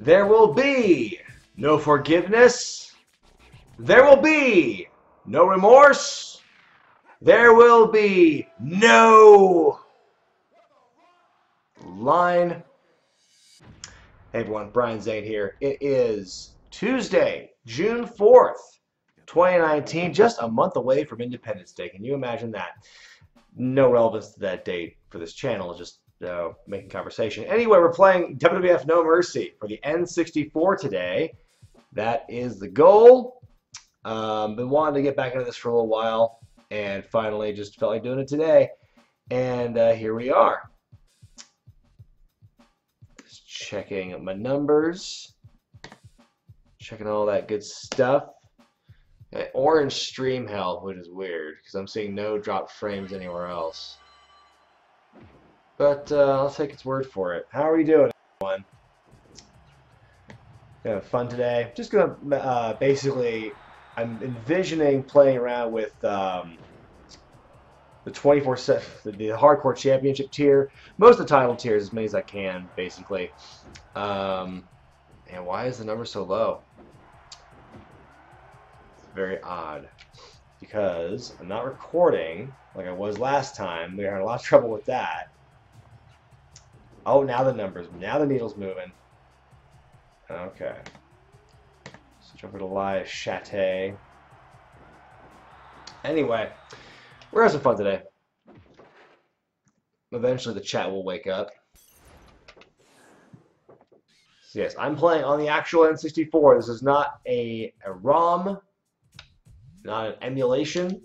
There will be no forgiveness. There will be no remorse. There will be no line. Hey everyone, Brian Zane here. It is Tuesday, June 4th, 2019, just a month away from Independence Day. Can you imagine that? No relevance to that date for this channel, just making conversation. Anyway, we're playing WWF No Mercy for the N64 today. That is the goal. Been wanting to get back into this for a little while, and finally just felt like doing it today. And here we are. Just checking my numbers, checking all that good stuff. Orange stream health, which is weird because I'm seeing no drop frames anywhere else. But I'll take its word for it. How are you doing, everyone? Gonna have fun today. Just gonna basically, I'm envisioning playing around with the 24/7, the hardcore championship tier, most of the title tiers, as many as I can, basically. And why is the number so low? Very odd, because I'm not recording like I was last time. We had a lot of trouble with that. Oh, now the needle's moving. Okay. Switch over to live chat. Anyway, we're having some fun today. Eventually the chat will wake up. So yes, I'm playing on the actual N64. This is not a ROM. Not an emulation.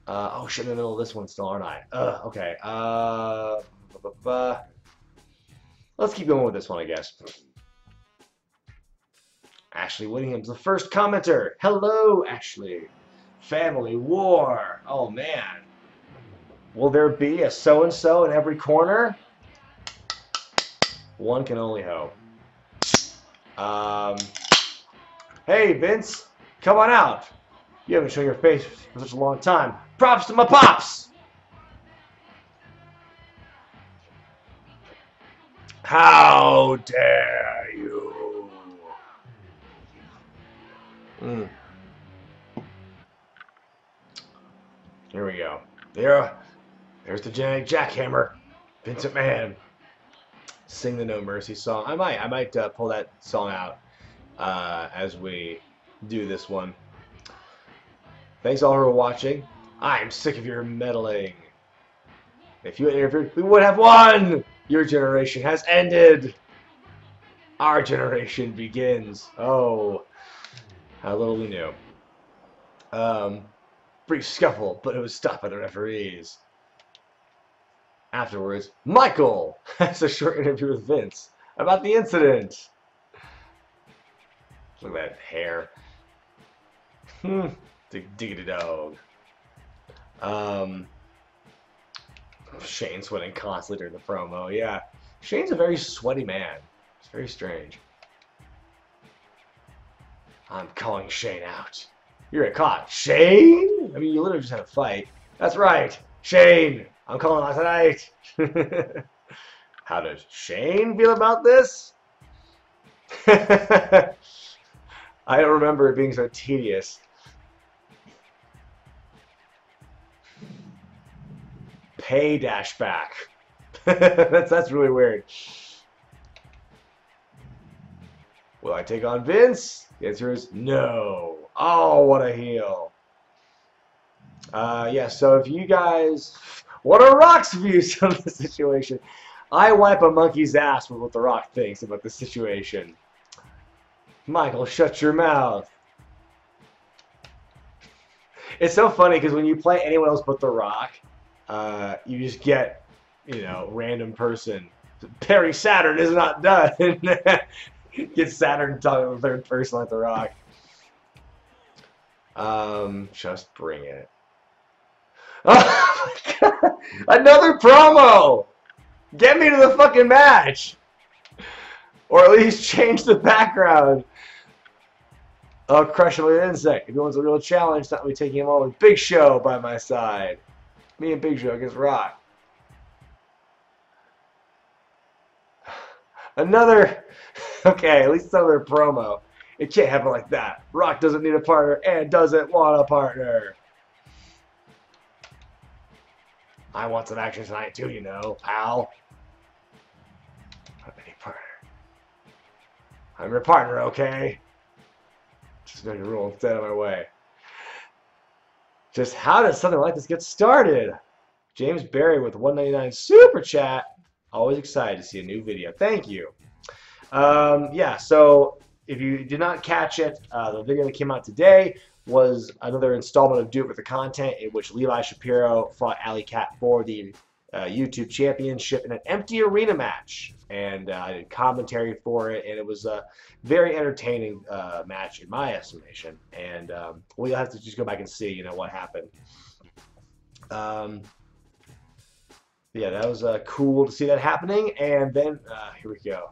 Oh shit, in the middle of this one still, aren't I? Okay. Let's keep going with this one, I guess. Ashley Whittingham's the first commenter. Hello, Ashley. Family war. Oh man. Will there be a so-and-so in every corner? One can only hope. Hey, Vince. Come on out. You haven't shown your face for such a long time. Props to my pops. How dare you? Here we go. There's the genetic jackhammer. Vince McMahon. Sing the No Mercy song. I might pull that song out as we do this one. Thanks all for watching. I'm sick of your meddling. If you had interfered, we would have won. Your generation has ended. Our generation begins. Oh, how little we knew. Brief scuffle, but it was stopped by the referees. Afterwards, Michael has a short interview with Vince about the incident. Look at that hair. Diggity dog. Shane sweating constantly during the promo. Yeah, Shane's a very sweaty man. It's very strange. I'm calling Shane out. You're caught. Shane? I mean, you literally just had a fight. That's right. Shane, I'm calling out tonight. How does Shane feel about this? I don't remember it being so tedious. Pay dash back. that's really weird. Will I take on Vince? The answer is no. Oh, what a heel. Yeah, so if you guys... What are Rock's views on the situation? I wipe a monkey's ass with what The Rock thinks about the situation. Michael, shut your mouth. It's so funny because when you play anyone else but The Rock, you just get, random person. Perry Saturn is not done. Get Saturn talking in the third person like The Rock. Just bring it. Oh my God. Another promo! Get me to the fucking match! Or at least change the background. I'll crush him with an insect. If he wants a real challenge, not me taking him on with Big Show by my side. Me and Big Show against Rock. Another, okay, at least it's another promo. It can't happen like that. Rock doesn't need a partner and doesn't want a partner. I want some action tonight too, you know, pal. I need a partner. I'm your partner, okay? Just know your rule and stay out of my way. Just how does something like this get started? James Berry with 199 Super Chat. Always excited to see a new video. Thank you. Yeah, so if you did not catch it, the video that came out today was another installment of Do It With The Content, in which Levi Shapiro fought Alley Cat for the YouTube Championship in an empty arena match. And I did commentary for it, and it was a very entertaining match in my estimation. And we'll have to just go back and see, you know, what happened. Yeah, that was cool to see that happening. And then, here we go.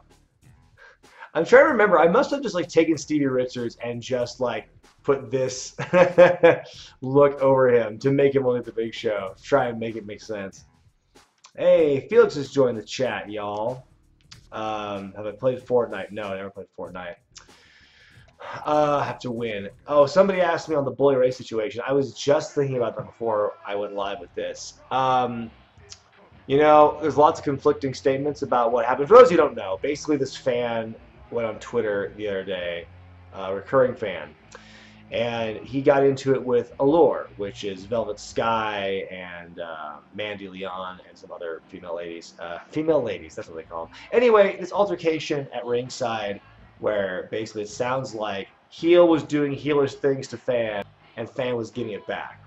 I'm trying to remember. I must have just like taken Stevie Richards and just like put this look over him to make him look at the Big Show. Try and make it make sense. Hey, Felix has joined the chat, y'all. Have I played Fortnite? No, I never played Fortnite. I have to win. Oh, somebody asked me on the Bully Ray situation. I was just thinking about that before I went live with this. You know, there's lots of conflicting statements about what happened. For those who don't know, basically this fan went on Twitter the other day, a recurring fan, and he got into it with Allure, which is Velvet Sky and Mandy Leon and some other female ladies. Female ladies, that's what they call them. Anyway, this altercation at ringside where basically it sounds like heel was doing heelish things to fan and fan was getting it back.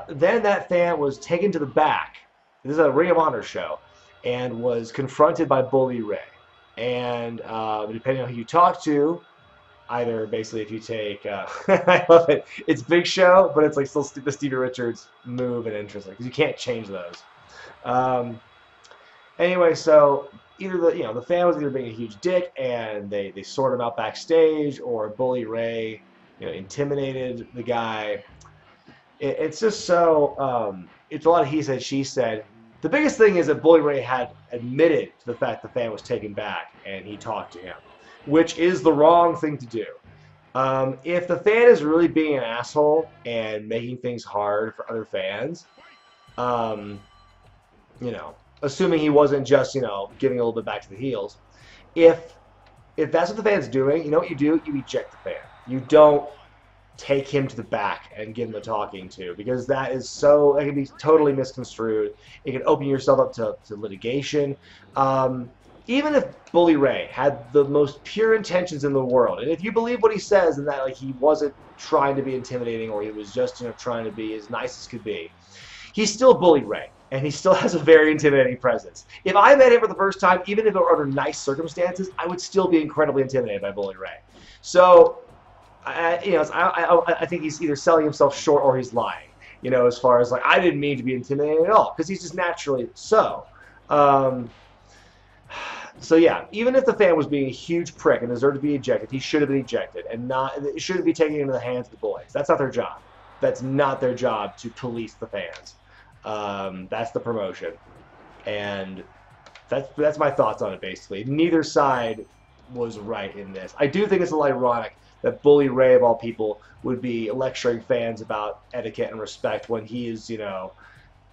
Then that fan was taken to the back. This is a Ring of Honor show, and was confronted by Bully Ray. And depending on who you talk to, either basically if you take, I love it, it's Big Show, but it's like still the Stevie Richards move and interest, because you can't change those. Anyway, so either the fan was either being a huge dick and they sort him out backstage, or Bully Ray, intimidated the guy. It's just so it's a lot of he said, she said. The biggest thing is that Bully Ray had admitted to the fact the fan was taken back and he talked to him, which is the wrong thing to do. If the fan is really being an asshole and making things hard for other fans, assuming he wasn't just, giving a little bit back to the heels, if that's what the fan's doing, you know what you do? You eject the fan. You don't take him to the back and give him a talking to, because that can be totally misconstrued. It can open yourself up to litigation. Even if Bully Ray had the most pure intentions in the world, and if you believe what he says and that he wasn't trying to be intimidating, or he was just trying to be as nice as could be, he's still Bully Ray, and he still has a very intimidating presence. If I met him for the first time, even if it were under nice circumstances, I would still be incredibly intimidated by Bully Ray. So I think he's either selling himself short or he's lying, as far as I didn't mean to be intimidating at all, because he's just naturally so. So yeah, even if the fan was being a huge prick and deserved to be ejected, he should have been ejected, and it shouldn't be taken into the hands of the boys. That's not their job. That's not their job to police the fans. That's the promotion, and that's my thoughts on it. Basically, neither side was right in this. I do think it's a little ironic that Bully Ray, of all people, would be lecturing fans about etiquette and respect when he is,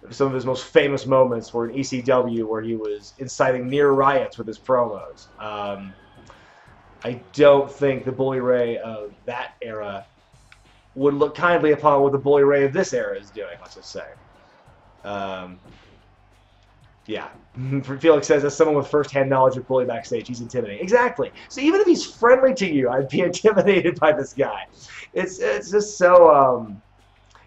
some of his most famous moments were in ECW, where he was inciting near riots with his promos. I don't think the Bully Ray of that era would look kindly upon what the Bully Ray of this era is doing, let's just say. Yeah. Felix says, as someone with first-hand knowledge of Bully backstage, he's intimidating. Exactly. So even if he's friendly to you, I'd be intimidated by this guy. It's just so,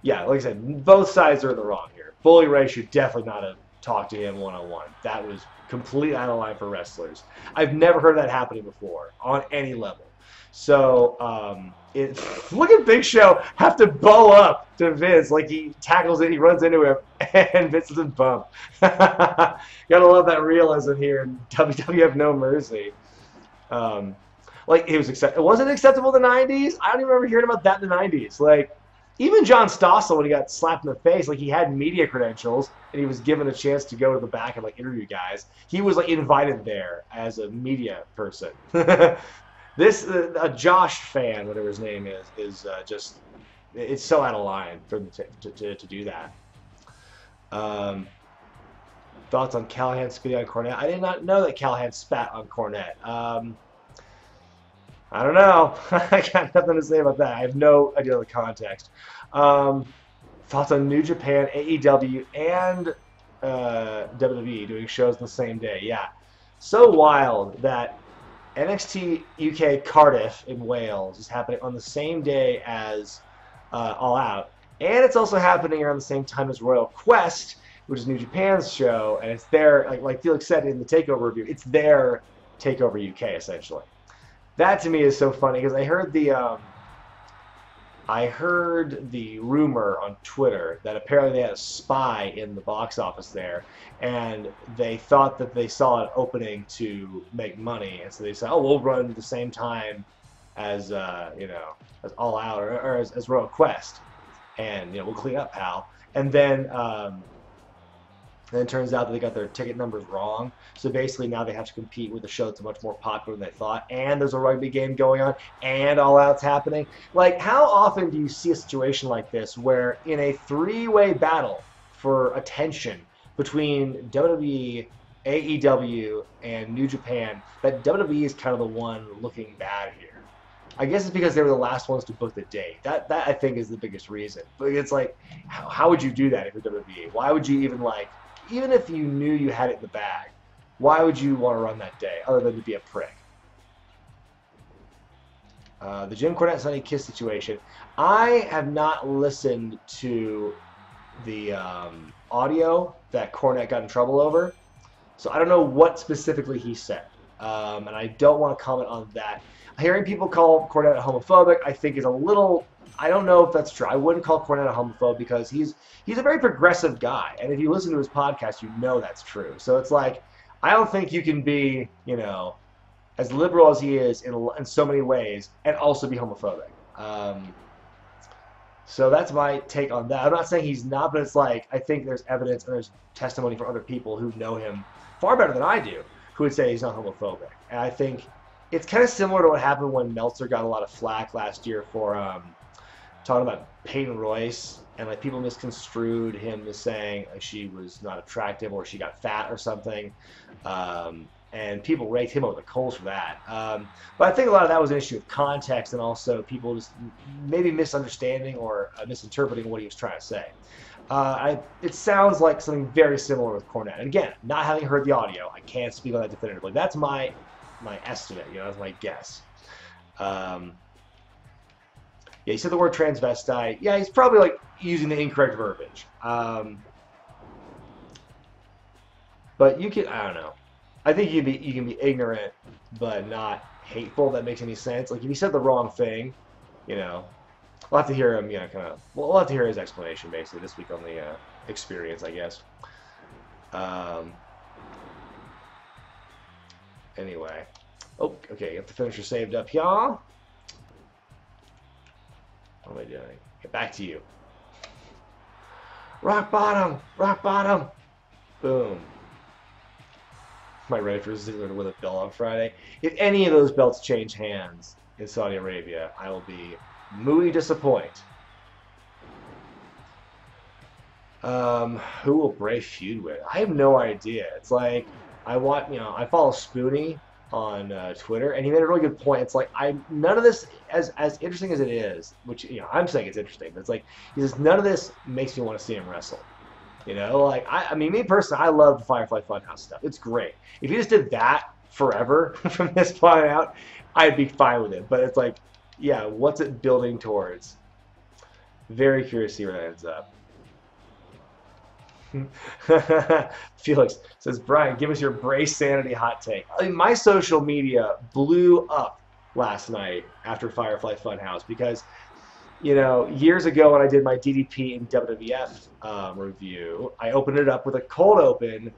yeah, like I said, both sides are in the wrong here. Bully Ray should definitely not have talked to him one-on-one. That was completely out of line for wrestlers. I've never heard that happening before on any level. So, look at Big Show have to bow up to Vince, like he tackles it, he runs into him, and Vince doesn't bump. Gotta love that realism here in WWF No Mercy. It wasn't acceptable in the 90s? I don't even remember hearing about that in the 90s. Even John Stossel, when he got slapped in the face, like he had media credentials and he was given a chance to go to the back and like interview guys. He was like invited there as a media person. This a Josh fan, whatever his name is just it's so out of line for them to do that. Thoughts on Callahan spitting on Cornette? I did not know that Callahan spat on Cornette. I don't know. I got nothing to say about that. I have no idea of the context. Thoughts on New Japan, AEW, and WWE doing shows on the same day. Yeah. So wild that NXT UK Cardiff in Wales is happening on the same day as All Out. And it's also happening around the same time as Royal Quest, which is New Japan's show. And it's their, like Felix said in the TakeOver review, it's their TakeOver UK, essentially. That to me is so funny because I heard the rumor on Twitter that apparently they had a spy in the box office there, and they thought that they saw an opening to make money, and so they said, "Oh, we'll run at the same time as as All Out or as Royal Quest, and we'll clean up, pal." And then it turns out that they got their ticket numbers wrong. So basically now they have to compete with a show that's much more popular than they thought. And there's a rugby game going on. And All Out's happening. Like, how often do you see a situation like this where in a three-way battle for attention between WWE, AEW, and New Japan, that WWE is kind of the one looking bad here? I guess it's because they were the last ones to book the date. That I think is the biggest reason. But it's like, how would you do that if you're WWE? Why would you even if you knew you had it in the bag, why would you want to run that day other than to be a prick? The Jim Cornette Sonny Kiss situation. I have not listened to the audio that Cornette got in trouble over, so I don't know what specifically he said, and I don't want to comment on that. Hearing people call Cornette homophobic, I think is a little. I don't know if that's true. I wouldn't call Cornette a homophobe because he's a very progressive guy, and if you listen to his podcast, you know that's true. So it's like, I don't think you can be, as liberal as he is in so many ways and also be homophobic. So that's my take on that. I'm not saying he's not, but it's like, I think there's evidence and there's testimony from other people who know him far better than I do who would say he's not homophobic. And I think it's kind of similar to what happened when Meltzer got a lot of flack last year for talking about Peyton Royce, and like people misconstrued him as saying she was not attractive or she got fat or something, and people raked him over the coals for that. But I think a lot of that was an issue of context and also people just maybe misunderstanding or misinterpreting what he was trying to say. It sounds like something very similar with Cornette. And again, not having heard the audio, I can't speak on that definitively. That's my estimate, that's my guess. Yeah, he said the word transvestite. Yeah, he's probably like using the incorrect verbiage. But you can, I don't know. I think you can be ignorant, but not hateful. If that makes any sense. Like if he said the wrong thing, we'll have to hear him. We'll have to hear his explanation basically this week on the experience, I guess. Anyway, okay, you have the finisher saved up, y'all. What am I doing? Get back to you. Rock bottom! Rock bottom! Boom. Am I ready for Ziggler to win a belt on Friday? If any of those belts change hands in Saudi Arabia, I will be muy disappointed. Who will Bray feud with? I have no idea. It's like, I follow Spoonie on Twitter, and he made a really good point. It's like, none of this, as interesting as it is, which I'm saying it's interesting, but it's like, he says none of this makes me want to see him wrestle. Like I mean, me personally, I love the Firefly Funhouse stuff. It's great. If he just did that forever from this point out, I'd be fine with it. But it's like, yeah, what's it building towards? Very curious to see where that ends up. Felix says, Brian, give us your Bray Sanity hot take. I mean, my social media blew up last night after Firefly Funhouse because, years ago when I did my DDP and WWF review, I opened it up with a cold open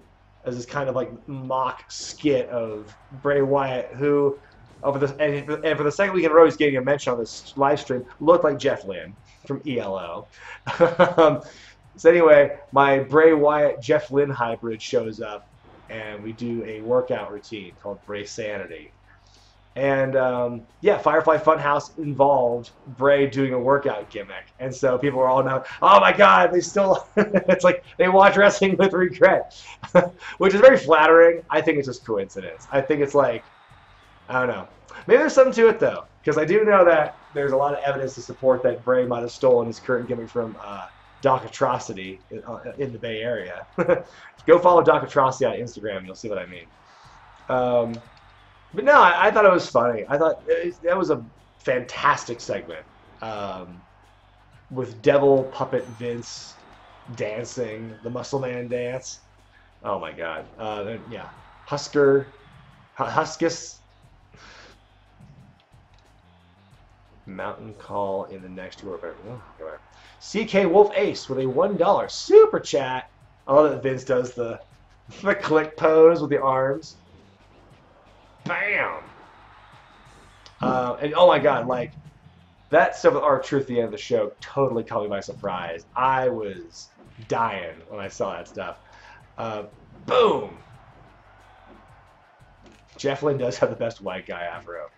as this kind of like mock skit of Bray Wyatt, who, and for the second week in a row he's getting a mention on this live stream, looked like Jeff Lynne. from ELO. So anyway, my Bray Wyatt Jeff Lynne hybrid shows up, and we do a workout routine called Bray Sanity. And yeah, Firefly Funhouse involved Bray doing a workout gimmick, and so people are all now, oh my God, they still, it's like they watch Wrestling with Regret, which is very flattering. I think it's just coincidence. I think it's like, I don't know. Maybe there's something to it though, because I do know that there's a lot of evidence to support that Bray might have stolen his current gimmick from Doc Atrocity in the Bay Area. Go follow Doc Atrocity on Instagram, you'll see what I mean. But no, I thought it was funny. I thought that was a fantastic segment with Devil Puppet Vince dancing, the Muscle Man dance. Oh my God. Yeah. Huskus. Mountain Call in the next tour. CK Wolf Ace with a $1 super chat. I love that Vince does the click pose with the arms. Bam! And oh my God, like that stuff with R-Truth at the end of the show totally caught me by surprise. I was dying when I saw that stuff. Boom! Jeff Lynne does have the best white guy afro.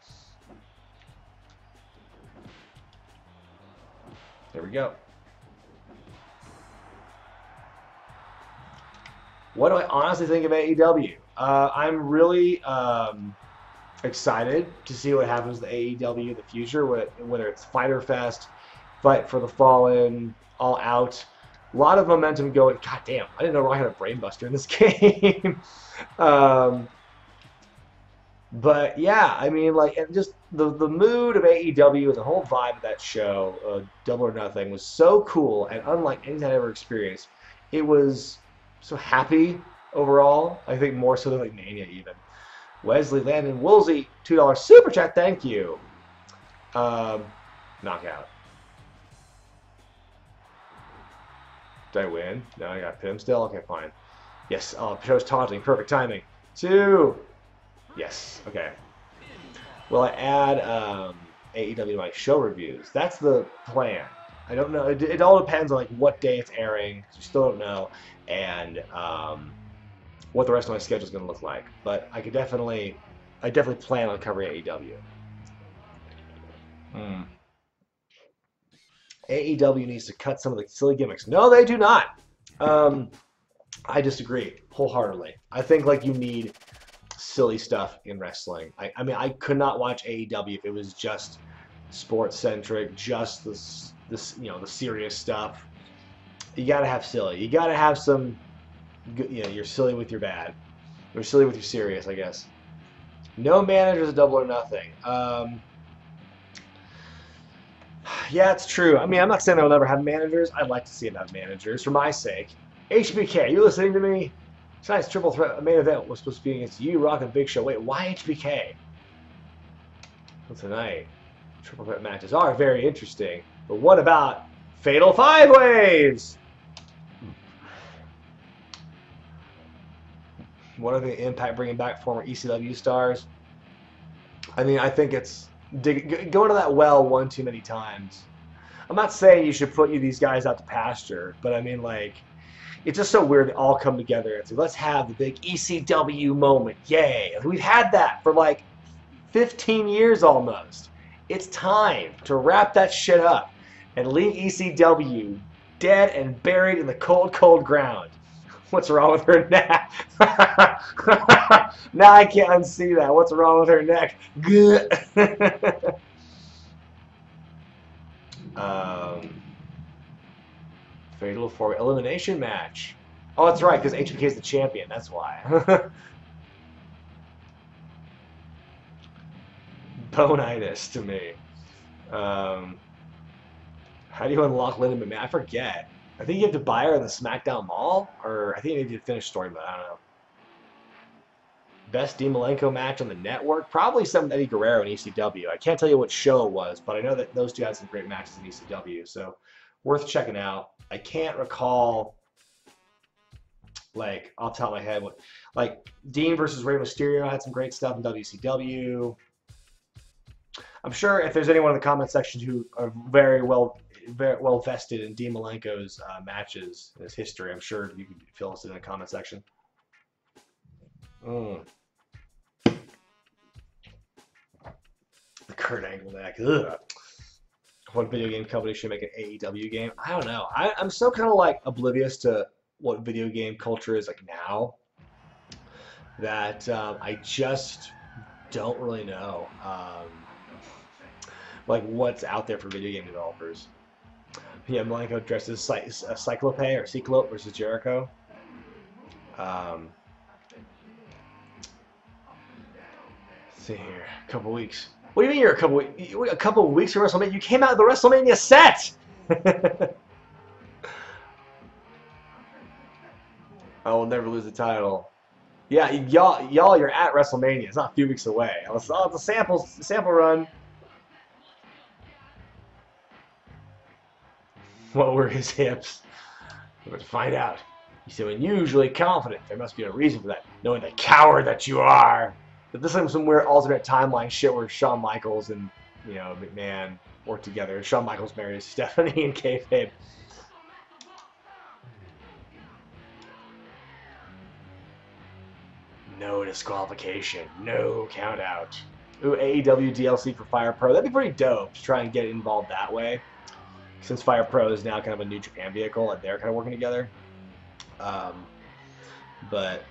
There we go. What do I honestly think of AEW? I'm really excited to see what happens to AEW in the future, whether it's Fyter Fest, Fight for the Fallen, All Out. A lot of momentum going. God damn, I didn't know I had a brain buster in this game. But yeah, I mean, like, and just the mood of AEW and the whole vibe of that show, Double or Nothing, was so cool and unlike anything I'd ever experienced. It was so happy overall. I think more so than like Mania even. Wesley Landon Woolsey, $2 super chat. Thank you. Knockout. Did I win? No, I got Pim still. Okay, fine. Yes. Oh, show's taunting. Perfect timing. 2. Yes. Okay. Will I add AEW to my show reviews? That's the plan. I don't know. It all depends on like what day it's airing. We still don't know, and what the rest of my schedule is going to look like. But I definitely plan on covering AEW. AEW needs to cut some of the silly gimmicks. No, they do not. I disagree wholeheartedly. I think like you need silly stuff in wrestling. I mean, I could not watch AEW if it was just sports centric, just this you know, the serious stuff. You gotta have silly. You gotta have some. You know, you're silly with your bad. You're silly with your serious, I guess. No managers of Double or Nothing. Yeah, it's true. I mean, I'm not saying I'll never have managers. I'd like to see them have managers for my sake. HBK, you listening to me? Tonight's triple threat main event was supposed to be against you, Rock, and Big Show. Wait, why HBK? Well, tonight, triple threat matches are very interesting. But what about Fatal 5-Ways? What are the Impact bringing back former ECW stars? I mean, I think it's going to that well one too many times. I'm not saying you should put these guys out to pasture, but I mean, like, it's just so weird to all come together and say, let's have the big ECW moment. Yay. We've had that for like 15 years almost. It's time to wrap that shit up and leave ECW dead and buried in the cold, cold ground. What's wrong with her neck? Now I can't unsee that. What's wrong with her neck? Good. Fatal 4 elimination match. Oh, that's right, because HBK is the champion. That's why. Bonitis to me. How do you unlock Linda McMahon? I forget. I think you have to buy her in the SmackDown Mall, or I think you need to finish story, but I don't know. Best Dean Malenko match on the network? Probably some with Eddie Guerrero in ECW. I can't tell you what show it was, but I know that those two had some great matches in ECW, so worth checking out. I can't recall, like, off the top of my head, what, like, Dean versus Rey Mysterio had some great stuff in WCW. I'm sure if there's anyone in the comment section who are very well very well vested in Dean Malenko's matches and his history. I'm sure you could fill us in the comment section. The Kurt Angle neck. Ugh. What video game company should make an AEW game? I don't know. I'm so kind of like oblivious to what video game culture is like now that I just don't really know like what's out there for video game developers. Yeah, Malenko dresses Cyclope or Cyclope versus Jericho. Let's see here, a couple weeks. What do you mean you're a couple weeks from WrestleMania? You came out of the WrestleMania set. I will never lose the title. Yeah, y'all, you're at WrestleMania. It's not a few weeks away. It's a sample run. What were his hips? We're going to find out. He said, unusually confident. There must be a reason for that, knowing the coward that you are. But this is some weird alternate timeline shit where Shawn Michaels and McMahon work together. Shawn Michaels marries Stephanie and kayfabe. No disqualification. No count out. Ooh, AEW DLC for Fire Pro. That'd be pretty dope to try and get involved that way. Since Fire Pro is now kind of a New Japan vehicle and they're kind of working together. And that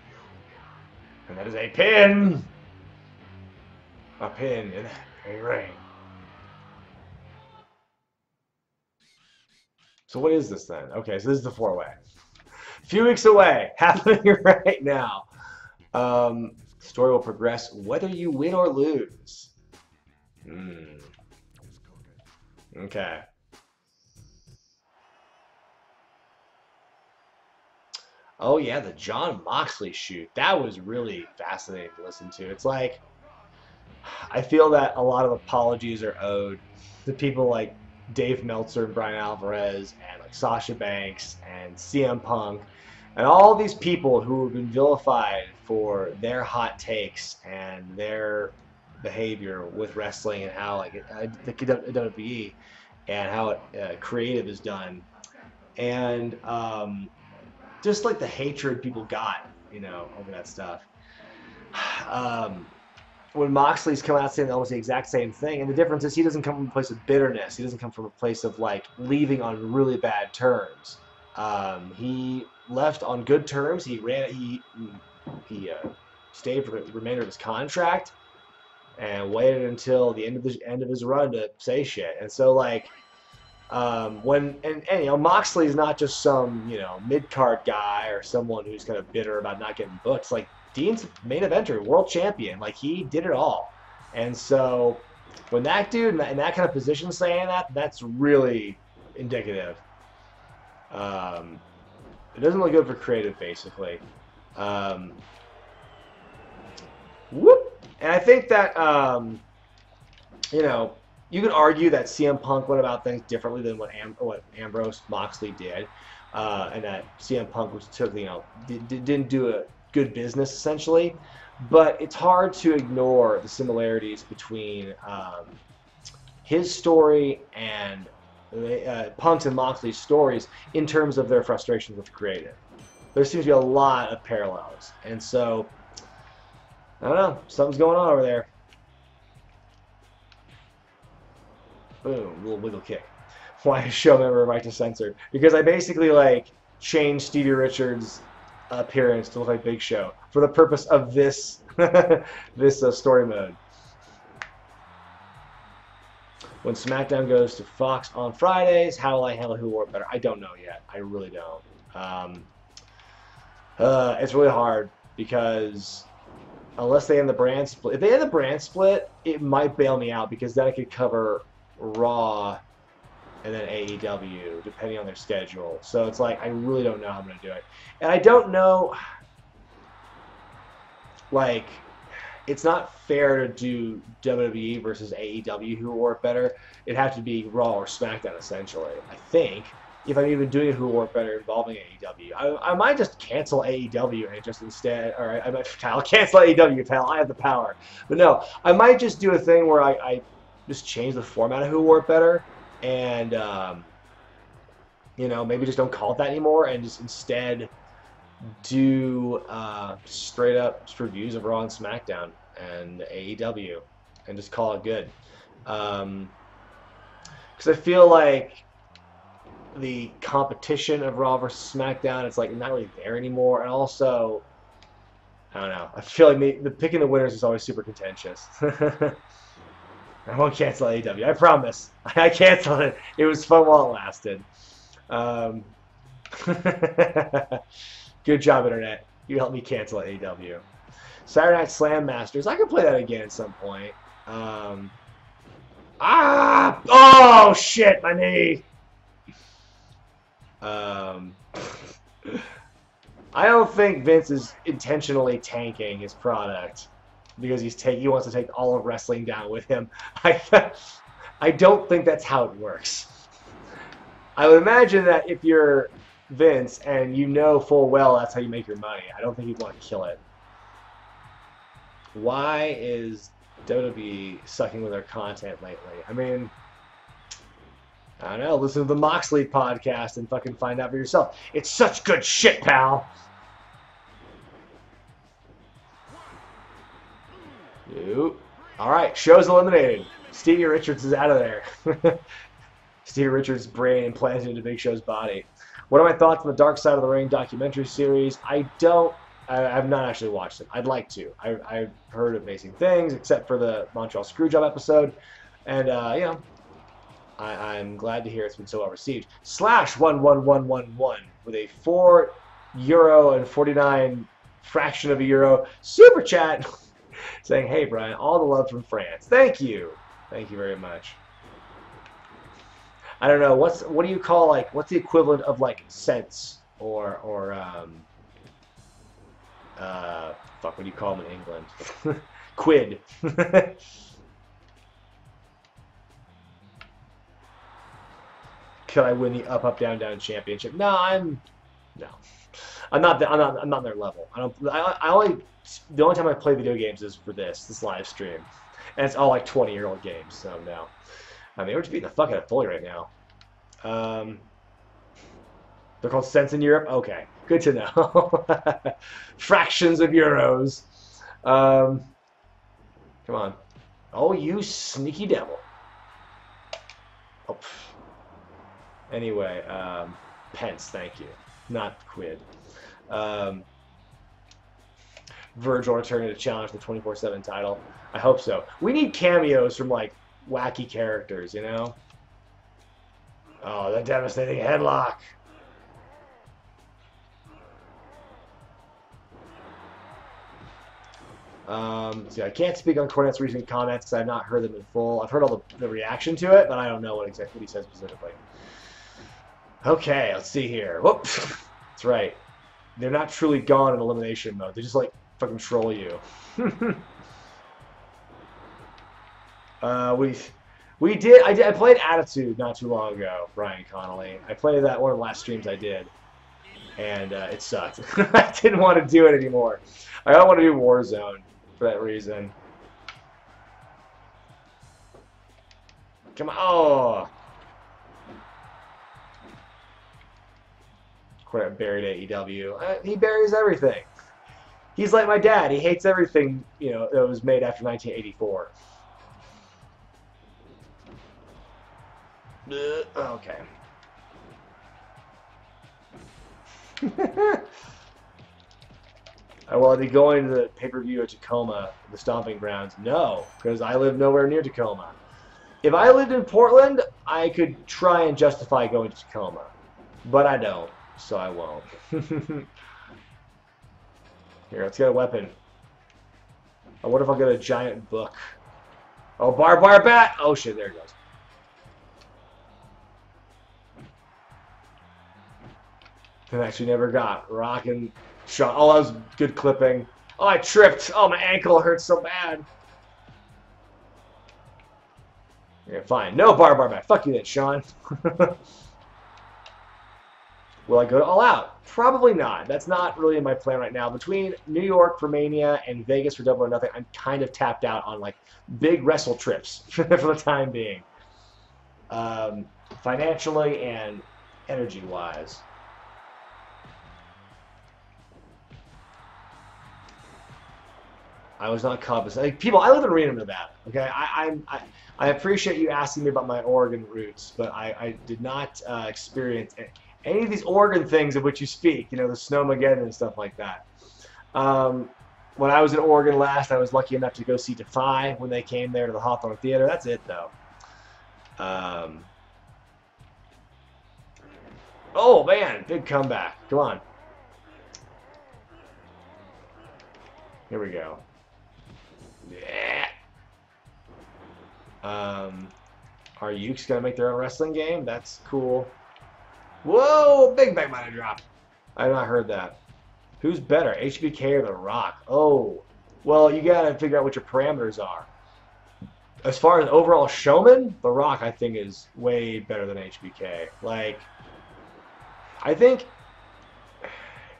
is a pin. A pin in a ring. So what is this then? Okay, so this is the 4-way. A few weeks away, happening right now. Story will progress whether you win or lose. Okay. Oh yeah, the Jon Moxley shoot. That was really fascinating to listen to. It's like, I feel that a lot of apologies are owed to people like Dave Meltzer and Brian Alvarez and like Sasha Banks and CM Punk and all these people who have been vilified for their hot takes and their behavior with wrestling and how like the WWE and how creative is done, and just like the hatred people got, over that stuff. When Moxley's come out saying almost the exact same thing, and the difference is he doesn't come from a place of bitterness. He doesn't come from a place of like leaving on really bad terms. He left on good terms. He stayed for the remainder of his contract and waited until the end of his run to say shit. And so like Moxley's not just some mid-card guy or someone who's kind of bitter about not getting booked. Like Dean's main eventer, world champion, like he did it all. And so when that dude in that kind of position saying that, that's really indicative. It doesn't look good for creative, basically. Whoop. And I think that you could argue that CM Punk went about things differently than what Ambrose Moxley did, and that CM Punk didn't do a good business essentially. But it's hard to ignore the similarities between his story and Punk's and Moxley's stories in terms of their frustrations with the creative. There seems to be a lot of parallels, and so I don't know, something's going on over there. Boom, little wiggle kick. Why is show member right to censor? Because I basically like changed Stevie Richards' appearance to look like Big Show for the purpose of this this story mode. When SmackDown goes to Fox on Fridays, how will I handle Who Wore It Better? I don't know yet. I really don't. It's really hard because unless they end the brand split, if they end the brand split, it might bail me out because then I could cover Raw and then AEW depending on their schedule. So it's like I really don't know how I'm going to do it. And I don't know, like, it's not fair to do WWE versus AEW Who Wore It Better. It'd have to be Raw or SmackDown essentially, I think. If I'm even doing Who Wore It Better involving AEW, I might just cancel AEW and just instead, or I'll cancel AEW, pal. I have the power. But no, I might just do a thing where I just change the format of Who Wore It Better and You know, maybe just don't call it that anymore and just instead do straight up reviews of Raw and SmackDown and AEW and just call it good. Because I feel like the competition of Raw versus SmackDown, it's like not really there anymore. And also, I don't know. I feel like the picking the winners is always super contentious. I won't cancel AEW. I promise. I canceled it. It was fun while it lasted. Good job, Internet. You helped me cancel AEW. Saturday Night Slam Masters. I could play that again at some point. Oh, shit, my knee. I don't think Vince is intentionally tanking his product because he wants to take all of wrestling down with him. I don't think that's how it works. I would imagine that if you're Vince and you know full well that's how you make your money, I don't think you'd want to kill it. Why is WWE sucking with their content lately? I mean, I don't know. Listen to the Moxley podcast and fucking find out for yourself. It's such good shit, pal. Nope. All right, show's eliminated. Stevie Richards is out of there. Stevie Richards' brain implanted into Big Show's body. What are my thoughts on the Dark Side of the Ring documentary series? I've not actually watched it. I'd like to. I've heard amazing things, except for the Montreal Screwjob episode. And, you know, I'm glad to hear it's been so well received. /11111 with a €4.49 fraction of a euro super chat saying, "Hey Brian, all the love from France." Thank you. Thank you very much. I don't know, what do you call, like, what's the equivalent of like cents or fuck, what do you call them in England? Quid. Could I win the up up down down championship? No, I'm not on their level. The only time I play video games is for this live stream, and it's all like 20-year-old games. So no, I mean we're just beating the fuck out of Foley right now. They're called cents in Europe. Okay, good to know. Fractions of euros. Come on. Oh, you sneaky devil. Oh. Anyway, pence, thank you. Not quid. Virgil returning to challenge the 24/7 title. I hope so. We need cameos from, like, wacky characters, you know? Oh, the devastating headlock. See, I can't speak on Cornette's recent comments because I've not heard them in full. I've heard all the reaction to it, but I don't know what he said specifically. Okay, let's see here. Whoop. That's right. They're not truly gone in elimination mode. They just, like, fucking troll you. I played Attitude not too long ago, Brian Connolly. I played that one of the last streams I did, and it sucked. I didn't want to do it anymore. I don't want to do Warzone for that reason. Come on. Oh. Quite buried AEW. He buries everything. He's like my dad. He hates everything, you know, that was made after 1984. Okay. Will I be going to the pay-per-view at Tacoma, the Stomping Grounds? No, because I live nowhere near Tacoma. If I lived in Portland, I could try and justify going to Tacoma. But I don't, so I won't. Here, let's get a weapon. Oh, what if I get a giant book? Oh, barbed wire bat! Oh shit, there it goes. And actually never got rockin' shot. Oh, that was good clipping. Oh, I tripped. Oh, my ankle hurts so bad. Yeah, fine. No barbed wire bat. Fuck you then, Sean. Will I go all out? Probably not. That's not really in my plan right now. Between New York for Mania and Vegas for Double or Nothing, I'm kind of tapped out on like big wrestle trips for the time being. Financially and energy-wise. I was not cognizant. Like, people, I live in Reno, Nevada. Okay, I appreciate you asking me about my Oregon roots, but I did not experience any of these Oregon things of which you speak. You know, the snowmageddon and stuff like that. When I was in Oregon last, I was lucky enough to go see Defy when they came there to the Hawthorne Theater. That's it, though. Oh man, big comeback. Come on. Here we go. Yeah. Are Ukes gonna make their own wrestling game? That's cool. Whoa, big bang might have dropped. I have not heard that. Who's better, HBK or The Rock? Oh, well, you gotta figure out what your parameters are. As far as overall showman, The Rock I think is way better than HBK. Like, I think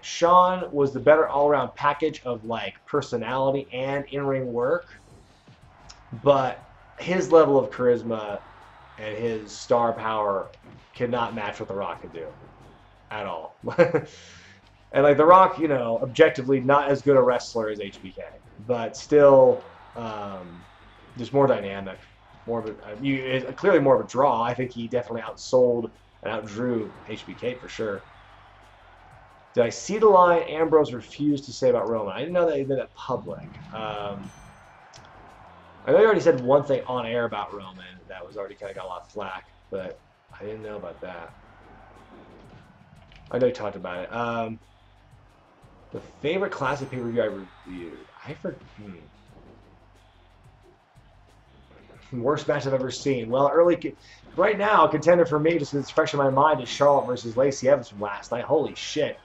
Sean was the better all-around package of like personality and in-ring work, but his level of charisma and his star power cannot match what The Rock could do at all. And like The Rock, you know, objectively not as good a wrestler as HBK, but still just more dynamic, more of a clearly more of a draw. I think he definitely outsold and outdrew HBK for sure. Did I see the line Ambrose refused to say about Roman? I didn't know that he did that public. I know you already said one thing on air about Roman that was already kind of got a lot of flack, but I didn't know about that. I know you talked about it. The favorite classic pay-per-view I reviewed. I forgot. Worst match I've ever seen. Well, right now, a contender for me, just because it's fresh in my mind, is Charlotte versus Lacey Evans from last night. Holy shit.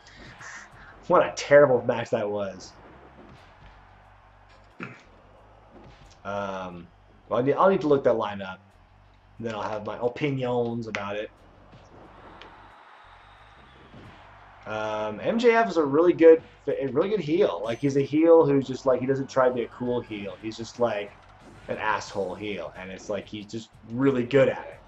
What a terrible match that was. Well, I'll need to look that line up. Then I'll have my opinions about it. MJF is a really good heel. Like, he's a heel who's just like, he doesn't try to be a cool heel. He's just like an asshole heel, and it's like he's just really good at it.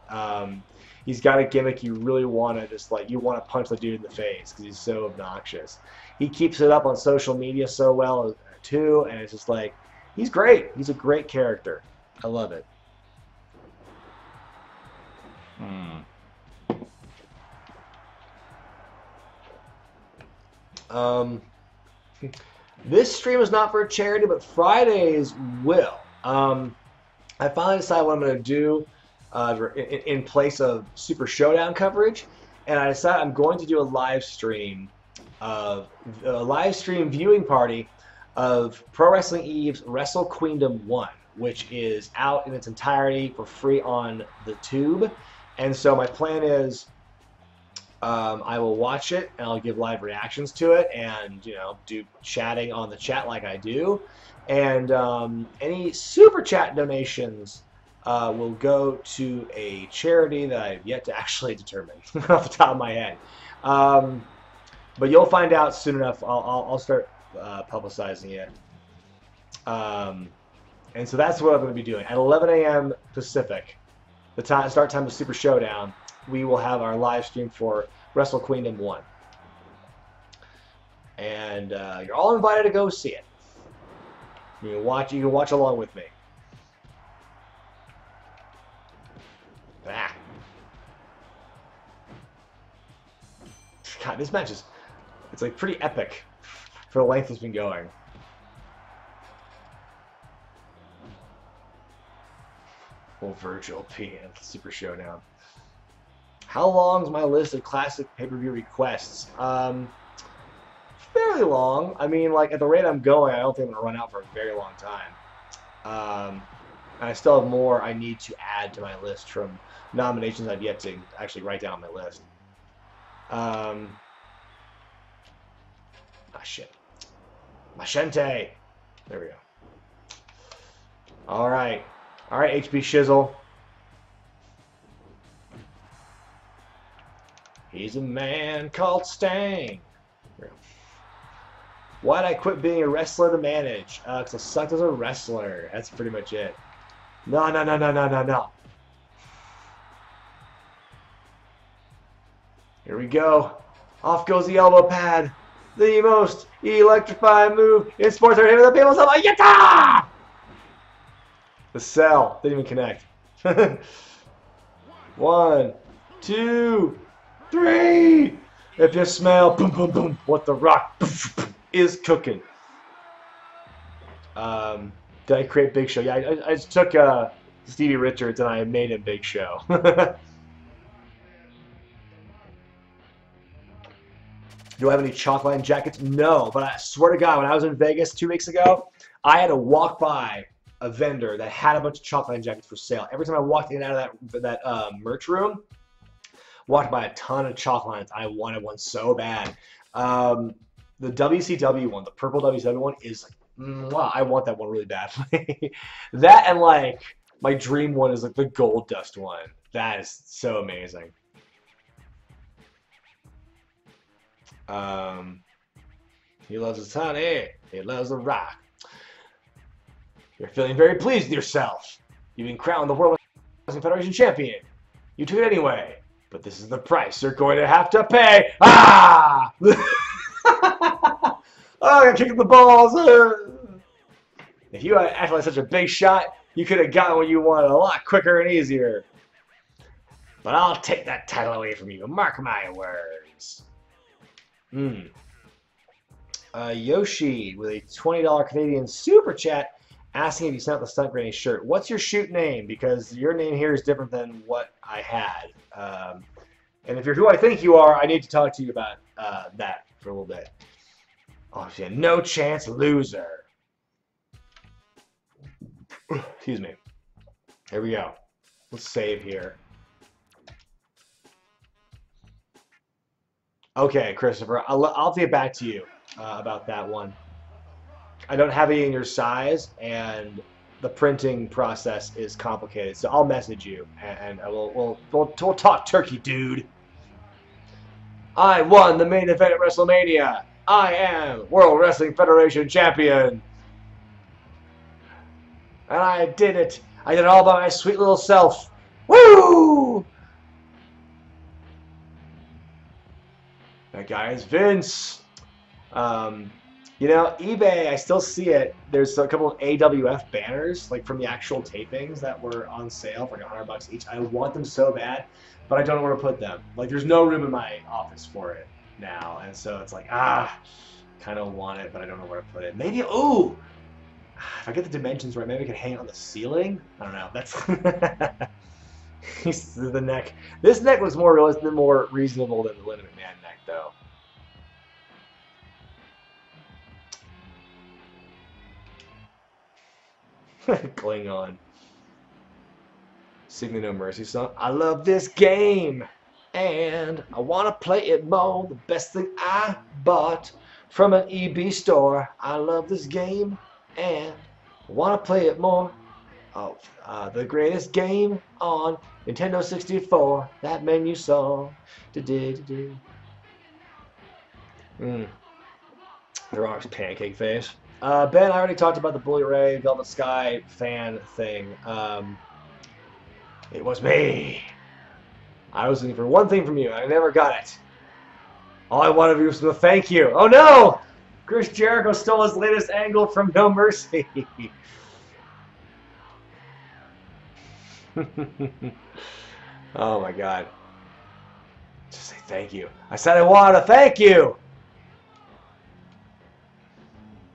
He's got a gimmick you really want to just like, you want to punch the dude in the face because he's so obnoxious. He keeps it up on social media so well too, and it's just like, he's great. He's a great character. I love it. This stream is not for a charity, but Fridays will. I finally decided what I'm going to do in place of Super Showdown coverage, and I decided I'm going to do a live stream viewing party of Pro Wrestling Eve's Wrestle Queendom 1, which is out in its entirety for free on the tube. And so my plan is I will watch it and I'll give live reactions to it, and you know, do chatting on the chat like I do. And any super chat donations will go to a charity that I've yet to actually determine off the top of my head. But you'll find out soon enough. I'll start publicizing it. And so that's what I'm going to be doing. At 11 a.m. Pacific, the start time of Super Showdown, we will have our live stream for Wrestle Queendom 1. And you're all invited to go see it. You can watch along with me. Ah. God, this match it's like pretty epic for the length it's been going. Well, Virgil P and Super Showdown. How long is my list of classic pay-per-view requests? Fairly long. I mean, like, at the rate I'm going, I don't think I'm going to run out for a very long time. And I still have more I need to add to my list from nominations I've yet to actually write down on my list. Ah, shit. Machente. There we go. All right. All right, HB Shizzle. He's a man called Stang. Why'd I quit being a wrestler to manage? Because I sucked as a wrestler. That's pretty much it. No. Here we go. Off goes the elbow pad. The most electrifying move in sports entertainment. The people's elbow. Yatta! The cell didn't even connect. 1, 2, 3. If you smell boom, boom, boom, what the Rock is cooking. Did I create Big Show? Yeah, I just took Stevie Richards and I made him Big Show. Do I have any chalk-line jackets? No, but I swear to God, when I was in Vegas 2 weeks ago, I had to walk by a vendor that had a bunch of chalk-line jackets for sale. Every time I walked in and out of that merch room, walked by a ton of chalk lines. I wanted one so bad. The WCW one, the purple WCW one, is like, wow, I want that one really badly. That and like my dream one is like the Gold Dust one. That is so amazing. He loves his honey. He loves the Rock. You're feeling very pleased with yourself. You've been crowned the World Wrestling Federation champion. You took it anyway, but this is the price you're going to have to pay. Ah! Oh, I got kicked in the balls. If you had acted like such a big shot, you could have gotten what you wanted a lot quicker and easier. But I'll take that title away from you. Mark my words. Yoshi with a $20 Canadian super chat asking if you sent out the Stunt Granny shirt. What's your shoot name? Because your name here is different than what I had. And if you're who I think you are, I need to talk to you about that for a little bit. Oh, yeah, no chance loser. Excuse me. Here we go. Let's save here. Okay, Christopher, I'll get back to you about that one. I don't have any in your size, and the printing process is complicated, so I'll message you, and we'll talk turkey, dude. I won the main event at WrestleMania. I am World Wrestling Federation champion. And I did it. I did it all by my sweet little self. Woo! That guy is Vince. You know, eBay, I still see it. There's a couple of AWF banners, like from the actual tapings that were on sale for like $100 each. I want them so bad, but I don't know where to put them. Like, there's no room in my office for it now, and so it's like, kind of want it, but I don't know where to put it. Maybe, ooh, if I get the dimensions right, maybe I can hang it on the ceiling. I don't know. That's the neck. This neck looks more realistic, more reasonable than the Linda McMahon neck, though. Klingon. Sing the No Mercy song. I love this game, and I want to play it more. The best thing I bought from an EB store. I love this game, and I want to play it more. Oh, the greatest game on Nintendo 64. That menu song. The Rock's pancake face. Ben, I already talked about the Bully Ray Velvet Sky fan thing. It was me. I was looking for one thing from you. I never got it. All I wanted to do was a thank you. Oh no! Chris Jericho stole his latest angle from No Mercy. Oh my God. Just say thank you. I said I wanted to thank you.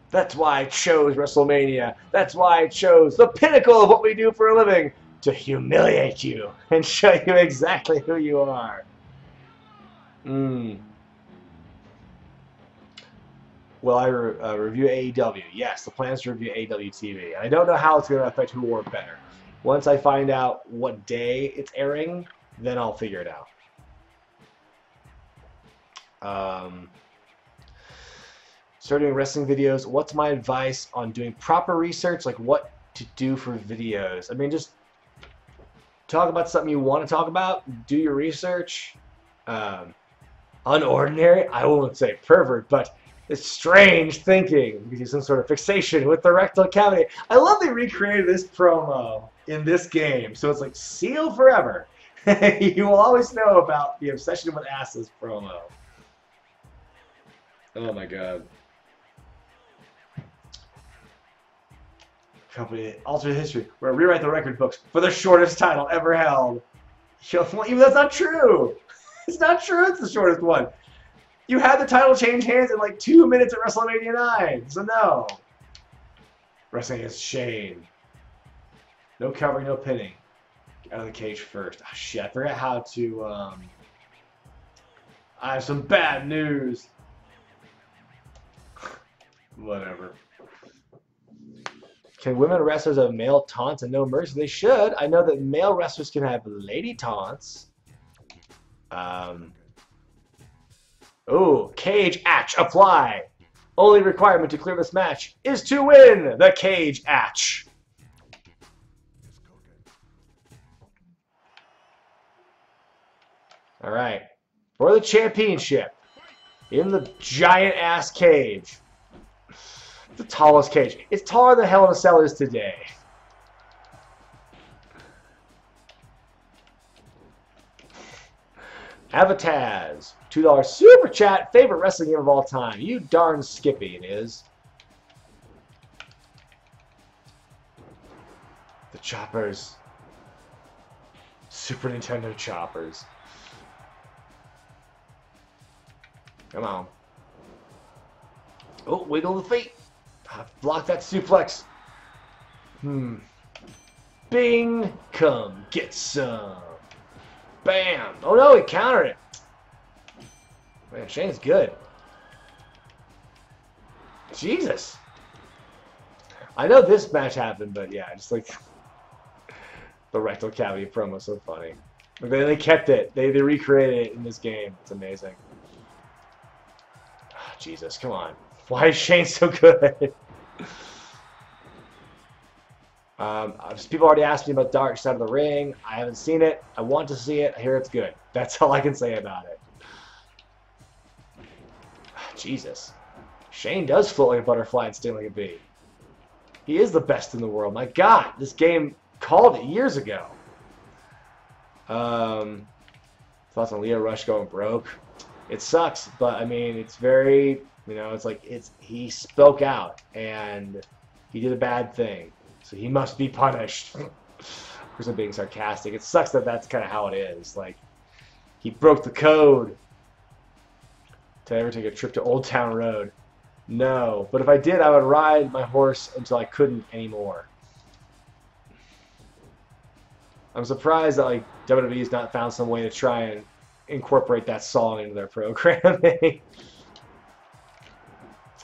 That's why I chose WrestleMania. That's why I chose the pinnacle of what we do for a living, to humiliate you and show you exactly who you are. Will I review AEW? Yes, the plan is to review AEW TV. And I don't know how it's going to affect who wore it better. Once I find out what day it's airing, then I'll figure it out. Start doing wrestling videos. What's my advice on doing proper research? Like what to do for videos? I mean, just talk about something you want to talk about. Do your research. Unordinary? I won't say pervert, but it's strange thinking. Gives you some sort of fixation with the rectal cavity. I love they recreated this promo in this game. So it's like, seal forever. You will always know about the obsession with asses promo. Oh my god. Company alternate history. We're gonna rewrite the record books for the shortest title ever held. Even that's not true. It's not true. It's the shortest one. You had the title change hands in like 2 minutes at WrestleMania 9. So no. Wrestling against Shane. No covering, no pinning. Get out of the cage first. Oh shit! I forgot how to. I have some bad news. Whatever. Can women wrestlers have male taunts and no mercy? They should. I know that male wrestlers can have lady taunts. Oh, cage atch apply. Only requirement to clear this match is to win the cage atch. All right, for the championship in the giant ass cage. The tallest cage. It's taller than Hell in a Cell is today. Avataz, $2 super chat. Favorite wrestling game of all time. You darn Skippy it is. The choppers. Super Nintendo choppers. Come on. Oh, wiggle the feet. Block that suplex. Bing. Come get some. Bam. Oh no, he countered it. Man, Shane's good. Jesus. I know this match happened, but yeah, just like the rectal cavity promo was so funny. Like, they kept it. They recreated it in this game. It's amazing. Oh, Jesus, come on. Why is Shane so good? People already asked me about Dark Side of the Ring. I haven't seen it. I want to see it. I hear it's good. That's all I can say about it. Jesus. Shane does float like a butterfly and sting like a bee. He is the best in the world. My God, this game called it years ago. Thoughts on Leo Rush going broke? It sucks, but I mean, it's very... You know, it's like he spoke out and he did a bad thing, so he must be punished. Of course, I'm being sarcastic. It sucks that that's kind of how it is. Like, he broke the code. Did I ever take a trip to Old Town Road? No, but if I did, I would ride my horse until I couldn't anymore. I'm surprised that like WWE's not found some way to try and incorporate that song into their programming.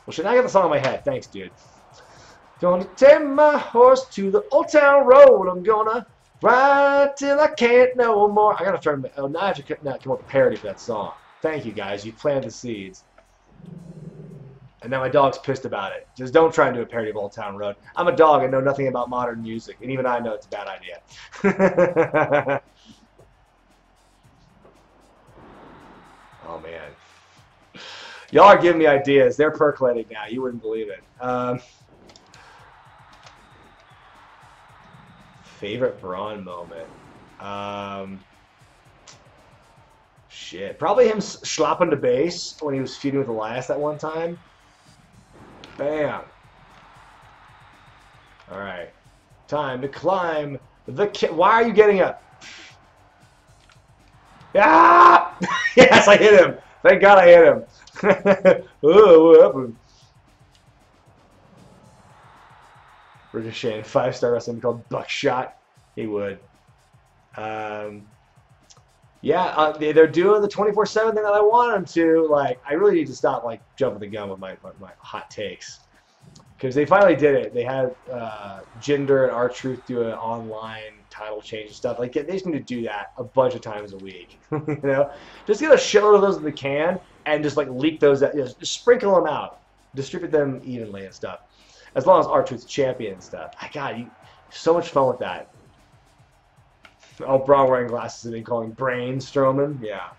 Well, should I get the song in my head? Thanks, dude. Gonna take my horse to the Old Town Road. I'm gonna ride till I can't no more. I gotta turn. Oh, now I have to come up with a parody for that song. Thank you, guys. You planted the seeds. And now my dog's pissed about it. Just don't try and do a parody of Old Town Road. I'm a dog and know nothing about modern music, and even I know it's a bad idea. Oh, man. Y'all are giving me ideas. They're percolating now. You wouldn't believe it. Favorite Braun moment? Shit. Probably him slopping the base when he was feuding with Elias that one time. Bam. All right. Time to climb the... Why are you getting up? Ah! Yes, I hit him. Thank God I hit him. Oh, what happened? Ricochet, 5-star wrestling called Buckshot. He would. Yeah, they're doing the 24/7 thing that I want them to. Like, I really need to stop like jumping the gun with my hot takes, because they finally did it. They had Jinder and R-Truth do an online title change and stuff. Like, they just need to do that a bunch of times a week. You know, just get a shitload of those in the can and just like leak those. Just sprinkle them out, distribute them evenly and stuff. As long as R-Truth's champion and stuff. God, you so much fun with that. Oh, Braun wearing glasses and then calling Brain Strowman. Yeah.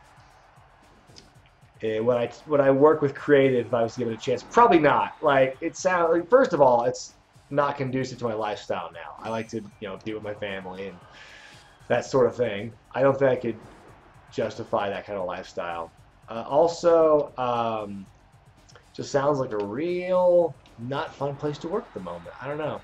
Would I work with creative if I was given a chance? Probably not. Like, it sounds like, first of all, it's not conducive to my lifestyle now. I like to, be with my family and that sort of thing. I don't think I could justify that kind of lifestyle. Also, just sounds like a real not fun place to work at the moment. I don't know.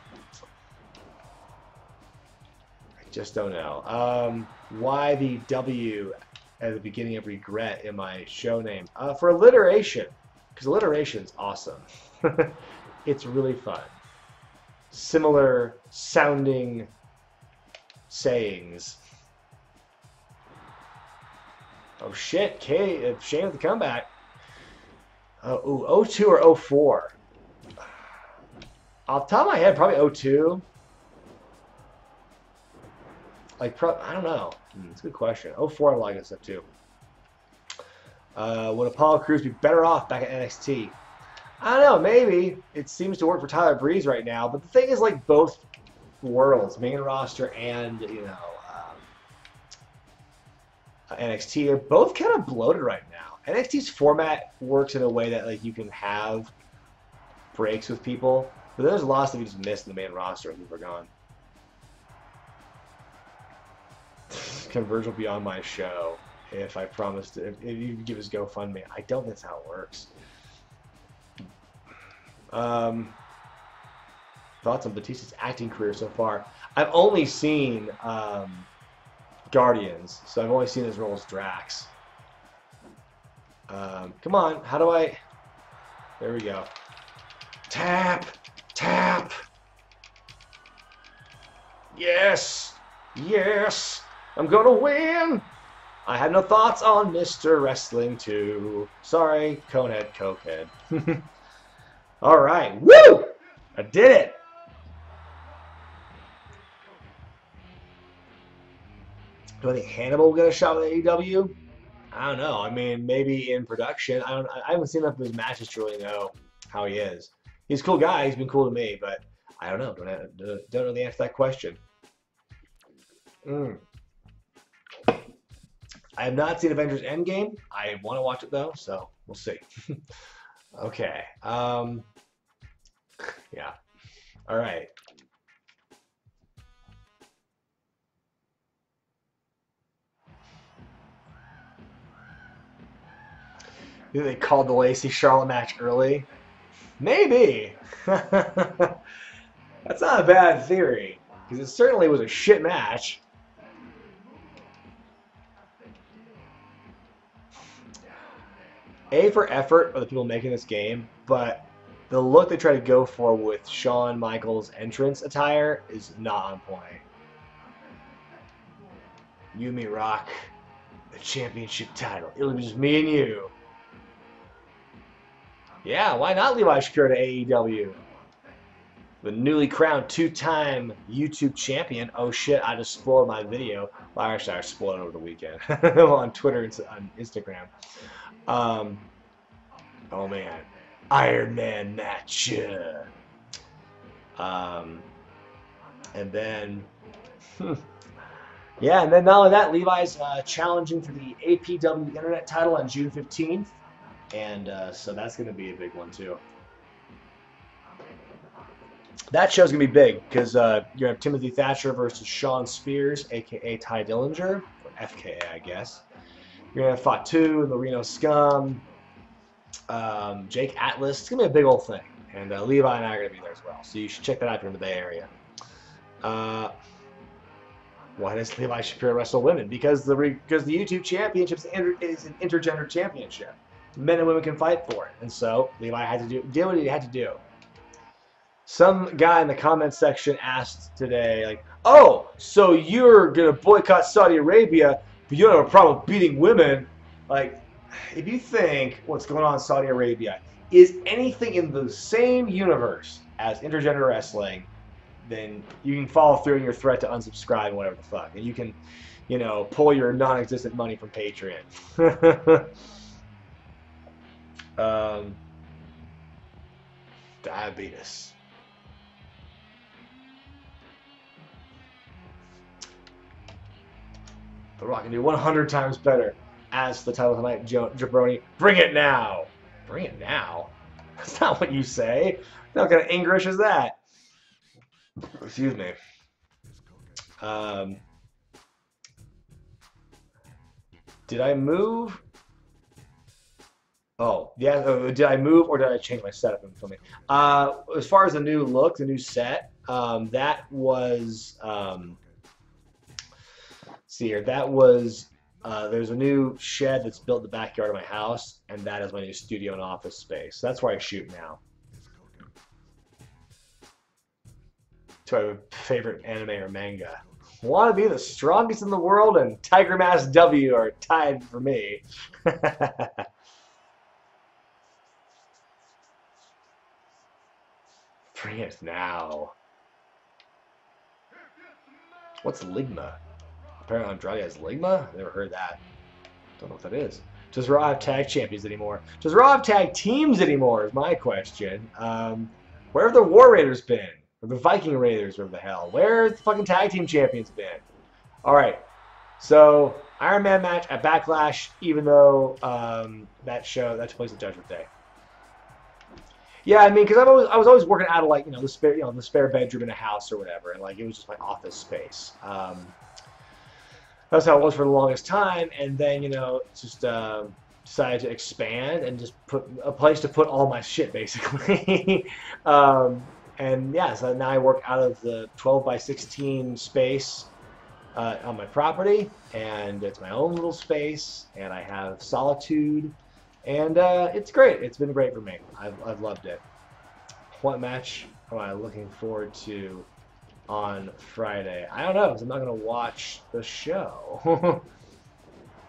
I just don't know. Why the W at the beginning of regret in my show name? For alliteration, because alliteration's awesome. It's really fun. Similar sounding sayings. Oh shit, Shane with the comeback. Ooh, 02 or 04? Off the top of my head, probably 02. Like, I don't know. It's a good question. 04, I like this stuff too. Would Apollo Crews be better off back at NXT? I don't know, maybe. It seems to work for Tyler Breeze right now, but the thing is, like, both worlds, main roster and, you know, NXT, are both kind of bloated right now. NXT's format works in a way that, like, you can have breaks with people, but there's a lot of stuff you just missed in the main roster and people are gone. Converge will be on my show if I promise to, if you give us GoFundMe. I don't think that's how it works. Thoughts on Batista's acting career so far? I've only seen Guardians, so I've only seen his role as Drax. Come on, how do I... There we go. Tap! Tap! Yes! Yes! I'm gonna win! I had no thoughts on Mr. Wrestling 2. Sorry, Conehead, Cokehead. Alright, woo! I did it! Do I think Hannibal will get a shot with AEW? I don't know. I mean, maybe in production. I haven't seen enough of his matches to really know how he is. He's a cool guy. He's been cool to me, but I don't know. Don't know the answer to that question. I have not seen Avengers Endgame. I want to watch it though, so we'll see. Okay. Yeah. All right. You think they called the Lacey Charlotte match early? Maybe. That's not a bad theory, because it certainly was a shit match. A for effort are the people making this game, but the look they try to go for with Shawn Michaels' entrance attire is not on point. You and me rock the championship title. It'll be just me and you. Yeah, why not Levi Shapiro to AEW? The newly crowned two-time YouTube champion. Oh shit, I just spoiled my video. Well, actually, I spoiled it over the weekend on Twitter and on Instagram. Oh man, Iron Man match. And then, yeah, and then not only that, Levi's challenging for the APW Internet title on June 15th. And so that's going to be a big one, too. That show's going to be big because you're going to have Timothy Thatcher versus Sean Spears, a.k.a. Ty Dillinger, or FKA, I guess. You're going to have Fatu and the Reno Scum, Jake Atlas. It's going to be a big old thing. And Levi and I are going to be there as well. So you should check that out if you're in the Bay Area. Why does Levi Shapiro wrestle women? Because the YouTube Championship is an intergender championship. Men and women can fight for it. And so Levi had to do what he had to do. Some guy in the comments section asked today, like, oh, so you're going to boycott Saudi Arabia, but you don't have a problem with beating women? Like, if you think what's going on in Saudi Arabia is anything in the same universe as intergender wrestling, then you can follow through on your threat to unsubscribe and whatever the fuck. And you can, you know, pull your non-existent money from Patreon. Diabetes. The Rock can do 100 times better. As the title tonight, Jabroni. Bring it now. Bring it now. That's not what you say. What kind of English is that? Excuse me. Did I move? Oh, yeah. Did I move or did I change my setup in filming? As far as the new look, the new set, that was. See here, that was. There's a new shed that's built in the backyard of my house, and that is my new studio and office space. So that's where I shoot now. To my favorite anime or manga. Want to be the strongest in the world, and Tiger Mask W are tied for me. Bring it now. What's Ligma? Apparently Andrade has Ligma? Never heard that. Don't know what that is. Does Raw have tag champions anymore? Does Raw have tag teams anymore is my question. Where have the War Raiders been? Or the Viking Raiders, or the hell? Where have the fucking tag team champions been? Alright. So, Iron Man match at Backlash, even though that took place on Judgment Day. Yeah, I mean, because I was always working out of, like, the spare bedroom in a house or whatever, and like it was just my office space. That's how it was for the longest time, and then just decided to expand and just put a place to put all my shit, basically. And yeah, so now I work out of the 12x16 space on my property, and it's my own little space, and I have solitude. And it's great. It's been great for me. I've loved it. What match am I looking forward to on Friday? I don't know, because I'm not going to watch the show.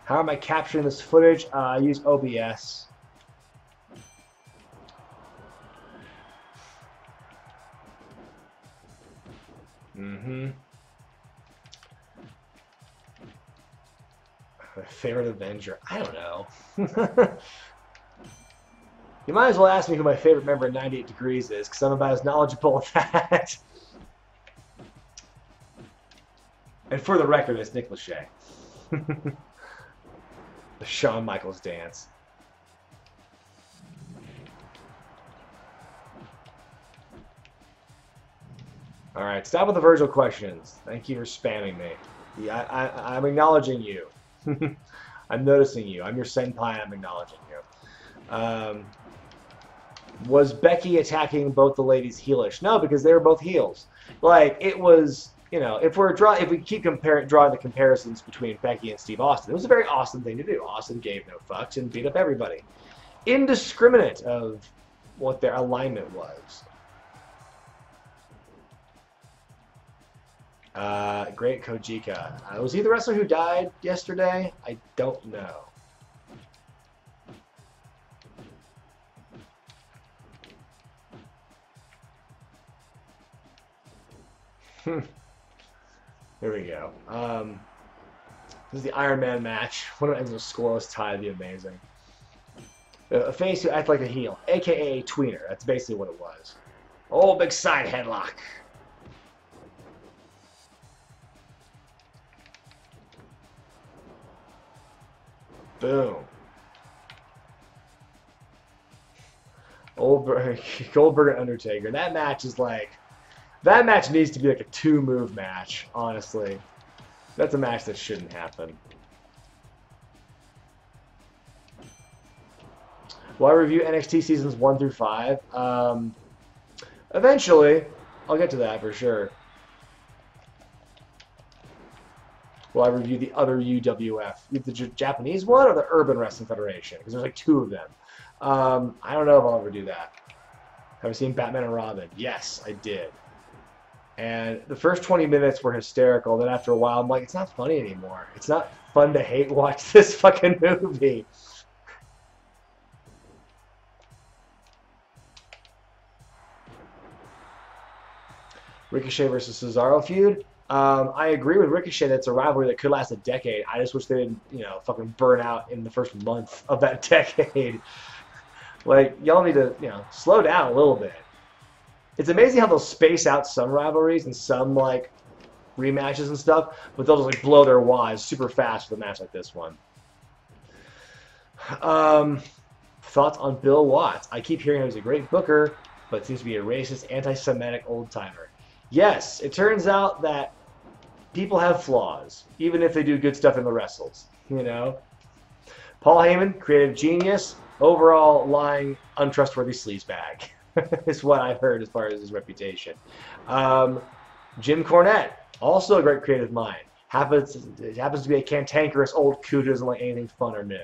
How am I capturing this footage? I use OBS. My favorite Avenger? I don't know. You might as well ask me who my favorite member of 98 Degrees is, because I'm about as knowledgeable as that. And for the record, it's Nick Lachey. The Shawn Michaels dance. Alright, stop with the Virgil questions. Thank you for spamming me. Yeah, I'm acknowledging you. I'm noticing you. I'm your senpai, I'm acknowledging you. Was Becky attacking both the ladies heelish? No, because they were both heels. Like, it was, if we keep drawing the comparisons between Becky and Steve Austin, it was a very Austin thing to do. Austin gave no fucks and beat up everybody. Indiscriminate of what their alignment was. Great Kojika. Was he the wrestler who died yesterday? I don't know. Here we go. This is the Iron Man match. One of them ends in a scoreless tie. Would be amazing. A face who acts like a heel, aka a tweener. That's basically what it was. Oh, big side headlock. Boom. Goldberg and Undertaker. That match is like... That match needs to be like a 2-move match, honestly. That's a match that shouldn't happen. Will I review NXT seasons 1 through 5? Eventually. I'll get to that for sure. Will I review the other UWF? The Japanese one or the Urban Wrestling Federation? Because there's like 2 of them. I don't know if I'll ever do that. Have I seen Batman and Robin? Yes, I did. And the first 20 minutes were hysterical. Then after a while, I'm like, it's not funny anymore. It's not fun to hate watch this fucking movie. Ricochet versus Cesaro feud. I agree with Ricochet that it's a rivalry that could last a decade. I just wish they didn't, fucking burn out in the first month of that decade. Like, y'all need to, slow down a little bit. It's amazing how they'll space out some rivalries and some, like, rematches and stuff, but they'll just, like, blow their wads super fast with a match like this one. Thoughts on Bill Watts? I keep hearing he was a great booker, but seems to be a racist, anti-Semitic old-timer. Yes, it turns out that people have flaws, even if they do good stuff in the wrestles, Paul Heyman, creative genius, overall lying, untrustworthy sleazebag, is what I've heard as far as his reputation. Jim Cornette, also a great creative mind. Happens to be a cantankerous old coot who doesn't like anything fun or new.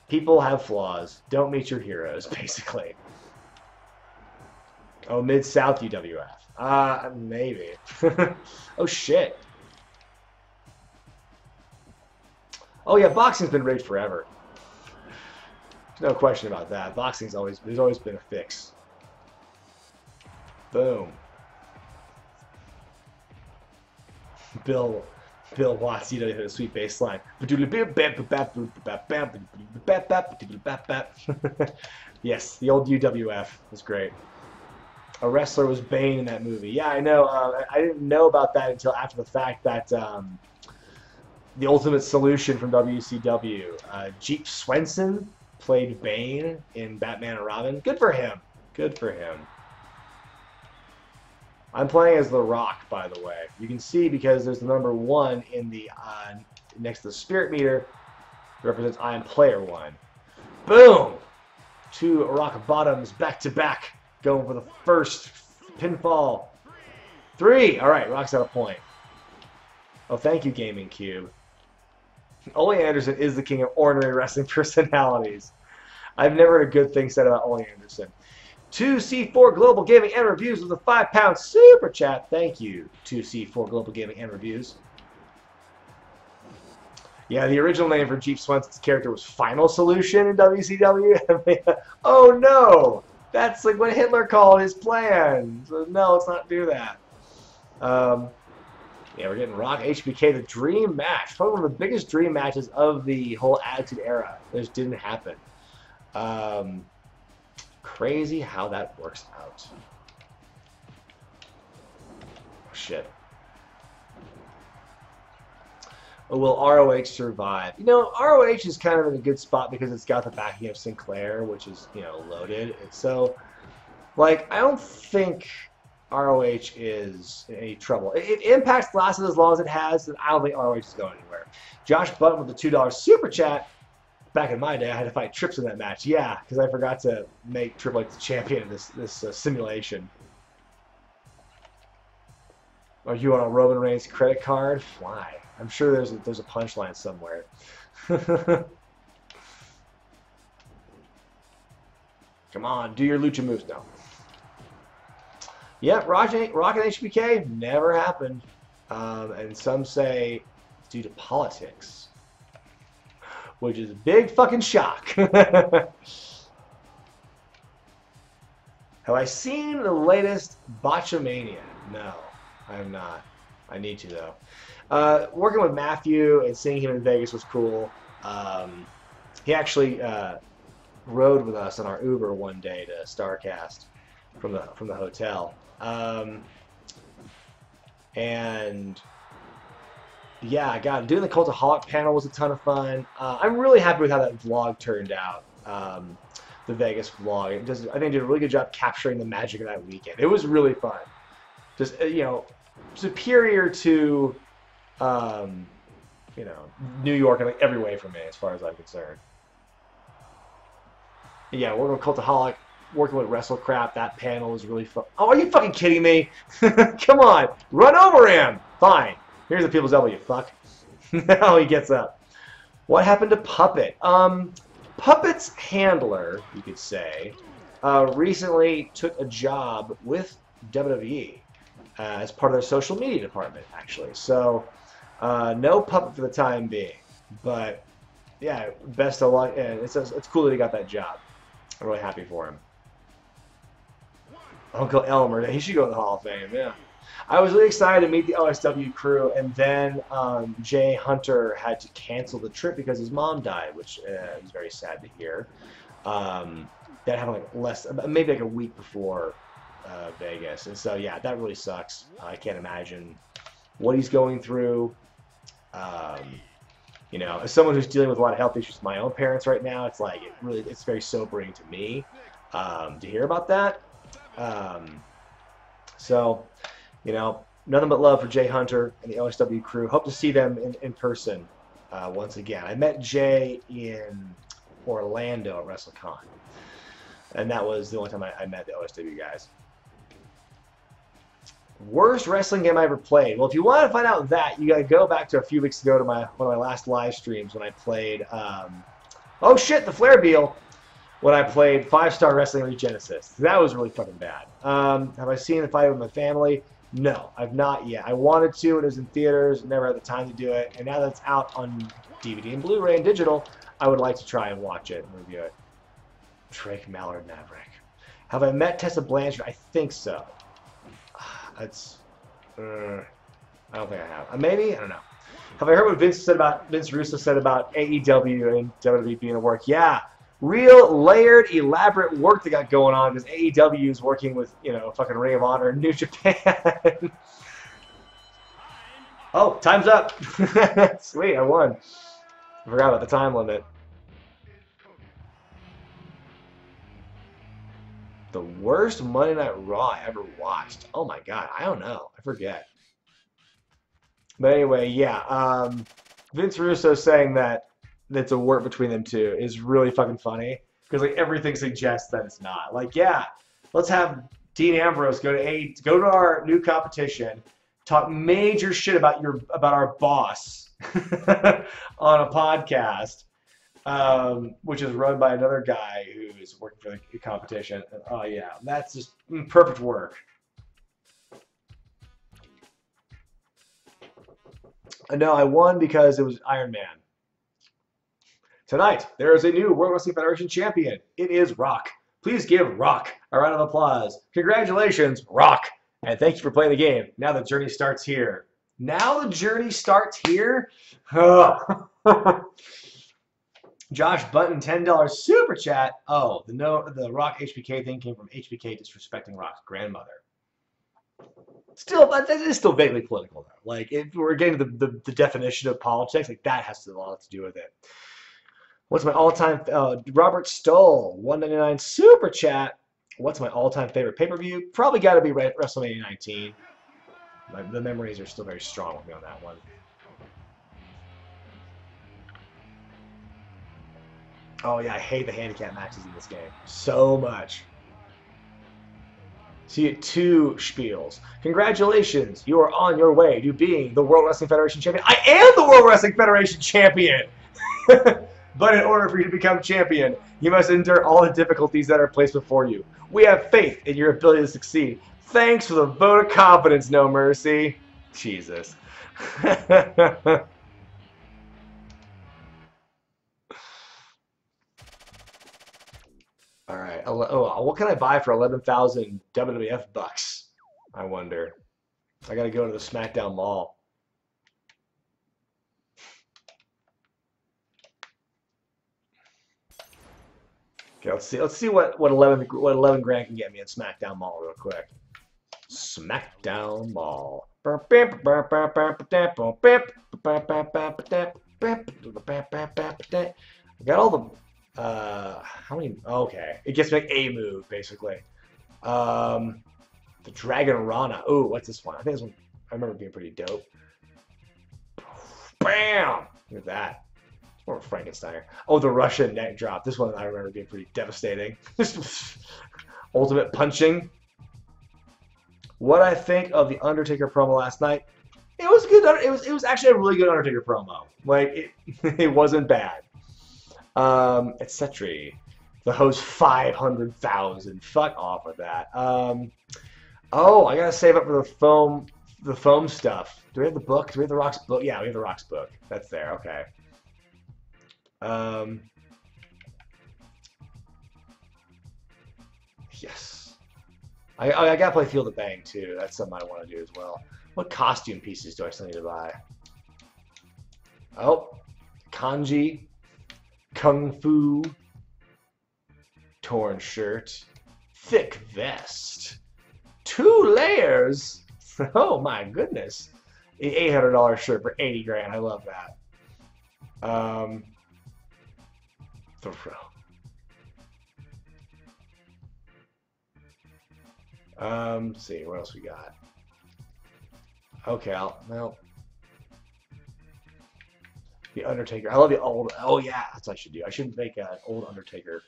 People have flaws. Don't meet your heroes, basically. Oh, Mid-South UWF. Maybe. Oh, shit. Oh, yeah, boxing's been rigged forever. There's no question about that. There's always been a fix. Boom. Bill Watts, you know, hit a sweet bass line. Yes, the old UWF was great. A wrestler was Bane in that movie. Yeah, I know. I didn't know about that until after the fact that the Ultimate Solution from WCW, Jeep Swenson, played Bane in Batman and Robin. Good for him. Good for him. I'm playing as The Rock, by the way. You can see because there's the number 1 in the next to the spirit meter. It represents I am player 1. Boom! 2 rock bottoms back to back, going for the first pinfall. 3. All right, Rock's at a point. Oh, thank you, Gaming Cube. Ole Anderson is the king of ordinary wrestling personalities. I've never heard a good thing said about Ole Anderson. 2C4 Global Gaming and Reviews with a £5 super chat. Thank you, 2C4 Global Gaming and Reviews. Yeah, the original name for Jeep Swenson's character was Final Solution in WCW. Oh no! That's like what Hitler called his plan. So no, let's not do that. Yeah, we're getting Rock HBK, the dream match. Probably one of the biggest dream matches of the whole Attitude Era. It just didn't happen. Crazy how that works out. Oh, shit. Oh, will ROH survive? You know, ROH is kind of in a good spot because it's got the backing of Sinclair, which is, you know, loaded. And so, like, I don't think ROH is in any trouble. If Impact's lasted as long as it has, then I don't think ROH is going anywhere. Josh Button with the $2 super chat. Back in my day, I had to fight Trips in that match. Yeah, because I forgot to make Triple H the champion in this simulation. Are you on a Roman Reigns credit card? Why? I'm sure there's a punchline somewhere. Come on, do your lucha moves now. Yeah, Rock and HBK never happened, and some say it's due to politics, which is a big fucking shock. Have I seen the latest Botchamania? No, I have not. I need to, though. Working with Matthew and seeing him in Vegas was cool. He actually rode with us on our Uber one day to StarCast from the hotel. And yeah, God, doing the Cultaholic panel was a ton of fun. I'm really happy with how that vlog turned out. The Vegas vlog. I think it did a really good job capturing the magic of that weekend. It was really fun. Just, you know, superior to, you know, New York in like every way for me, as far as I'm concerned. Yeah, working with Cultaholic, working with WrestleCrap, that panel was really fun. Oh, are you fucking kidding me? Come on, run over him. Fine. Here's the people's elbow, you fuck. Now he gets up. What happened to Puppet? Puppet's handler, you could say, recently took a job with WWE as part of their social media department, actually. So, no Puppet for the time being. But, yeah, best of luck. And it's cool that he got that job. I'm really happy for him. Uncle Elmer, he should go to the Hall of Fame, yeah. I was really excited to meet the OSW crew, and then Jay Hunter had to cancel the trip because his mom died, which was very sad to hear. That happened like maybe like a week before Vegas, and so yeah, that really sucks. I can't imagine what he's going through. You know, as someone who's dealing with a lot of health issues with my own parents right now, it's like it's very sobering to me to hear about that. So, you know, Nothing but love for Jay Hunter and the OSW crew. Hope to see them in person once again. I met Jay in Orlando at WrestleCon, and that was the only time I met the OSW guys. Worst wrestling game I ever played. Well, if you want to find out that, you got to go back to a few weeks ago to one of my last live streams when I played. Oh shit, the Flair Deal. When I played 5-Star Wrestling Regenesis. That was really fucking bad. Have I seen the fight with my family? No, I've not yet. I wanted to when it was in theaters, never had the time to do it. And now that it's out on DVD and Blu-ray and digital, I would like to try and watch it and review it. Drake Mallard Maverick. Have I met Tessa Blanchard? I think so. That's... I don't think I have. Maybe? I don't know. Have I heard what Vince Russo said about AEW and WWE being at work? Yeah. Real layered, elaborate work they got going on because AEW is working with, you know, fucking Ring of Honor and New Japan. Oh, time's up. Sweet, I won. I forgot about the time limit. The worst Monday Night Raw I ever watched. Oh my god, I don't know. I forget. But anyway, yeah. Vince Russo saying that that's a work between them two is really fucking funny because like everything suggests that it's not. Like, yeah, let's have Dean Ambrose go to our new competition, talk major shit about our boss on a podcast, which is run by another guy who is working for the competition. And, oh yeah, that's just perfect work. No, I won because it was Iron Man. Tonight, there is a new World Wrestling Federation champion. It is Rock. Please give Rock a round of applause. Congratulations, Rock. And thank you for playing the game. Now the journey starts here. Now the journey starts here? Josh Button, $10 super chat. Oh, the Rock HBK thing came from HBK disrespecting Rock's grandmother. Still, but that is still vaguely political, though. Like, if we're getting to the definition of politics, like that has a lot to do with it. What's my all-time... Robert Stoll, $1.99 super chat. What's my all-time favorite pay-per-view? Probably got to be WrestleMania 19. The memories are still very strong with me on that one. Oh, yeah, I hate the handicap matches in this game. So much. So you get 2 spiels. Congratulations, you are on your way to being the World Wrestling Federation champion. I am the World Wrestling Federation champion! But in order for you to become champion, you must endure all the difficulties that are placed before you. We have faith in your ability to succeed. Thanks for the vote of confidence, No Mercy. Jesus. All right. Oh, what can I buy for 11,000 WWF bucks? I wonder. I got to go to the SmackDown Mall. Okay, let's see what 11 grand can get me at SmackDown Mall real quick. SmackDown Mall. I got all the how many? Okay, it gets me like a move basically. The Dragon Rana. Oh, what's this one? I think this one I remember being pretty dope. Bam! Look at that. Or Frankensteiner. Oh, the Russian neck drop. This one I remember being pretty devastating. Ultimate punching. What I think of the Undertaker promo last night? It was good. It was actually a really good Undertaker promo. Like it wasn't bad. Etc. The host 500,000. Fuck off with that. Oh, I gotta save up for the foam stuff. Do we have the book? Do we have the Rock's book? Yeah, we have the Rock's book. That's there. Okay. Yes. I gotta play Field of Bang too. That's something I want to do as well. What costume pieces do I still need to buy? Oh, kanji, kung fu, torn shirt, thick vest, 2 layers. Oh my goodness, an $800 shirt for 80 grand. I love that. The row. Let's see what else we got. Okay, well. The Undertaker. I love the old. Oh yeah, that's what I should do. I should make an old Undertaker.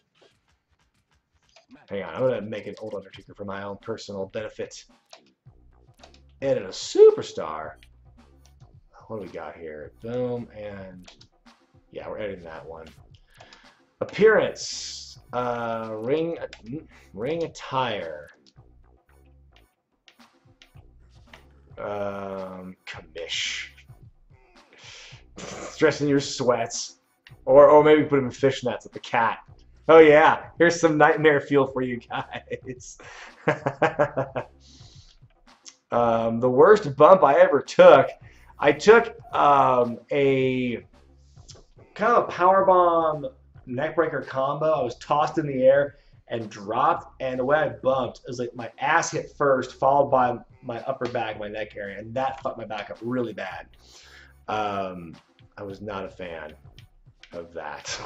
Hang on, I'm gonna make an old Undertaker for my own personal benefit. Edit a superstar. What do we got here? Boom, and yeah, we're editing that one. Appearance. Ring attire. Commish. Dressed in your sweats. Or maybe put him in fishnets with the cat. Oh yeah, here's some nightmare fuel for you guys. The worst bump I ever took. I took a kind of a powerbomb neckbreaker combo. I was tossed in the air and dropped, and the way I bumped is like my ass hit first, followed by my upper back, my neck area, and that fucked my back up really bad. I was not a fan of that.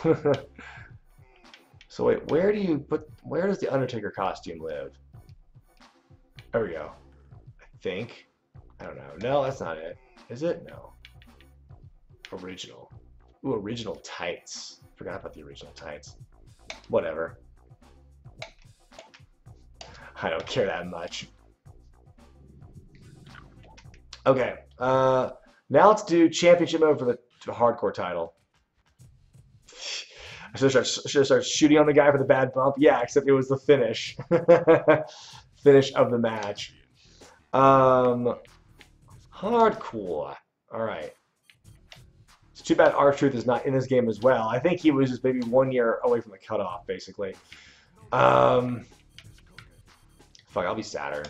So wait, where does the Undertaker costume live? There we go. I think. I don't know. No, that's not it. Is it? No. Original. Ooh, original tights. Forgot about the original tights. Whatever. I don't care that much. Okay. Now let's do championship mode for the hardcore title. I should have started shooting on the guy for the bad bump. Yeah, except it was the finish. Finish of the match. Hardcore. All right. It's too bad R-Truth is not in this game as well. I think he was just maybe 1 year away from the cutoff, basically. Fuck, I'll be Saturn.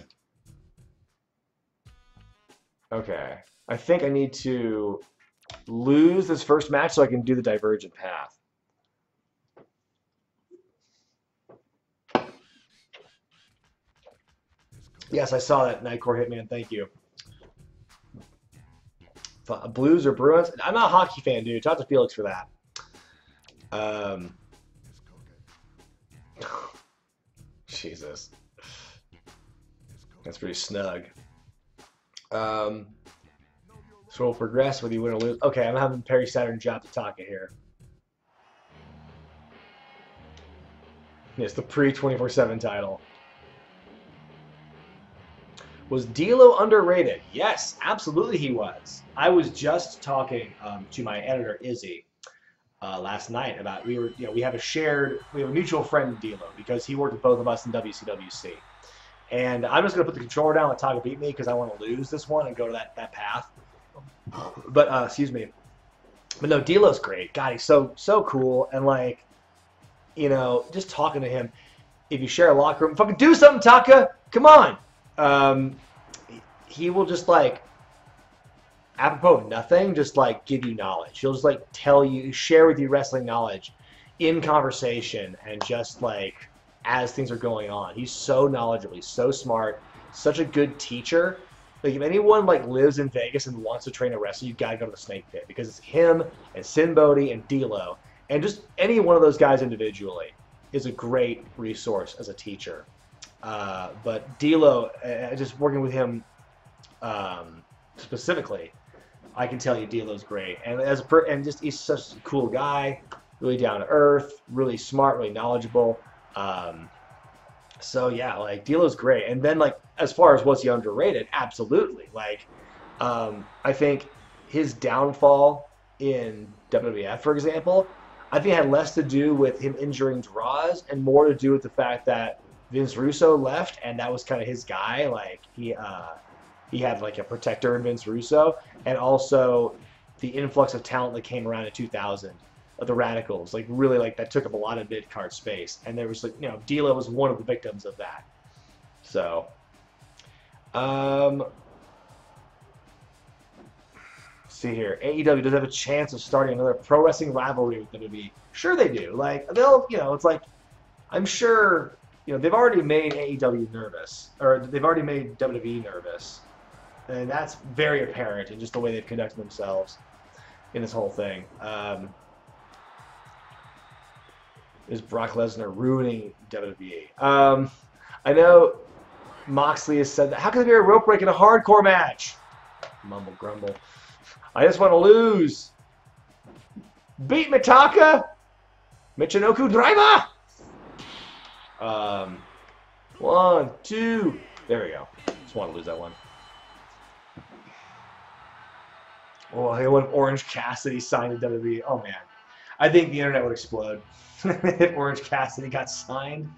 Okay. I think I need to lose this first match so I can do the divergent path. Yes, I saw that, Nightcore Hitman. Thank you. Blues or Bruins? I'm not a hockey fan, dude. Talk to Felix for that. Jesus. That's pretty snug. So we'll progress whether you win or lose. Okay, I'm having Perry Saturn drop the Taka here. It's the pre-24/7 title. Was D'Lo underrated? Yes, absolutely he was. I was just talking to my editor Izzy last night about we have a mutual friend D'Lo because he worked with both of us in WCWC. And I'm just gonna put the controller down, let Taka beat me because I want to lose this one and go to that path. But excuse me. But no, D'Lo's great. God, he's so cool, and like, you know, just talking to him. If you share a locker room, fucking do something, Taka. Come on. He will just like, apropos of nothing, just like give you knowledge. He'll just like tell you, share with you wrestling knowledge in conversation and just like as things are going on. He's so knowledgeable. He's so smart. Such a good teacher. Like if anyone like lives in Vegas and wants to train a wrestler, you gotta go to the Snake Pit because it's him and Sin Bodhi and D'Lo and just any one of those guys individually is a great resource as a teacher. But D'Lo, just working with him specifically, I can tell you D'Lo's great, and he's such a cool guy, really down to earth, really smart, really knowledgeable. So yeah, like D'Lo's great. And then like as far as was he underrated, absolutely. Like I think his downfall in WWF, for example, I think it had less to do with him injuring draws and more to do with the fact that Vince Russo left, and that was kind of his guy. Like he had like a protector in Vince Russo, and also the influx of talent that came around in 2000, the Radicals, like really like that took up a lot of mid card space, and there was like D'Lo was one of the victims of that. So, see here, AEW does have a chance of starting another pro wrestling rivalry with WWE. Sure they do. Like they'll, it's like I'm sure. They've already made AEW nervous, or they've already made WWE nervous, and that's very apparent in just the way they've conducted themselves in this whole thing. Is Brock Lesnar ruining WWE? I know Moxley has said that. How can there be a rope break in a hardcore match? Mumble grumble. I just want to lose. Beat Mitaka. Michinoku driver. 1, 2. There we go. Just want to lose that one. Oh, I want Orange Cassidy signed to WWE. Oh man, I think the internet would explode if Orange Cassidy got signed.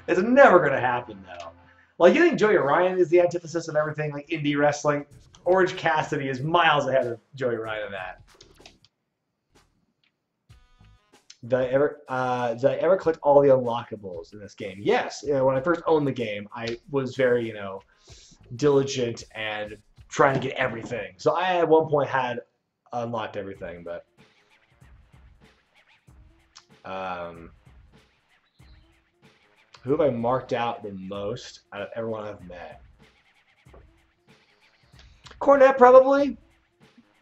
It's never gonna happen though. Like, you think Joey Ryan is the antithesis of everything, like indie wrestling? Orange Cassidy is miles ahead of Joey Ryan in that. Did I ever collect all the unlockables in this game? Yes. You know, when I first owned the game, I was very, you know, diligent and trying to get everything. So I at one point had unlocked everything, but who have I marked out the most out of everyone I've met? Cornette, probably.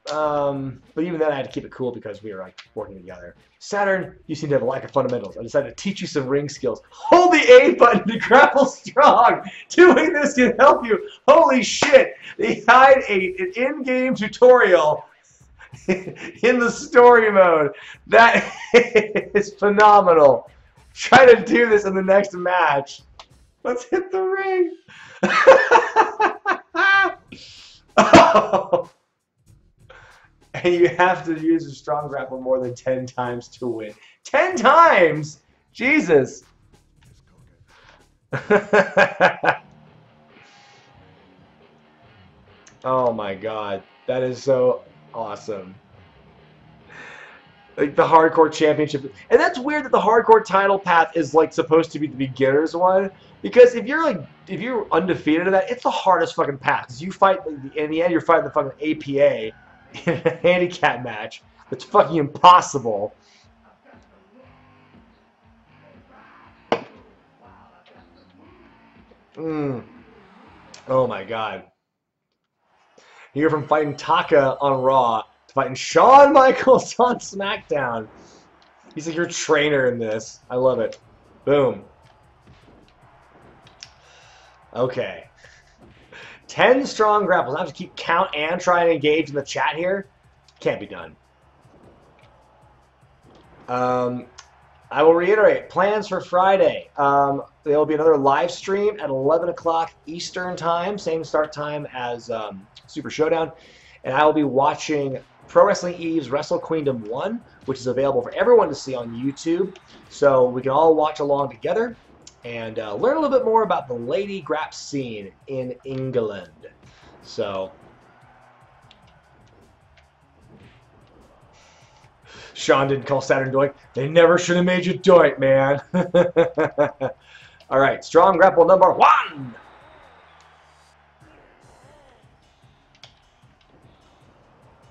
But even then, I had to keep it cool because we were like working together. Saturn, you seem to have a lack of fundamentals. I decided to teach you some ring skills. Hold the A button to grapple strong. Doing this can help you. Holy shit! They hide an in-game tutorial in the story mode. That is phenomenal. Try to do this in the next match. Let's hit the ring. Oh. And you have to use a strong grapple more than 10 times to win. 10 times? Jesus. Oh my god. That is so awesome. Like the hardcore championship. And that's weird that the hardcore title path is like supposed to be the beginner's one. Because if you're undefeated in that, it's the hardest fucking path. Because you fight, in the end, you're fighting the fucking APA in a handicap match. It's fucking impossible. Oh my god. You're from fighting Taka on Raw to fighting Shawn Michaels on SmackDown. He's like your trainer in this. I love it. Boom. Okay. 10 strong grapples. I have to keep count and try and engage in the chat here. Can't be done. I will reiterate, plans for Friday. There will be another live stream at 11 o'clock Eastern Time, same start time as Super Showdown. And I will be watching Pro Wrestling Eve's Wrestle Queendom 1, which is available for everyone to see on YouTube. So we can all watch along together and learn a little bit more about the lady grap scene in England. So, Sean didn't call Saturn doink. They never should have made you doink, man. All right, strong grapple number 1.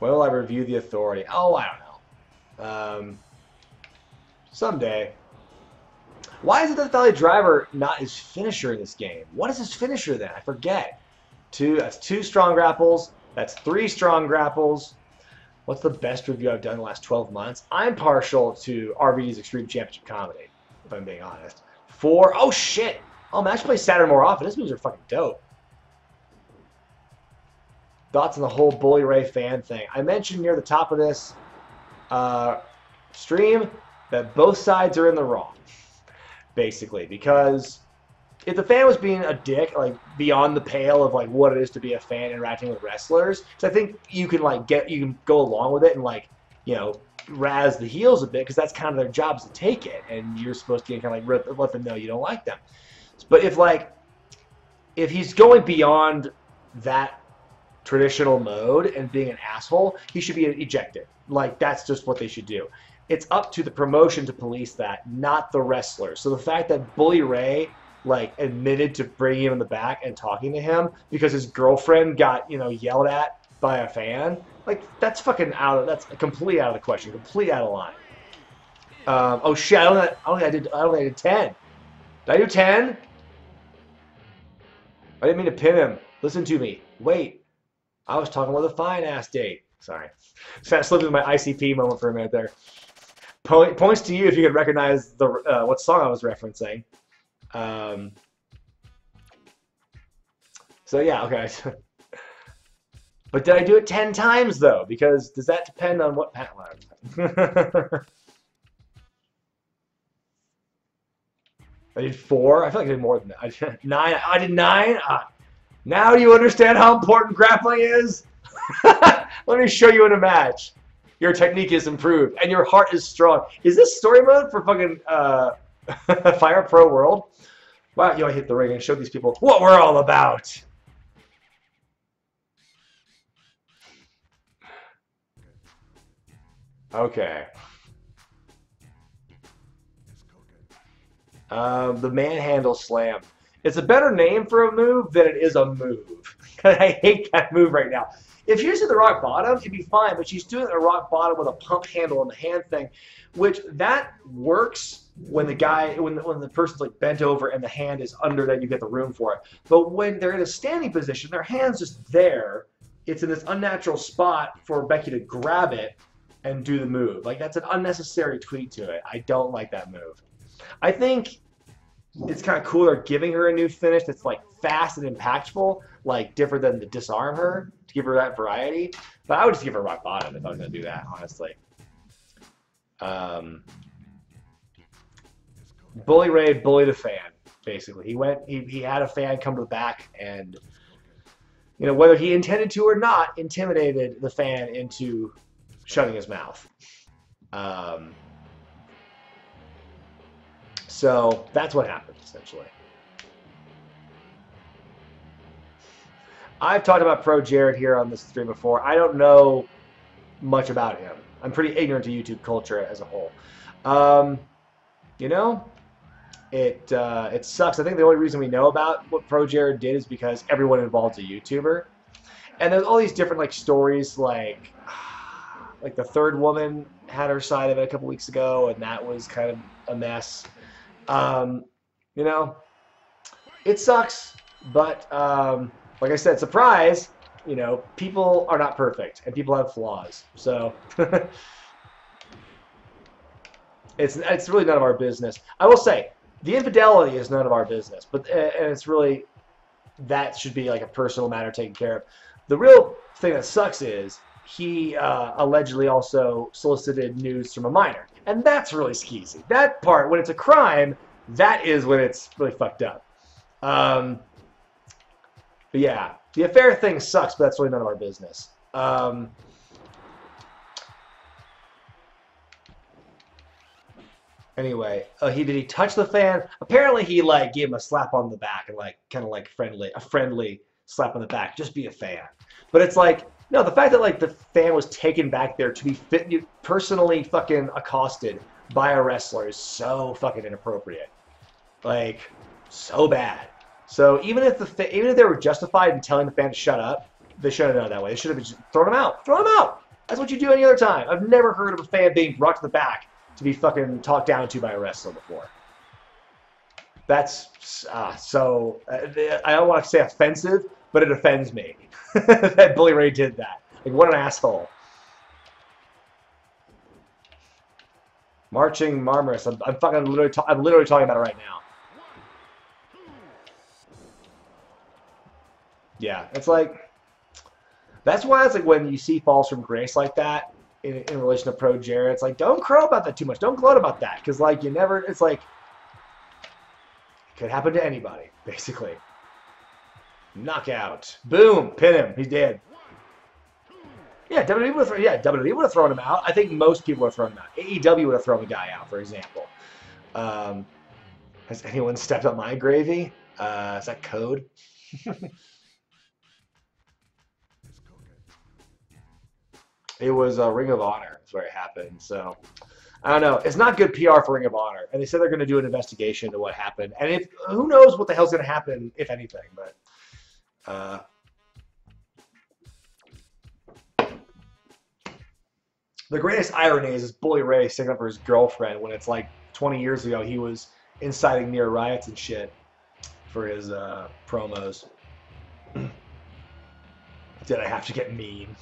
When will I review the Authority? Oh, I don't know. Someday. Why is it that Valley Driver not his finisher in this game? What is his finisher then? I forget. That's 2 strong grapples. That's 3 strong grapples. What's the best review I've done in the last 12 months? I'm partial to RVD's Extreme Championship Comedy, if I'm being honest. 4. Oh, shit. Oh, man, I should play Saturn more often. These moves are fucking dope. Thoughts on the whole Bully Ray fan thing. I mentioned near the top of this stream that both sides are in the wrong, basically, because if the fan was being a dick, like beyond the pale of like what it is to be a fan interacting with wrestlers, because I think you can you can go along with it and like, you know, razz the heels a bit, because that's kind of their job is to take it, and you're supposed to kind of like let them know you don't like them. But if he's going beyond that traditional mode and being an asshole, he should be ejected. Like, that's just what they should do. It's up to the promotion to police that, not the wrestler. So the fact that Bully Ray like admitted to bringing him in the back and talking to him because his girlfriend got, you know, yelled at by a fan, like, that's fucking that's completely out of the question, completely out of line. Oh shit! I don't think I did 10. Did I do 10? I didn't mean to pin him. Listen to me. Wait. I was talking with a fine-ass date. Sorry. So I slipped into my ICP moment for a minute there. Points to you if you could recognize the what song I was referencing. So yeah, okay. But did I do it 10 times, though? Because does that depend on what patent line? I did 4. I feel like I did more than that. I did 9. I did 9. Now do you understand how important grappling is? Let me show you in a match. Your technique is improved, and your heart is strong. Is this story mode for fucking Fire Pro World? Wow, I hit the ring and showed these people what we're all about. Okay. The manhandle slam. It's a better name for a move than it is a move. I hate that move right now. If she was at the rock bottom, it'd be fine, but she's doing it at a rock bottom with a pump handle on the hand thing, which that works when the guy, when the person's like bent over and the hand is under that, you get the room for it. But when they're in a standing position, their hand's just there. It's in this unnatural spot for Becky to grab it and do the move. Like, that's an unnecessary tweak to it. I don't like that move. I think it's kind of cool they're giving her a new finish that's like fast and impactful, like different than the disarm her, to give her that variety. But I would just give her rock bottom if I was going to do that, honestly. Bully Ray bullied a fan, basically. He had a fan come to the back and, you know, whether he intended to or not, intimidated the fan into shutting his mouth. So that's what happened, essentially. I've talked about Pro Jared here on this stream before. I don't know much about him. I'm pretty ignorant to YouTube culture as a whole. You know, it sucks. I think the only reason we know about what Pro Jared did is because everyone involved is a YouTuber. And there's all these different like stories, like the third woman had her side of it a couple weeks ago, and that was kind of a mess. You know, it sucks, but like I said, surprise, you know, people are not perfect and people have flaws. So it's really none of our business. I will say the infidelity is none of our business, but and it's really, that should be like a personal matter taken care of. The real thing that sucks is he allegedly also solicited nudes from a minor. And that's really skeezy. That part, when it's a crime, that is when it's really fucked up. But yeah, the affair thing sucks, but that's really none of our business. Anyway, did he touch the fan? Apparently he like gave him a slap on the back and like kind of like a friendly slap on the back. Just be a fan. But it's like, no, the fact that like the fan was taken back there to be personally fucking accosted by a wrestler is so fucking inappropriate. Like, so bad. So even if they were justified in telling the fan to shut up, they shouldn't have done it that way. They should have just thrown him out. Throw him out. That's what you do any other time. I've never heard of a fan being brought to the back to be fucking talked down to by a wrestler before. That's so. I don't want to say offensive, but it offends me that Bully Ray did that. Like, what an asshole. Marching Marmaris. I'm literally talking about it right now. Yeah, it's like, that's why it's like when you see falls from grace like that in relation to Pro Jared, it's like, don't crow about that too much. Don't gloat about that, because like you never. It's like, it could happen to anybody, basically. Knockout. Boom. Pin him. He's dead. Yeah, WWE would have thrown him out. I think most people would have thrown him out. AEW would have thrown the guy out, for example. Has anyone stepped on my gravy? Is that code? It was Ring of Honor. That's where it happened. So, I don't know. It's not good PR for Ring of Honor. And they said they're going to do an investigation into what happened. And who knows what the hell's going to happen, if anything. But the greatest irony is Bully Ray sticking up for his girlfriend when it's like 20 years ago he was inciting near riots and shit for his promos. Did I have to get mean?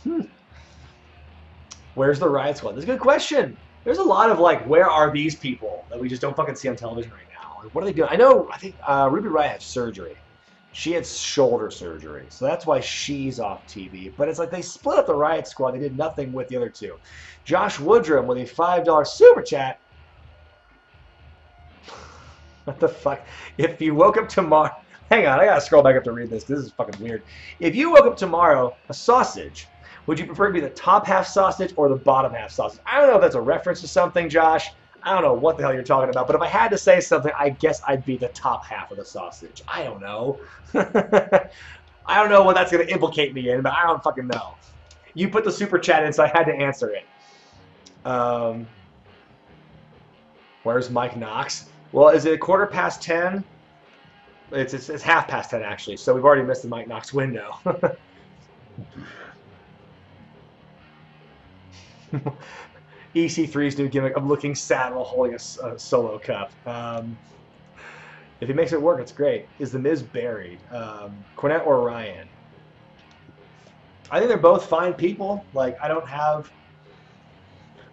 Where's the riot squad? That's a good question. There's a lot of like, where are these people that we just don't fucking see on television right now? Like, what are they doing? I think Ruby Riott had surgery. She had shoulder surgery, so that's why she's off TV. But it's like they split up the Riot Squad. They did nothing with the other two. Josh Woodrum with a $5 super chat. What the fuck? If you woke up tomorrow... Hang on, I gotta scroll back up to read this. This is fucking weird. If you woke up tomorrow a sausage, would you prefer to be the top half sausage or the bottom half sausage? I don't know if that's a reference to something, Josh. I don't know what the hell you're talking about, but if I had to say something, I guess I'd be the top half of the sausage. I don't know. I don't know what that's going to implicate me in, but I don't fucking know. You put the super chat in, so I had to answer it. Where's Mike Knox? Well, is it 10:15? It's half past 10, actually, so we've already missed the Mike Knox window. EC3's new gimmick of looking sad while holding a solo cup. If he makes it work, it's great. Is The Miz buried? Cornette or Ryan? I think they're both fine people. Like, I don't have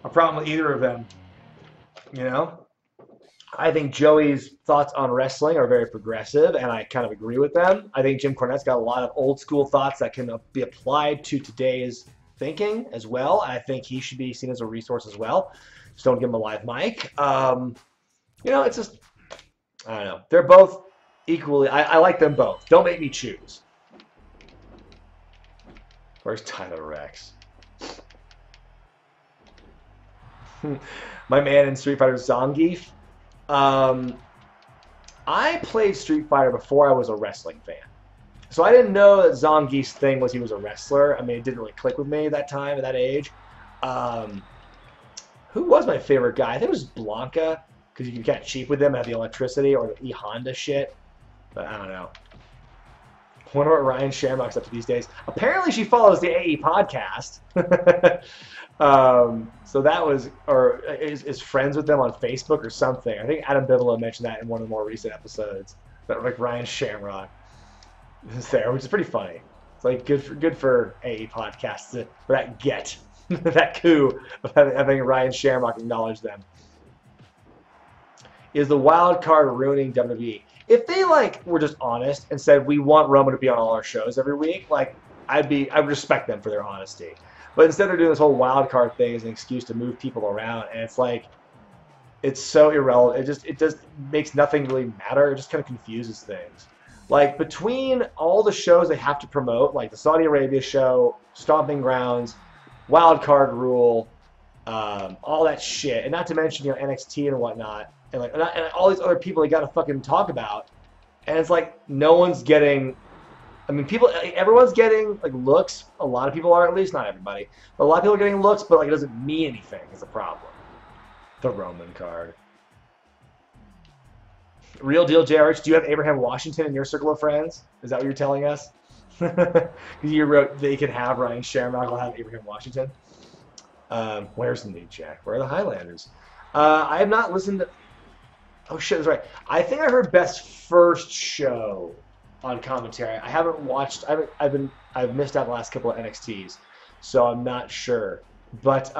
a problem with either of them. You know? I think Joey's thoughts on wrestling are very progressive, and I kind of agree with them. I think Jim Cornette's got a lot of old school thoughts that can be applied to today's thinking as well. I think he should be seen as a resource as well. Just don't give him a live mic. You know, it's just, I don't know. They're both equally, I like them both. Don't make me choose. Where's Tyler Rex? My man in Street Fighter, Zangief. I played Street Fighter before I was a wrestling fan. So I didn't know that Zangief's thing was he was a wrestler. I mean, it didn't really click with me at that time, at that age. Who was my favorite guy? I think it was Blanca, because you can get cheap with them, have the electricity, or the E-Honda shit. But I don't know. I wonder what Ryan Shamrock's up to these days. Apparently she follows the AE podcast. So that was, or is friends with them on Facebook or something. I think Adam Bigelow mentioned that in one of the more recent episodes. That like Ryan Shamrock is there, which is pretty funny. It's like good for AE podcasts for that that coup of having Ryan Shamrock acknowledge them. Is the wild card ruining WWE? If they like were just honest and said we want Roman to be on all our shows every week, like I would respect them for their honesty. But instead they're doing this whole wild card thing as an excuse to move people around, and it's like it's so irrelevant. It just makes nothing really matter. It just kind of confuses things. Like between all the shows they have to promote, like the Saudi Arabia show, Stomping Grounds, Wild Card Rule, all that shit, and not to mention NXT and whatnot, and like and all these other people they got to fucking talk about, and it's like no one's getting. I mean, everyone's getting like looks. A lot of people are, at least not everybody, but a lot of people are getting looks, but like it doesn't mean anything. Is the problem. The Roman card. Real deal, JRH. Do you have Abraham Washington in your circle of friends? Is that what you're telling us? Because you wrote they can have Ryan Shamrock. I'll have Abraham Washington. Where's the New Jack? Where are the Highlanders? I have not listened to. Oh shit, that's right. I think I heard Best First show on commentary. I haven't watched. I've missed out the last couple of NXTs, so I'm not sure. But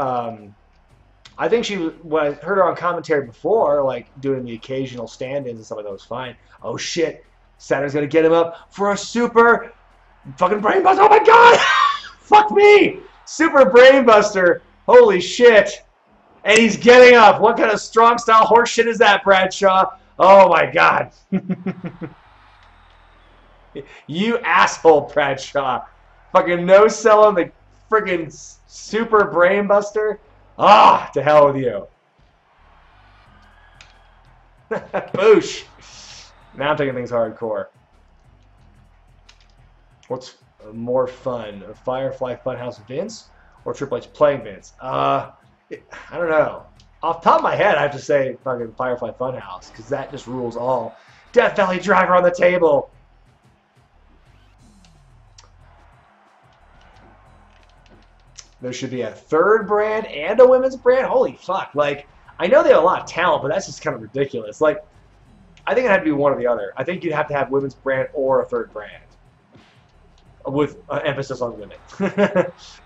I think when I heard her on commentary before, like doing the occasional stand-ins and stuff like that, was fine. Oh shit, Saturn's gonna get him up for a super fucking brainbuster. Oh my god, fuck me, super brainbuster. Holy shit, and he's getting up. What kind of strong style horse shit is that, Bradshaw? Oh my god. You asshole, Bradshaw. Fucking no-selling the friggin' super brainbuster. Ah, to hell with you. Boosh. Now I'm taking things hardcore. What's more fun, a Firefly Funhouse Vince or Triple H playing Vince? I don't know. Off the top of my head, I have to say fucking Firefly Funhouse, because that just rules all. Death Valley Driver on the table. There should be a third brand and a women's brand. Holy fuck. Like, I know they have a lot of talent, but that's just kind of ridiculous. Like, I think it had to be one or the other. I think you'd have to have women's brand or a third brand. With emphasis on women.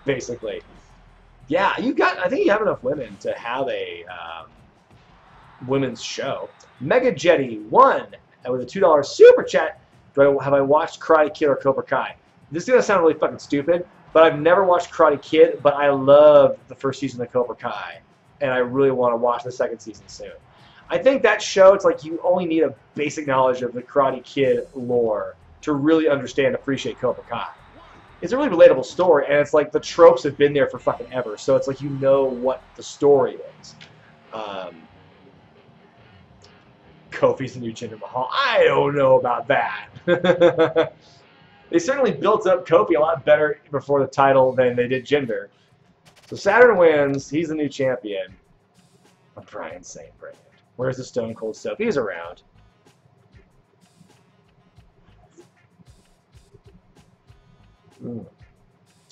Basically. Yeah, I think you have enough women to have a women's show. Mega Jetty 1 with a $2 super chat. Have I watched Karate Kid or Cobra Kai? This is gonna sound really fucking stupid, but I've never watched Karate Kid, but I loved the first season of Cobra Kai, and I really want to watch the second season soon. I think that show, it's like you only need a basic knowledge of the Karate Kid lore to really understand and appreciate Cobra Kai. It's a really relatable story, and it's like the tropes have been there for fucking ever, so it's like you know what the story is. Kofi's the new Jinder Mahal. I don't know about that. They certainly built up Kofi a lot better before the title than they did Jinder. So Saturn wins. He's the new champion. Brian St. Brand. Where's the Stone Cold stuff? He's around.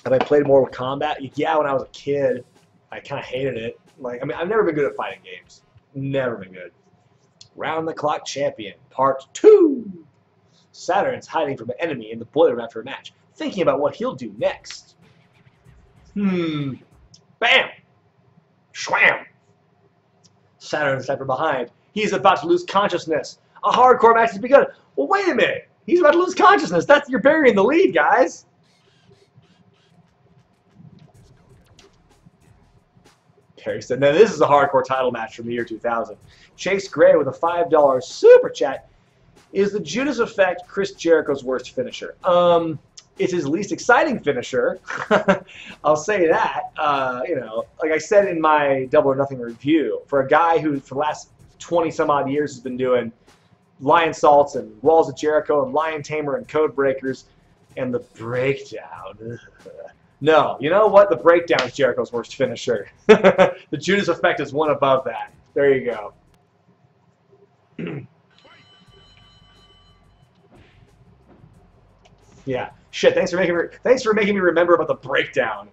Have I played Mortal Kombat? Yeah, when I was a kid. I kind of hated it. Like, I mean, I've never been good at fighting games. Never been good. Round the Clock Champion, Part 2. Saturn's hiding from an enemy in the boiler room after a match, thinking about what he'll do next. Bam! Schwam! Saturn's left from behind. He's about to lose consciousness. A hardcore match has begun. Well, wait a minute. He's about to lose consciousness. You're burying the lead, guys. Perry said, now this is a hardcore title match from the year 2000. Chase Gray with a $5 super chat. Is the Judas Effect Chris Jericho's worst finisher? It's his least exciting finisher. I'll say that. You know, like I said in my Double or Nothing review, for a guy who for the last 20-some-odd years has been doing Lion Salts and Walls of Jericho and Lion Tamer and Code Breakers and the Breakdown. No, you know what? The Breakdown is Jericho's worst finisher. The Judas Effect is one above that. There you go. Yeah. Shit. Thanks for making me remember about the Breakdown.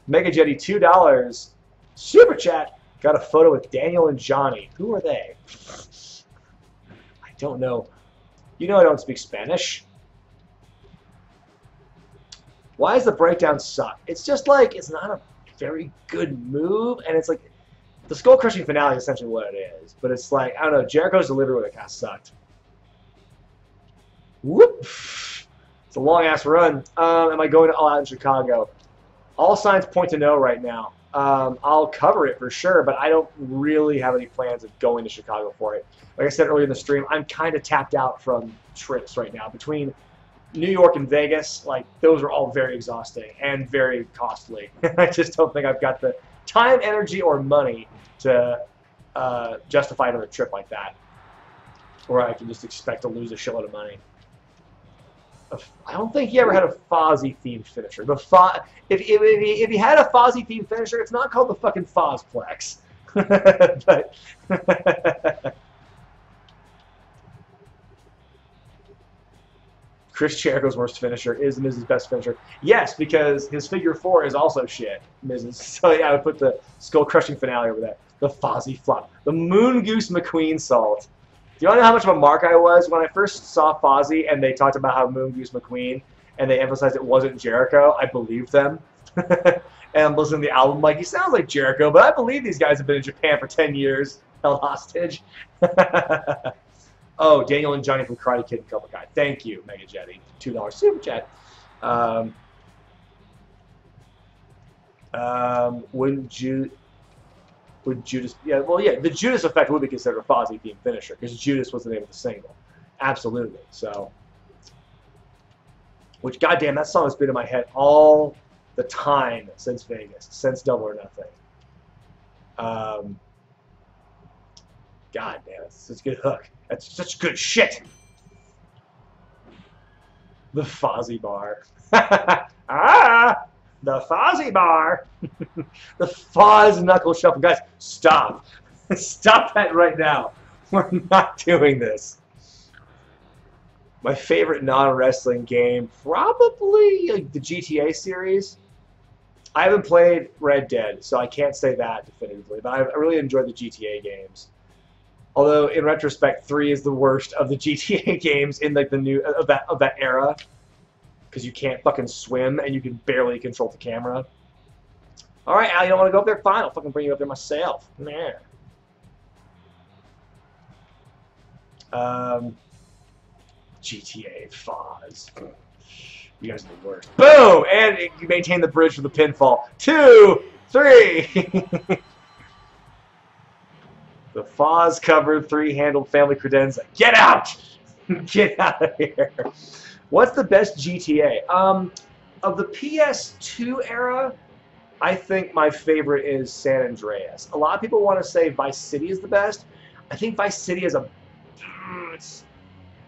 Mega Jetty, $2. Super chat. Got a photo with Daniel and Johnny. Who are they? I don't know. You know I don't speak Spanish. Why does the Breakdown suck? It's just like, it's not a very good move, and it's like, the Skull Crushing finale is essentially what it is. But it's like, I don't know, Jericho's delivery would have kind of sucked. Whoop! It's a long-ass run. Am I going to All Out in Chicago? All signs point to no right now. I'll cover it for sure, but I don't really have any plans of going to Chicago for it. Like I said earlier in the stream, I'm kind of tapped out from trips right now. Between New York and Vegas, like, those are all very exhausting and very costly. I just don't think I've got the time, energy, or money to justify another trip like that, where I can just expect to lose a shitload of money. I don't think he ever had a Fozzy-themed finisher. If he had a Fozzy-themed finisher, it's not called the fucking Fozzplex. But Chris Jericho's worst finisher is Miz's best finisher. Yes, because his figure 4 is also shit, Miz's. So yeah, I would put the Skull Crushing finale over that. The Fozzy flop. The Moon Goose McQueen salt. Do you want to know how much of a mark I was when I first saw Fozzy and they talked about how Moon Goose McQueen and they emphasized it wasn't Jericho? I believed them. And I'm listening to the album like, he sounds like Jericho, but I believe these guys have been in Japan for 10 years, held hostage. Oh, Daniel and Johnny from Karate Kid and Cobra Kai. Thank you, Mega Jetty. $2 super chat. Would Judas? Yeah, well, yeah. The Judas Effect would be considered a Fozzy-themed finisher because Judas was the name of the single. Absolutely. So, which, goddamn, that song has been in my head all the time since Vegas, since Double or Nothing. God damn, it's such a good hook. That's such good shit. The Fozzy bar. Ah! The Fozzy bar. The Foz Knuckle Shuffle. Guys, stop. Stop that right now. We're not doing this. My favorite non-wrestling game, probably like the GTA series. I haven't played Red Dead, so I can't say that definitively, but I really enjoyed the GTA games. Although, in retrospect, 3 is the worst of the GTA games in like the new of that era, because you can't fucking swim and you can barely control the camera. All right, Al, you don't want to go up there? Fine, I'll fucking bring you up there myself. Nah. GTA Foz. You guys are the worst. Boom! And you maintain the bridge for the pinfall. 2, 3. The Foz covered 3-handled family credenza. Get out! Get out of here. What's the best GTA? Of the PS2 era, I think my favorite is San Andreas. A lot of people want to say Vice City is the best. I think Vice City is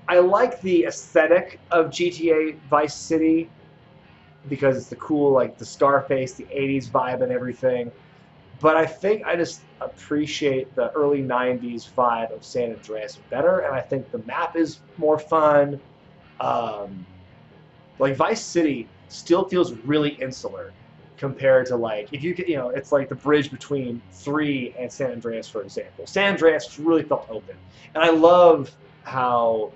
I like the aesthetic of GTA Vice City because it's the cool, like the Scarface, the 80s vibe and everything. But I think I just appreciate the early 90s vibe of San Andreas better, and I think the map is more fun. Like Vice City still feels really insular compared to, like, if you could, you know, it's like the bridge between 3 and San Andreas, for example. San Andreas really felt open, and I love how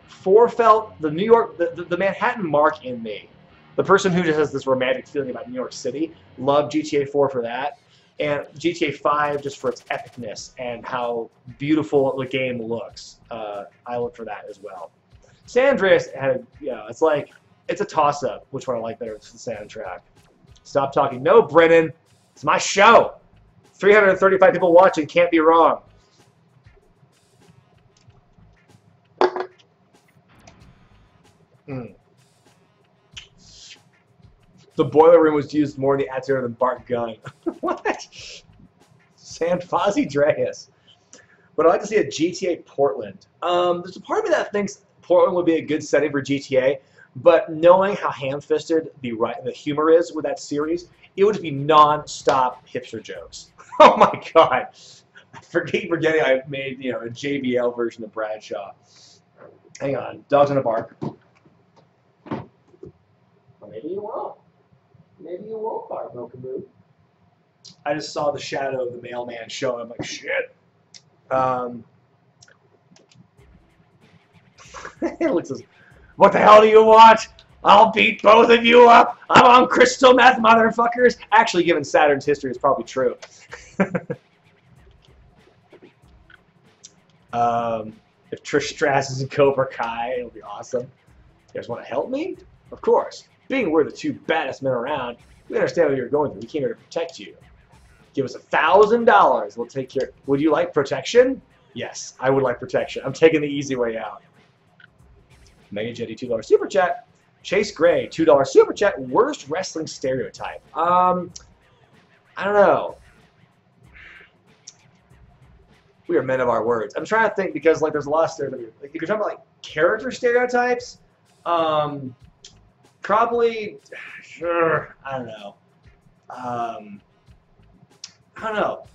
4 felt. The New York, the Manhattan mark in me, the person who just has this romantic feeling about New York City, loved GTA 4 for that, and GTA 5 just for its epicness and how beautiful the game looks. I look for that as well. San Andreas had, you know, it's like, it's a toss-up which one I like better. It's the soundtrack. Stop talking. No, Brennan, it's my show. 335 people watching, can't be wrong. The boiler room was used more in the Atzer than Bart Gunn. What? San Fozzie Dreas. Would I like to see a GTA Portland? There's a part of me that thinks Portland would be a good setting for GTA, but knowing how ham-fisted the humor is with that series, it would be non-stop hipster jokes. Oh my god! I keep forgetting I made, you know, a JBL version of Bradshaw. Hang on, dogs on a bark. Well, maybe you won't. Maybe you won't bark, Milkamoo. I just saw the shadow of the mailman show. I'm like, shit. It looks as, what the hell do you want? I'll beat both of you up. I'm on crystal meth, motherfuckers. Actually, given Saturn's history, it's probably true. If Trish Stratus is in Cobra Kai, it'll be awesome. You guys want to help me? Of course. Being we're the 2 baddest men around, we understand what you're going through. We came here to protect you. Give us $1,000. We'll take care. Would you like protection? Yes, I would like protection. I'm taking the easy way out. Mega Jetty, $2 super chat. Chase Gray, $2 super chat. Worst wrestling stereotype. I don't know. We are men of our words. I'm trying to think because, like, there's a lot of stereotypes. Like, if you're talking about, like, character stereotypes, probably, sure, I don't know. I don't know.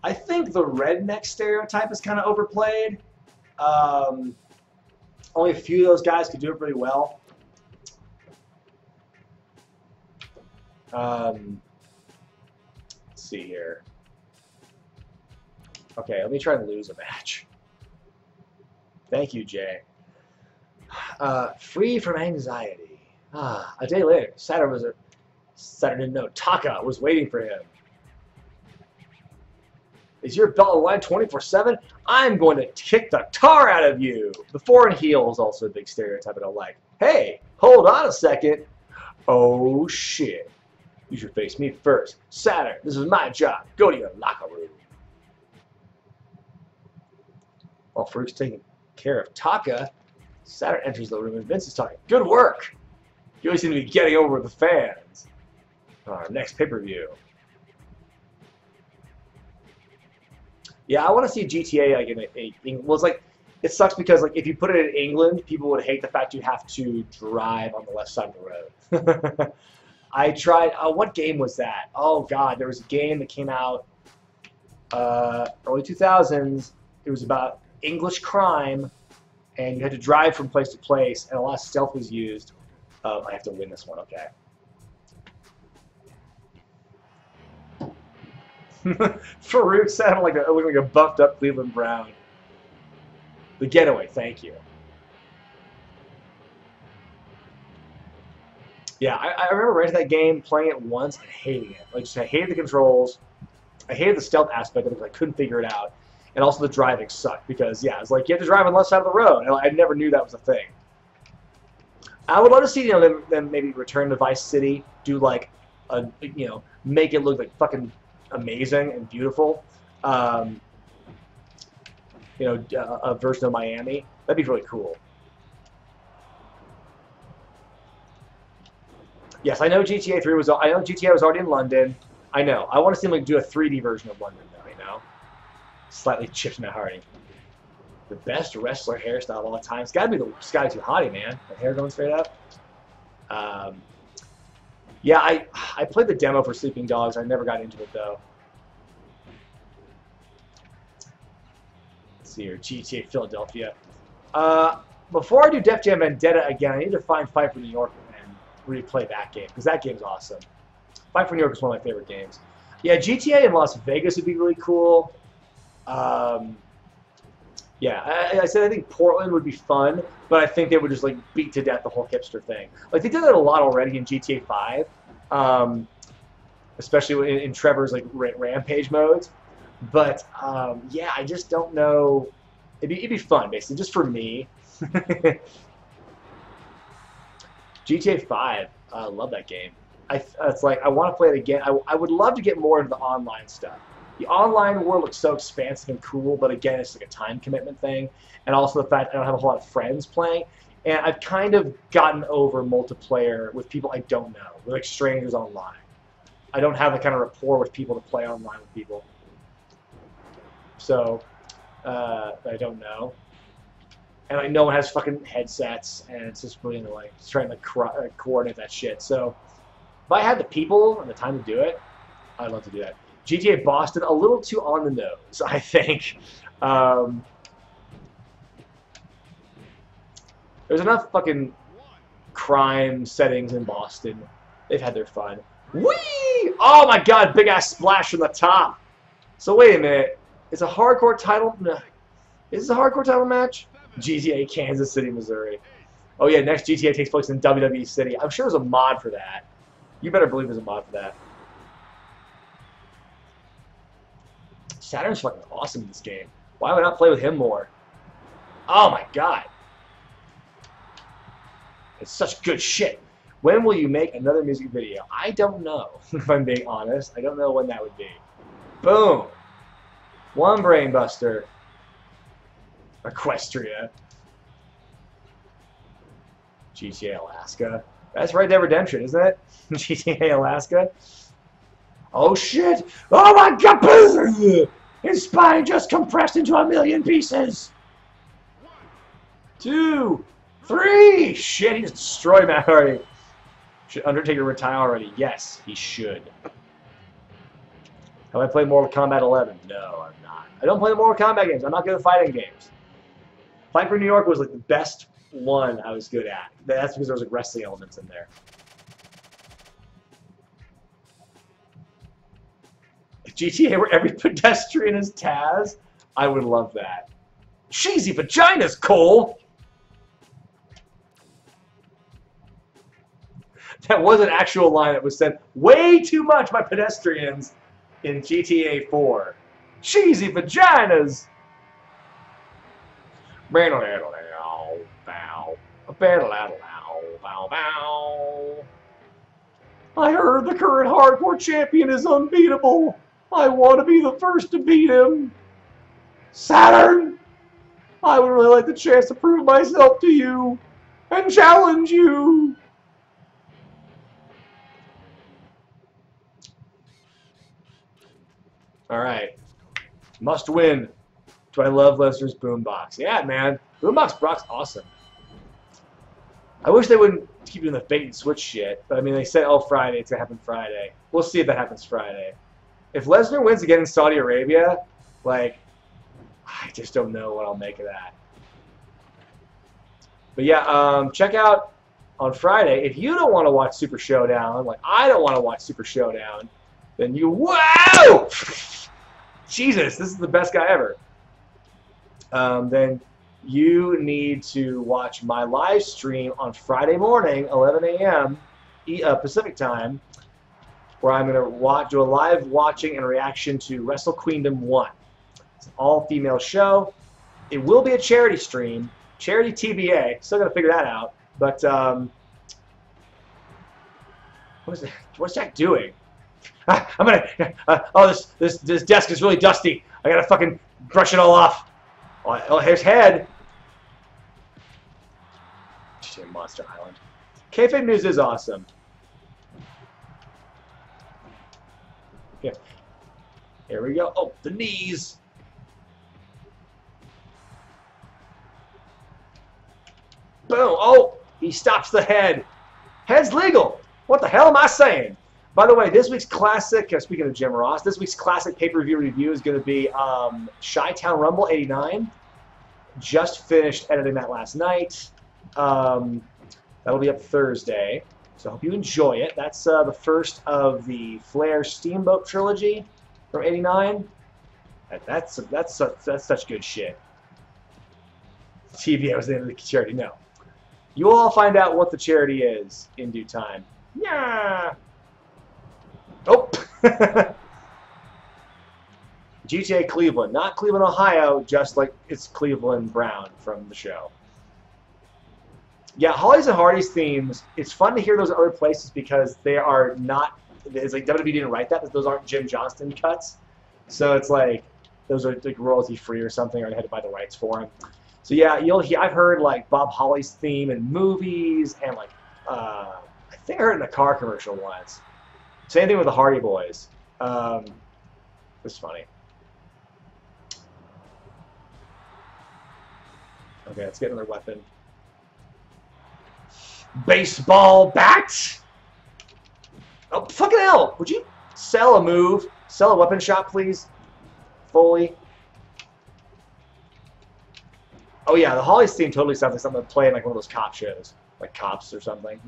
I think the redneck stereotype is kind of overplayed. Only a few of those guys could do it really well. Let's see here. Okay, let me try and lose a match. Thank you, Jay. Free from anxiety. A day later, Saturn didn't know Taka was waiting for him. Is your belt aligned 24/7? I'm going to kick the tar out of you. The foreign heel is also a big stereotype I don't like. Hey, hold on a second. Oh shit. You should face me first. Saturn, this is my job. Go to your locker room. While Farouk's taking care of Taka, Saturn enters the room and Vince is talking. Good work. You always seem to be getting over with the fans. Our next pay-per-view. Yeah, I want to see GTA like in well, it's like it sucks because like if you put it in England, people would hate the fact you have to drive on the left side of the road. I tried. What game was that? Oh God, there was a game that came out early 2000s. It was about English crime, and you had to drive from place to place, and a lot of stealth was used. I have to win this one, okay? Farouk sounded like a buffed up Cleveland Brown. The getaway, thank you. Yeah, I remember renting that game, playing it once, and hating it. Like, just, I hated the controls. I hated the stealth aspect of it because I couldn't figure it out. And also the driving sucked because, yeah, it's like you have to drive on the left side of the road. And I never knew that was a thing. I would love to see them maybe return to Vice City, do like make it look like fucking amazing and beautiful. A version of Miami. That'd be really cool. Yes, I know GTA 3 was. I know GTA was already in London. I know. I want to see them do a 3D version of London, though. Slightly chipped Matt Hardy. The best wrestler hairstyle of all time. It's got to be the Sky Too Hottie, man. The hair going straight up. Yeah, I played the demo for Sleeping Dogs. I never got into it though. Let's see here, GTA Philadelphia. Before I do Def Jam Vendetta again, I need to find Fight for New York and replay that game because that game's awesome. Fight for New York is one of my favorite games. Yeah, GTA in Las Vegas would be really cool. Yeah, I said I think Portland would be fun, but I think they would just like beat to death the whole hipster thing. Like they did that a lot already in GTA 5, especially in Trevor's like rampage modes. But yeah, I just don't know. It'd be fun basically, just for me. GTA 5, I love that game. It's like I want to play it again. I would love to get more into the online stuff. The online world looks so expansive and cool, but again, it's like a time commitment thing, and also the fact I don't have a whole lot of friends playing, and I've kind of gotten over multiplayer with people I don't know, with like strangers online. I don't have the kind of rapport with people to play online with people, so I don't know. And like no one has fucking headsets, and it's just really annoying. Just trying to coordinate that shit. So if I had the people and the time to do it, I'd love to do that. GTA Boston, a little too on the nose, I think. There's enough fucking crime settings in Boston. They've had their fun. Whee! Oh my god, big ass splash from the top. So wait a minute. It's a hardcore title? No. Is this a hardcore title match? GTA Kansas City, Missouri. Oh yeah, next GTA takes place in WWE City. I'm sure there's a mod for that. You better believe there's a mod for that. Saturn's fucking awesome in this game. Why would I not play with him more? Oh my god. It's such good shit. When will you make another music video? I don't know, if I'm being honest. I don't know when that would be. Boom. One brain buster. Equestria. GTA Alaska. That's Red Dead Redemption, isn't it? GTA Alaska. Oh shit! Oh my god! His spine just compressed into 1,000,000 pieces! 2, 3! Shit, he just destroyed Matt Hardy. Should Undertaker retire already? Yes, he should. Have I played Mortal Kombat 11? No, I'm not. I don't play the Mortal Kombat games. I'm not good at fighting games. Fight for New York was like the best one I was good at. That's because there was like wrestling elements in there. GTA where every pedestrian is Taz? I would love that. Cheesy vaginas, Cole! That was an actual line that was said way too much by pedestrians in GTA 4. Cheesy vaginas! I heard the current hardcore champion is unbeatable. I want to be the first to beat him. Saturn! I would really like the chance to prove myself to you and challenge you. Alright. Must win. Do I love Lesnar's boombox? Yeah, man. Boombox Brock's awesome. I wish they wouldn't keep doing the bait and switch shit. But I mean, they said, oh, Friday. It's going to happen Friday. We'll see if that happens Friday. If Lesnar wins again in Saudi Arabia, like, I just don't know what I'll make of that. But yeah, check out on Friday. If you don't want to watch Super Showdown, like I don't want to watch Super Showdown, then you, wow! Jesus, this is the best guy ever. Then you need to watch my live stream on Friday morning, 11 a.m. Pacific time, where I'm going to do a live watching and reaction to Wrestle Queendom 1. It's an all-female show. It will be a charity stream, charity TBA. Still got to figure that out. But What's Jack doing? I'm gonna. Oh, this desk is really dusty. I gotta fucking brush it all off. Oh, his head. Monster Island. Kayfabe news is awesome. Yeah. Here we go. Oh, the knees. Boom. Oh, he stops the head. Head's legal. What the hell am I saying? By the way, this week's classic, speaking of Jim Ross, this week's classic pay-per-view review is going to be Chi-Town Rumble 89. Just finished editing that last night. That'll be up Thursday. So I hope you enjoy it. That's the first of the Flair Steamboat trilogy from 89. That's such good shit. TVA was the name of the charity. No. You will all find out what the charity is in due time. Yeah. Oh. GTA Cleveland. Not Cleveland, Ohio, just like it's Cleveland Brown from the show. Yeah, Holly's and Hardy's themes, it's fun to hear those other places because they are not, it's like WWE didn't write that, those aren't Jim Johnston cuts. So it's like, those are like royalty free or something, or they had to buy the rights for them. So yeah, I've heard like Bob Holly's theme in movies, and like, I think I heard it in a car commercial once. Same thing with the Hardy Boys. It's funny. Okay, let's get another weapon. Baseball bat? Oh, fucking hell! Would you sell a move? Sell a weapon shop, please? Foley. Oh yeah, the Holly's theme totally sounds like something to play in like one of those cop shows. Like Cops or something.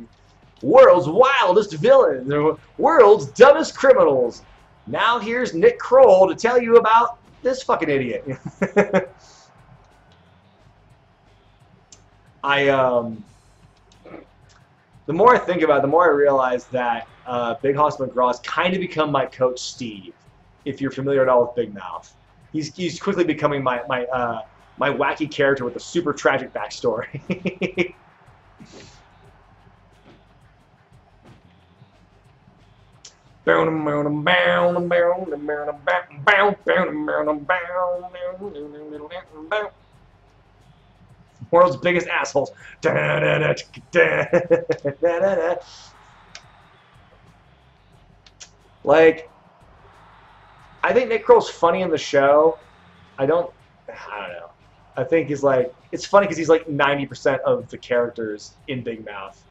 World's wildest villains. World's dumbest criminals. Now here's Nick Kroll to tell you about this fucking idiot. The more I think about it, the more I realize that Big Hoss McGraw has kind of become my coach Steve, if you're familiar at all with Big Mouth. He's quickly becoming my wacky character with a super tragic backstory. World's biggest assholes. Like, I think Nick Kroll's funny in the show. I don't know. I think he's like, it's funny because he's like 90% of the characters in Big Mouth.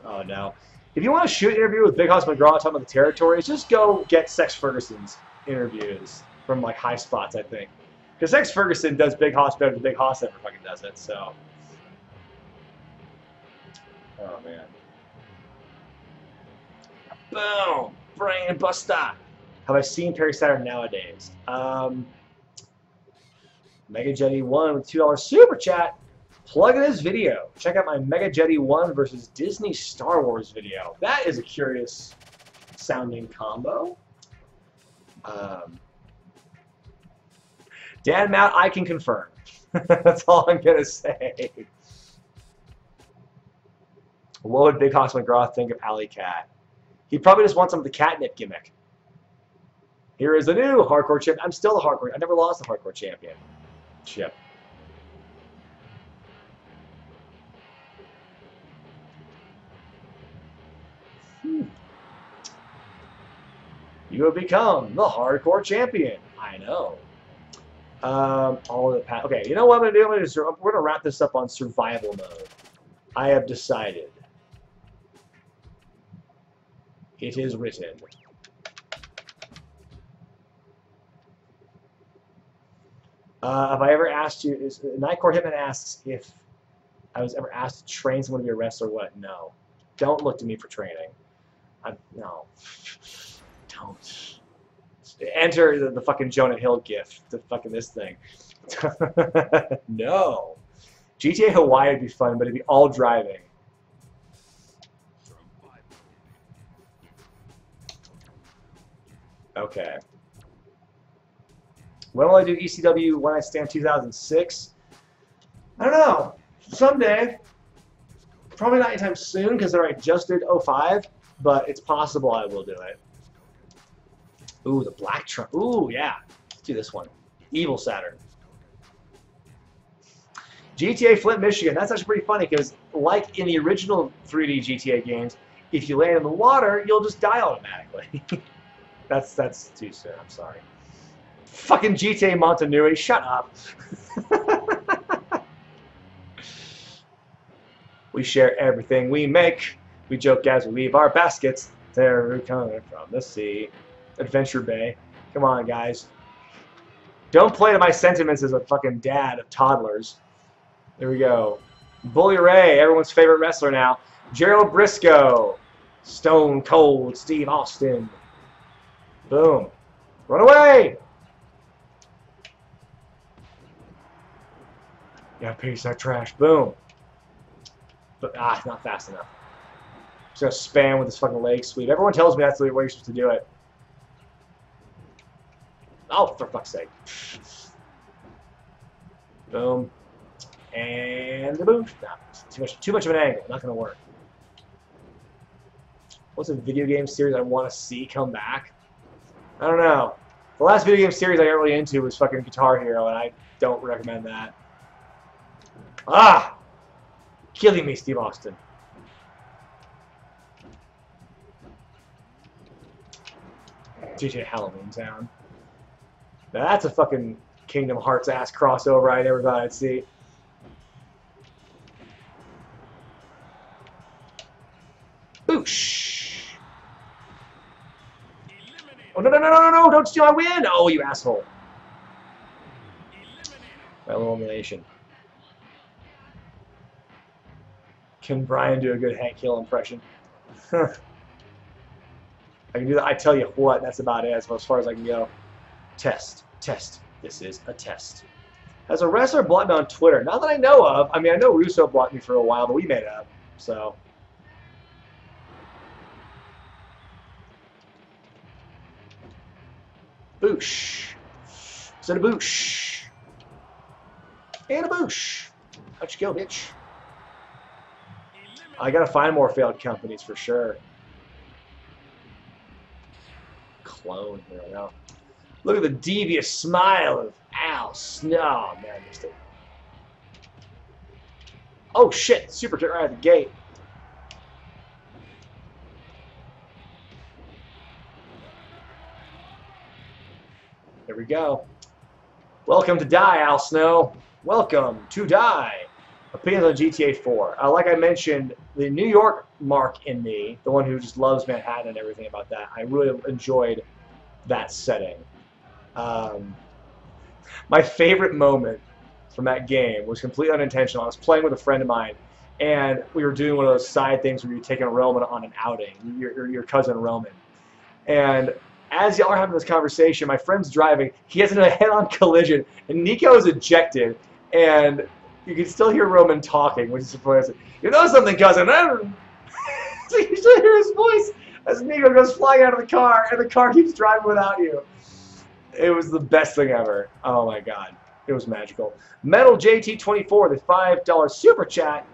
Oh no. If you want to shoot an interview with Big Hoss McGraw talking about the territories, just go get Sex Ferguson's interviews from like high spots, I think. Because Sex Ferguson does Big Hoss better than Big Hoss ever fucking does it, so. Oh man. Boom! Brain buster! Have I seen Perry Saturn nowadays? Mega Jetty 1 with $2 super chat. Plug in this video. Check out my Mega Jetty 1 versus Disney Star Wars video. That is a curious sounding combo. Dan Mount, I can confirm. That's all I'm going to say. What would Big Hoss McGraw think of Alley Cat? He probably just wants some of the catnip gimmick. Here is the new hardcore champ. I'm still the hardcore. I never lost the hardcore champion. Chip. You have become the hardcore champion. I know. All of the past. Okay, you know what I'm gonna do? We're gonna wrap this up on survival mode. I have decided. It is written. Have I ever asked you? Nightcore Hitman asks if I was ever asked to train someone to be a wrestler. What? No. Don't look to me for training. No. Don't. Enter the fucking Jonah Hill gif. The fucking this thing. No. GTA Hawaii would be fun, but it'd be all driving. Okay. When will I do ECW When I Stand 2006? I don't know. Someday. Probably not anytime soon because I just did 05, but it's possible I will do it. Ooh, the black trunk. Ooh, yeah. Let's do this one. Evil Saturn. GTA Flint, Michigan. That's actually pretty funny because, like in the original 3D GTA games, if you land in the water, you'll just die automatically. that's too soon. I'm sorry. Fucking GTA Montanui. Shut up. We share everything we make. We joke as we leave our baskets. They're coming from the sea. Adventure Bay. Come on, guys. Don't play to my sentiments as a fucking dad of toddlers. There we go. Bully Ray, everyone's favorite wrestler now. Gerald Briscoe. Stone Cold Steve Austin. Boom. Run away! Yeah, piece of trash. Boom. But, not fast enough. Just gonna spam with this fucking leg sweep. Everyone tells me that's the way you're supposed to do it. Oh, for fuck's sake. Boom. And the boom. Nah, too much of an angle. Not gonna work. What's a video game series I want to see come back? I don't know. The last video game series I got really into was fucking Guitar Hero, and I don't recommend that. Ah! Killing me, Steve Austin. GTA Halloween Town. Now that's a fucking Kingdom Hearts ass crossover I never thought I'd see. Boosh! Oh, no, don't steal my win! Oh, you asshole. Elimination. Can Brian do a good Hank Hill impression? I can do that. I tell you what, that's about it as far as I can go. Test. This is a test. Has a wrestler blocked me on Twitter? Not that I know of. I mean, I know Russo blocked me for a while, but we made it up. So. Boosh. Said a boosh. And a boosh. How'd you go, bitch? I gotta find more failed companies for sure. Clone, here we go. Look at the devious smile of Al Snow. Oh, man, I missed it. Oh shit, super kick right at the gate. There we go. Welcome to Die, Al Snow. Welcome to Die. Opinions on GTA 4. Like I mentioned, the New York mark in me, the one who just loves Manhattan and everything about that, I really enjoyed that setting. My favorite moment from that game was completely unintentional. I was playing with a friend of mine, and we were doing one of those side things where you're taking Roman on an outing, your cousin Roman. And as y'all are having this conversation, my friend's driving. He has a head-on collision, and Nico is ejected, and you can still hear Roman talking, which is surprising. You know something, cousin? So you still hear his voice as Nico goes flying out of the car, and the car keeps driving without you. It was the best thing ever. Oh my god. It was magical. Metal JT24, the $5 super chat.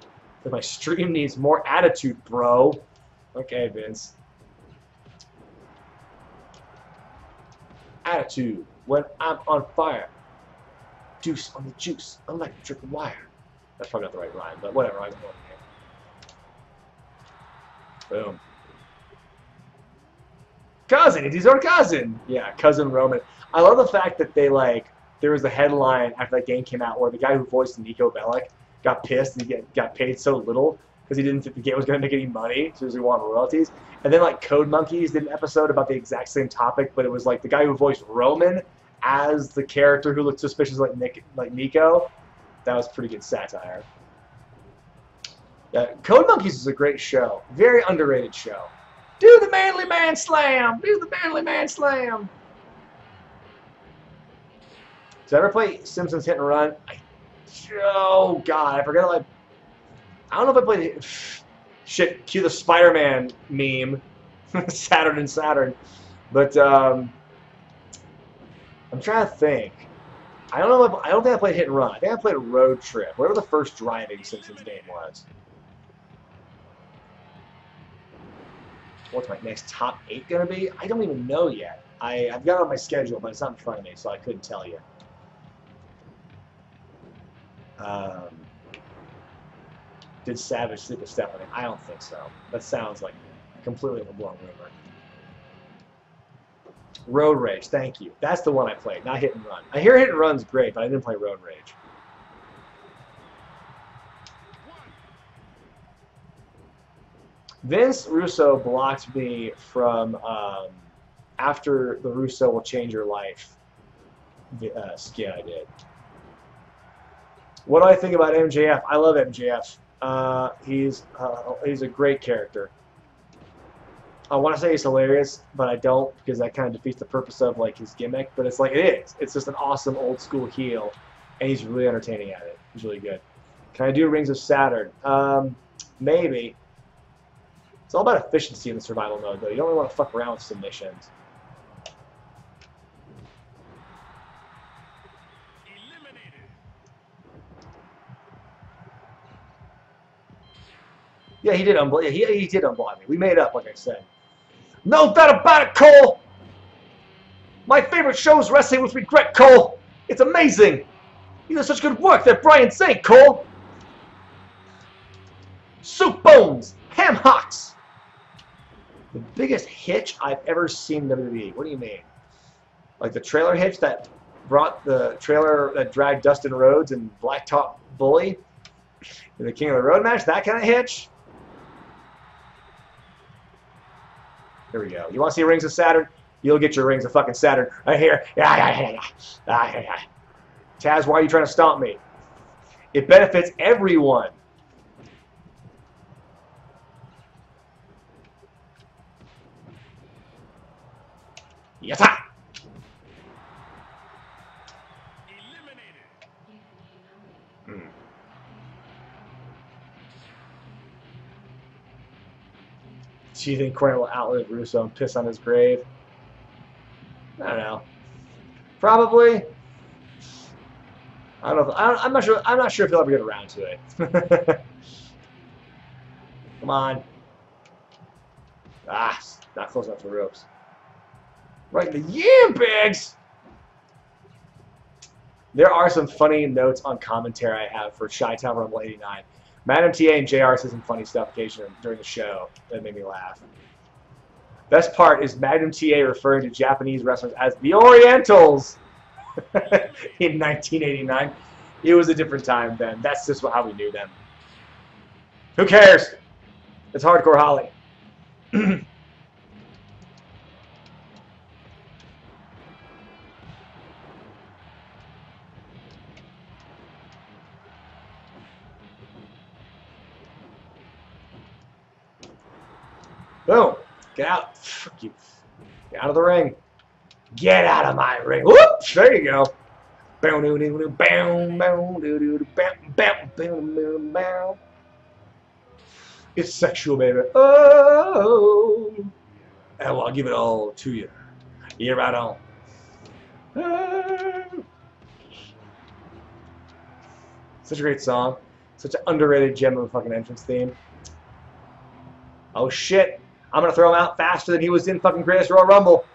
My stream needs more attitude, bro. Okay, Vince. Attitude when I'm on fire. Juice on the juice, electric wire. That's probably not the right rhyme, but whatever. Boom. Cousin, he's our cousin. Yeah, cousin Roman. I love the fact that they there was a headline after that game came out where the guy who voiced Nico Bellic got pissed and he got paid so little because he didn't think the game was going to make any money, so he wanted royalties. And then Code Monkeys did an episode about the exact same topic, but it was the guy who voiced Roman as the character who looked suspicious like Nico. That was pretty good satire. Yeah, Code Monkeys is a great show. Very underrated show. Do the manly man slam! Do the manly man slam! Did I ever play Simpsons Hit and Run? Oh god, I forgot. I don't know if I played it. Shit, cue the Spider-Man meme. Saturn and Saturn. But I'm trying to think. I don't know. I don't think I played Hit and Run. I think I played Road Trip. Whatever the first driving Simpsons game was. What's my next top 8 gonna be? I don't even know yet. I've got it on my schedule, but it's not in front of me, so I couldn't tell you. Did Savage sleep with Stephanie? I don't think so. That sounds like completely overblown rumor. Road Rage, thank you. That's the one I played, not Hit and Run. I hear Hit and Run's great, but I didn't play Road Rage. Vince Russo blocked me from after the Russo Will Change Your Life skit I did. What do I think about MJF? I love MJF. He's a great character. I want to say he's hilarious, but I don't, because that kind of defeats the purpose of like his gimmick. But it's like it is. It's just an awesome old school heel, and he's really entertaining at it. He's really good. Can I do Rings of Saturn? Maybe. It's all about efficiency in the survival mode, though. You don't really want to fuck around with submissions. Yeah, he did unblock. Yeah, he did unblock me. We made up, like I said. No doubt about it, Cole. My favorite show is Wrestling with Regret, Cole. It's amazing. You did such good work there, Brian St. Cole. Soup bones, ham hocks. The biggest hitch I've ever seen in WWE. What do you mean? Like the trailer hitch that brought the trailer that dragged Dustin Rhodes and Blacktop Bully in the King of the Road match? That kind of hitch? Here we go. You want to see Rings of Saturn? You'll get your Rings of fucking Saturn right here. Taz, why are you trying to stomp me? It benefits everyone. Yata! Do you think Cornette will outlive Russo and piss on his grave? I don't know. Probably. I don't know. I'm not sure. I'm not sure if he'll ever get around to it. Come on. Ah, not close enough to the ropes. Right in the yam bags. There are some funny notes on commentary I have for Chi-Town Rumble 89. Madam TA and JR said some funny stuff occasionally during the show that made me laugh. Best part is Madam TA referring to Japanese wrestlers as the Orientals in 1989. It was a different time then. That's just how we knew them. Who cares? It's Hardcore Holly. Boom. Get out. Fuck you. Get out of the ring. Get out of my ring. Whoop. There you go. It's sexual, baby. Oh. And I'll give it all to you. You're right on. Such a great song. Such an underrated gem of a fucking entrance theme. Oh shit. I'm going to throw him out faster than he was in fucking Greatest Royal Rumble.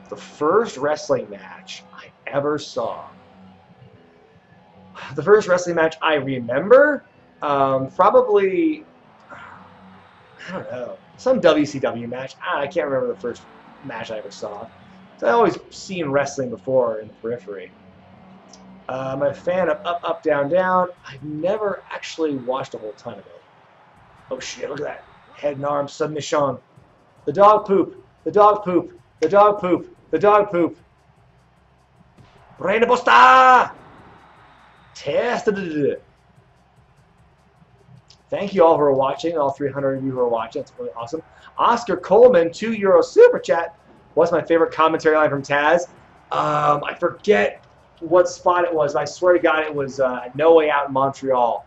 The first wrestling match I ever saw. The first wrestling match I remember, probably, I don't know, some WCW match. I can't remember the first match I ever saw. So I've always seen wrestling before in the periphery. I'm a fan of Up, Up, Down, Down. I've never actually watched a whole ton of it. Oh shit, look at that. Head and arm submission. The dog poop. The dog poop. The dog poop. The dog poop. Reina Bosta! Tested. Thank you all for watching. All 300 of you who are watching. That's really awesome. Oscar Coleman, €2 super chat. What's my favorite commentary line from Taz? I forget what spot it was. I swear to God it was No Way Out in Montreal.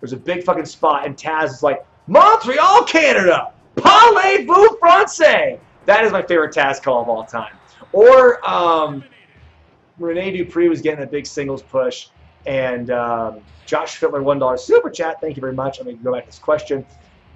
There's a big fucking spot, and Taz is like, Montreal, Canada! Parlez-vous français! That is my favorite Taz call of all time. Or, Rene Dupree was getting a big singles push, and Josh Fittler, $1 super chat. Thank you very much. I'm going to go back to this question.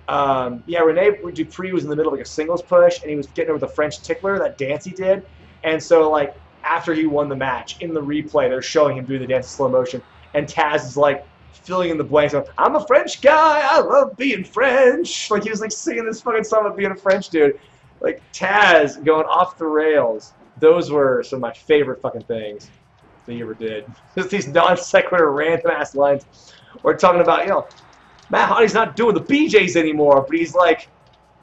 Yeah, Rene Dupree was in the middle of like a singles push, and he was getting over the French tickler, that dance he did. And so, like, after he won the match, in the replay, they're showing him do the dance in slow motion, and Taz is like filling in the blanks. Like, I'm a French guy. I love being French. Like, he was like singing this fucking song about being a French dude. Like, Taz going off the rails. Those were some of my favorite fucking things that he ever did. Just these non sequitur random ass lines. We're talking about, you know, Matt Hardy's not doing the BJs anymore, but he's like,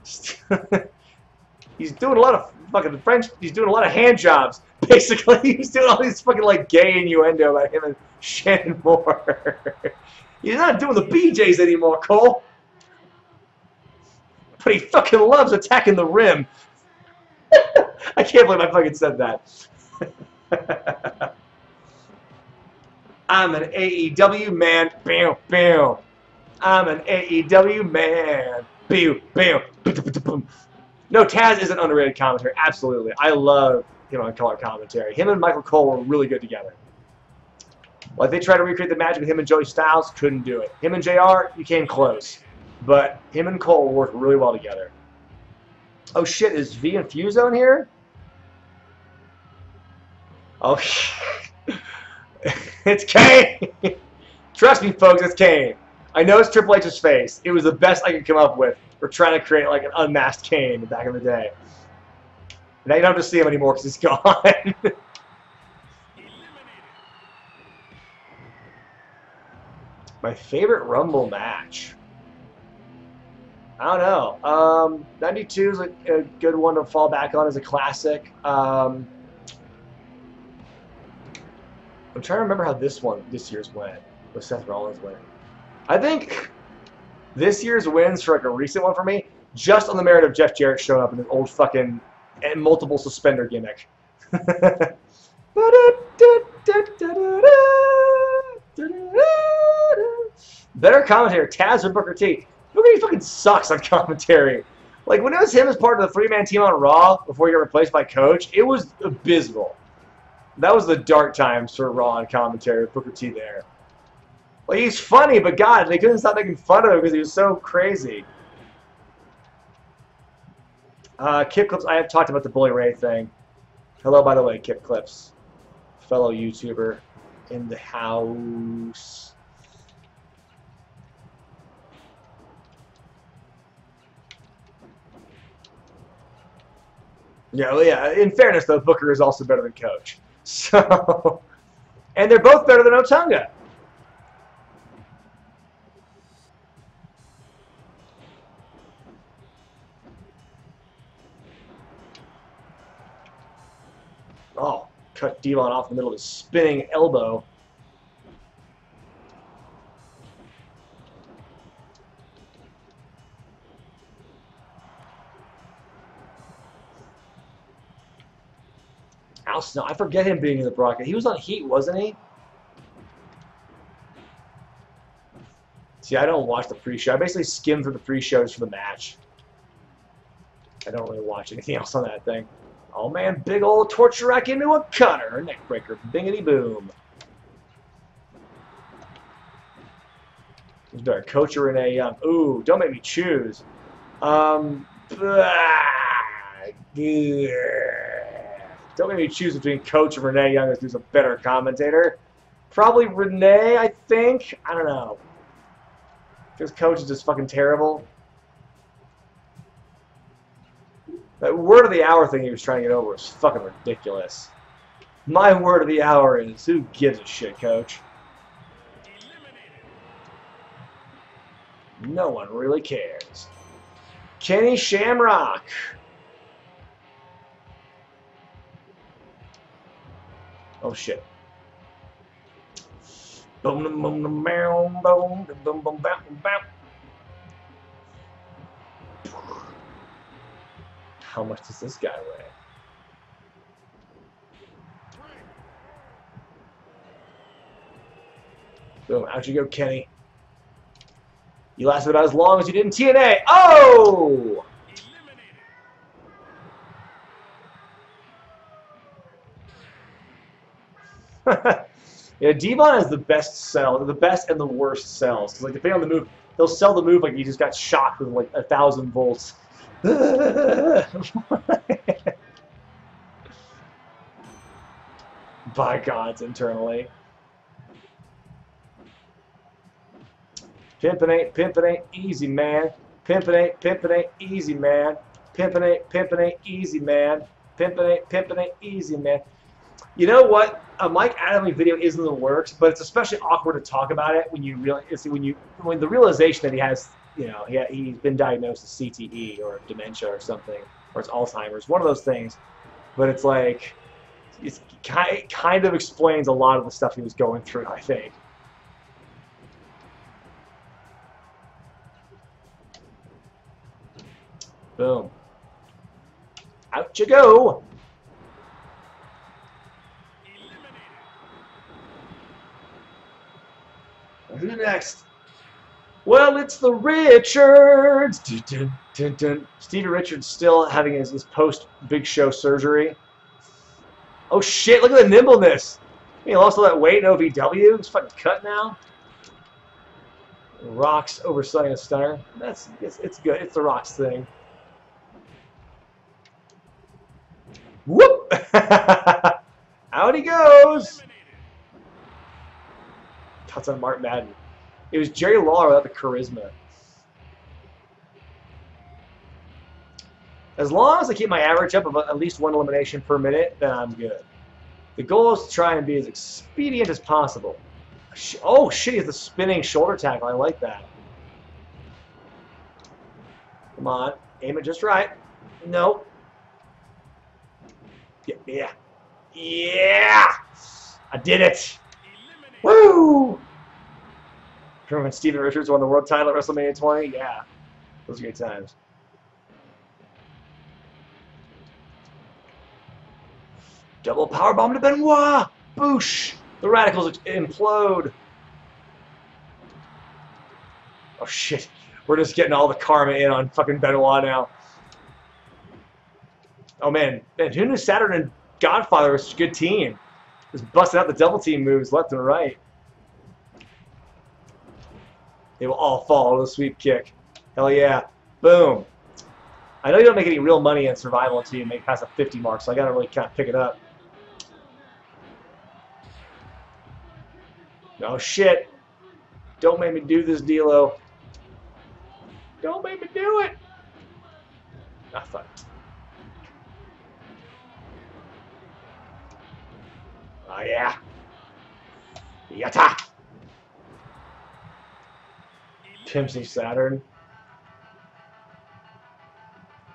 he's doing a lot of fucking French. He's doing a lot of hand jobs. Basically, he's doing all these fucking like gay innuendo about him and Shannon Moore. He's not doing the BJs anymore, Cole. But he fucking loves attacking the rim. I can't believe I fucking said that. I'm an AEW man. Bam, bam. I'm an AEW man. Bam, bam. No, Taz is an underrated commentator. Absolutely. I love him on color commentary. Him and Michael Cole were really good together. Like, they tried to recreate the magic with him and Joey Styles. Couldn't do it. Him and JR, you came close. But him and Cole worked really well together. Oh, shit. Is V and Fuso in here? Oh, it's Kane. Trust me, folks, it's Kane. I know it's Triple H's face. It was the best I could come up with for trying to create like an unmasked Kane back in the day. Now you don't have to see him anymore because he's gone. My favorite Rumble match. I don't know. 92 is a good one to fall back on as a classic. I'm trying to remember how this year's went with Seth Rollins winning. I think this year's wins for like a recent one for me, just on the merit of Jeff Jarrett showing up in his old fucking and multiple suspender gimmick. Better commentator, Taz or Booker T? Booker T fucking sucks on commentary. Like, when it was him as part of the three-man team on Raw before he got replaced by Coach, it was abysmal. That was the dark times for Raw on commentary with Booker T there. Like, he's funny, but God, they couldn't stop making fun of him because he was so crazy. Kip Clips, I have talked about the Bully Ray thing. Hello, by the way, Kip Clips. Fellow YouTuber in the house. Yeah, well, yeah. In fairness, though, Booker is also better than Coach. So, and they're both better than Otunga. Oh, cut Devon off in the middle of his spinning elbow. Al Snow, I forget him being in the broadcast. He was on Heat, wasn't he? See, I don't watch the pre-show. I basically skim through the pre-shows for the match. I don't really watch anything else on that thing. Oh man, big old torture rack into a cutter. Neck breaker. Bingity boom. Who's better, Coach or Renee Young? Ooh, don't make me choose. Don't make me choose between Coach and Renee Young, who's a better commentator. Probably Renee, I think. I don't know. Because Coach is just fucking terrible. That word of the hour thing he was trying to get over was fucking ridiculous. My word of the hour is, who gives a shit, Coach? No one really cares. Kenny Shamrock. Oh shit. Boom boom boom boom boom boom boom boom boom. How much does this guy weigh? Boom, out you go, Kenny. You lasted about as long as you did in TNA. Oh! Yeah, Devon has the best sell, the best and the worst sells. 'Cause, like, depending on the move, they'll sell the move like you just got shocked with like 1,000 volts. Bygones internally. Pimpin' ain't easy, man. Pimpin' ain't easy, man. Pimpin' ain't easy, man. Pimpin' ain't easy, man. You know what? A Mike Adamle video is in the works, but it's especially awkward to talk about it when you when the realization that he has, you know, he's been diagnosed with CTE or dementia or something, or it's Alzheimer's, one of those things. But it's like it kind of explains a lot of the stuff he was going through, I think. Boom. Out you go. Who's next? Well, it's the Richards. Dun, dun, dun, dun. Stevie Richards still having his post-Big Show surgery. Oh, shit. Look at the nimbleness. He lost all that weight in OVW. He's fucking cut now. Rock's overselling a stunner. It's good. It's the Rock's thing. Whoop! Out he goes. That's on Mark Madden. It was Jerry Lawler without the charisma. As long as I keep my average up of at least one elimination per minute, then I'm good. The goal is to try and be as expedient as possible. Oh shit, he's the spinning shoulder tackle. I like that. Come on, aim it just right. No. Yeah. Yeah! I did it! Woo! Remember when Steven Richards won the world title at WrestleMania 20? Yeah. Those are good times. Double powerbomb to Benoit! Boosh! The Radicals implode. Oh shit. We're just getting all the karma in on fucking Benoit now. Oh man, who knew Saturn and Godfather was such a good team? Just busting out the double team moves left and right. They will all fall to the sweep kick. Hell yeah. Boom. I know you don't make any real money in survival until you make past the 50 mark, so I gotta really kind of pick it up. Oh shit. Don't make me do this, D'Lo. Don't make me do it. Ah, fuck. Oh yeah. Yatta. Pimsy Saturn.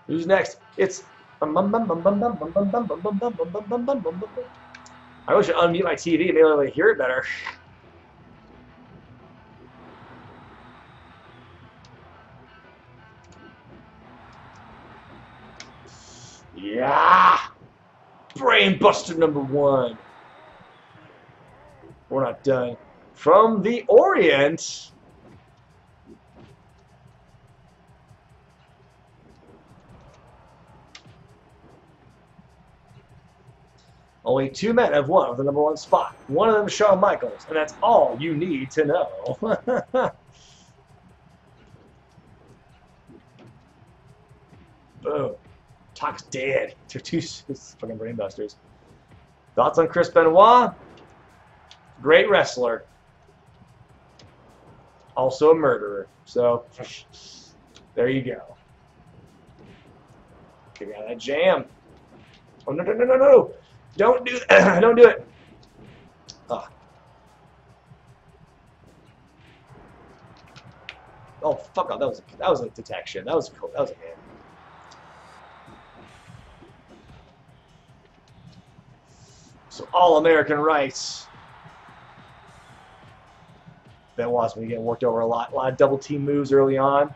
Who's next? It's. I wish I'd unmute my TV and be able to hear it better. Yeah! Brainbuster #1. We're not done. From the Orient. Only 2 men have won with the #1 spot. One of them is Shawn Michaels, and that's all you need to know. Boom. Talk's dead. Two fucking brainbusters. Thoughts on Chris Benoit? Great wrestler. Also a murderer. So, there you go. Get me out of that jam. Oh, no, no, no, no, no. Don't do that. Don't do it. Oh. Oh, fuck off. That was a detection. That was cool. That was a hit. So all-American rights. Benoit's been getting worked over a lot of double team moves early on.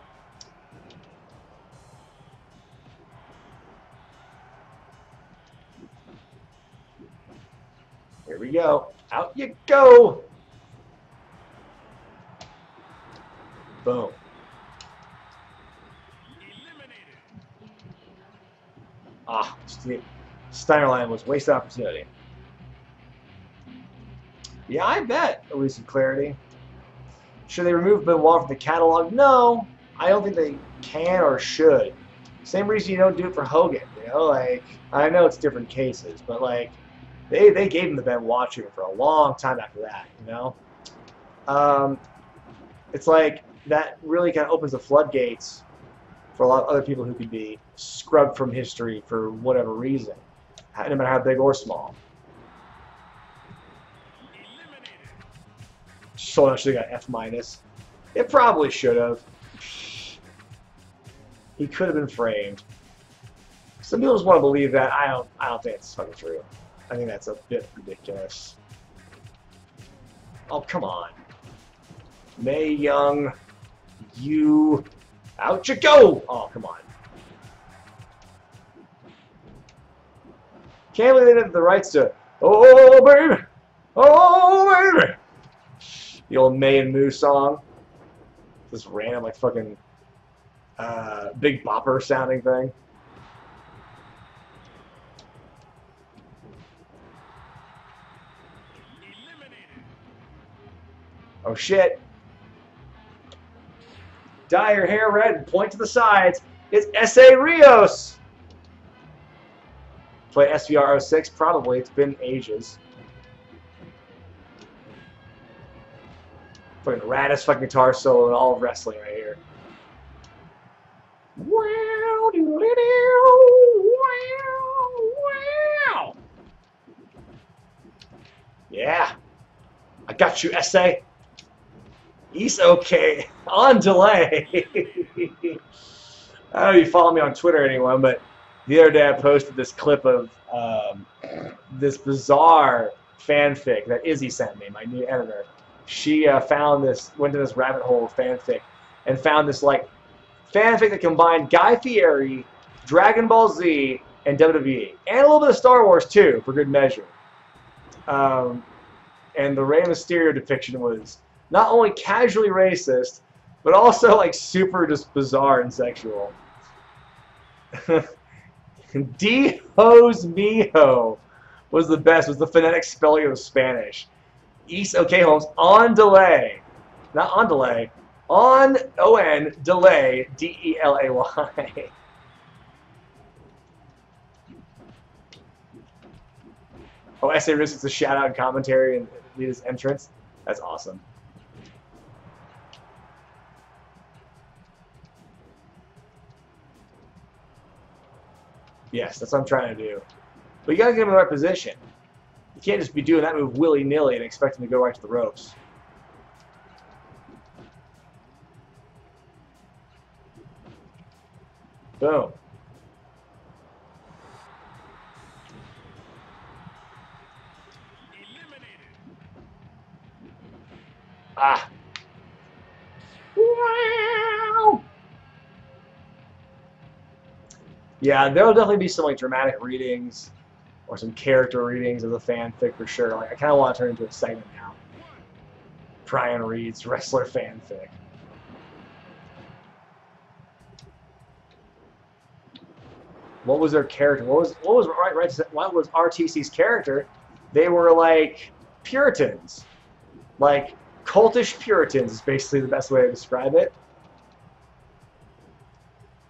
Here we go. Out you go. Boom. Ah, Steiner line was wasted opportunity. Yeah, I bet. At least some clarity. Should they remove Benoit from the catalog? No, I don't think they can or should. Same reason you don't do it for Hogan. You know, like I know it's different cases, but like they gave him the Benoit treatment for a long time after that. You know, it's like that really kind of opens the floodgates for a lot of other people who could be scrubbed from history for whatever reason, no matter how big or small. So I should have got F-. It probably should have. He could have been framed. Some people just want to believe that. I don't think it's fucking true. I think that's a bit ridiculous. Oh, come on. Mae Young, you... Out you go! Oh, come on. Can't believe they did the rights to... Oh, baby! Oh, baby! The old May and Moo song. This random, like, fucking... Big Bopper sounding thing. Oh shit. Dye your hair red and point to the sides. It's S.A. Rios. Play SVR 06? Probably. It's been ages. Fucking raddest fucking guitar solo in all of wrestling right here. Wow, wow. Yeah. I got you, S.A. He's okay. On delay. I don't know if you follow me on Twitter, anyone, but the other day I posted this clip of this bizarre fanfic that Izzy sent me, my new editor. She found this, went to this rabbit hole of fanfic, and found this like fanfic that combined Guy Fieri, Dragon Ball Z, and WWE, and a little bit of Star Wars too, for good measure. And the Rey Mysterio depiction was not only casually racist, but also like super just bizarre and sexual. Dios mío was the best, was the phonetic spelling of Spanish. East OK Holmes on delay. Not on delay. On O-N delay D-E-L-A-Y. Oh, S.A. Risk is a shout out and commentary and his entrance. That's awesome. Yes, that's what I'm trying to do. But you gotta get him in the right position. You can't just be doing that move willy-nilly and expect him to go right to the ropes. Boom. Ah. Wow. Yeah, there will definitely be some like dramatic readings or some character readings of the fanfic for sure. Like I kind of want to turn into a segment now. Brian reads wrestler fanfic. What was their character? What was RTC's character? They were like Puritans, like cultish Puritans is basically the best way to describe it.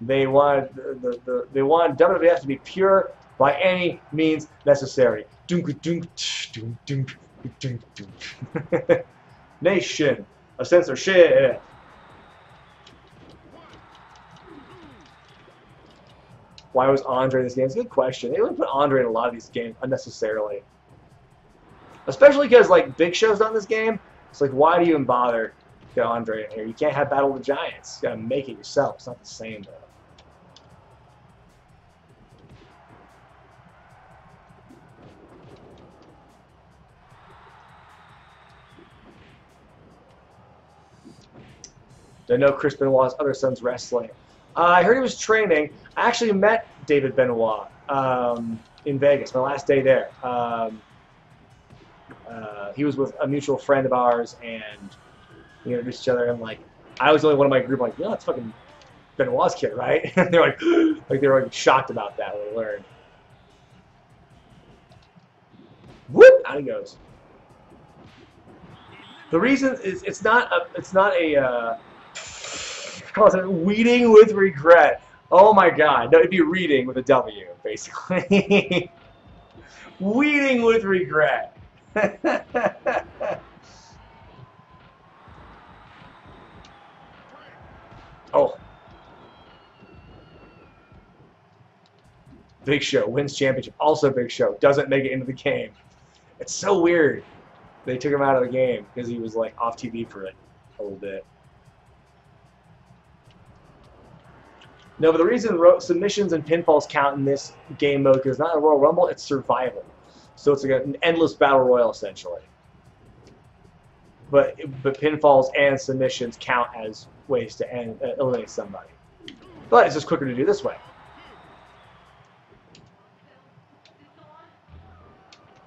They wanted they wanted WWF to be pure by any means necessary. Nation of censorship. Why was Andre in this game? It's a good question. They would put Andre in a lot of these games unnecessarily. Especially because like Big Show's not in this game. It's like, why do you even bother to get Andre in here? You can't have Battle of the Giants. You gotta make it yourself. It's not the same though. I know Chris Benoit's other son's wrestling. I heard he was training. I actually met David Benoit in Vegas, my last day there. He was with a mutual friend of ours, and we introduced each other. And like, I was the only one in my group. Like, yeah, that's fucking Benoit's kid, right? And they're like they were like shocked about that when they learned. Whoop! Out he goes. The reason is it's not a calls it weeding with regret. Oh my god. No, it'd be reading with a W, basically. Weeding with regret. Oh. Big Show wins championship. Also Big Show doesn't make it into the game. It's so weird. They took him out of the game because he was like off TV for it a little bit. No, but the reason submissions and pinfalls count in this game mode is not a Royal Rumble, it's survival. So it's like an endless battle royal essentially. But pinfalls and submissions count as ways to eliminate somebody. But it's just quicker to do this way.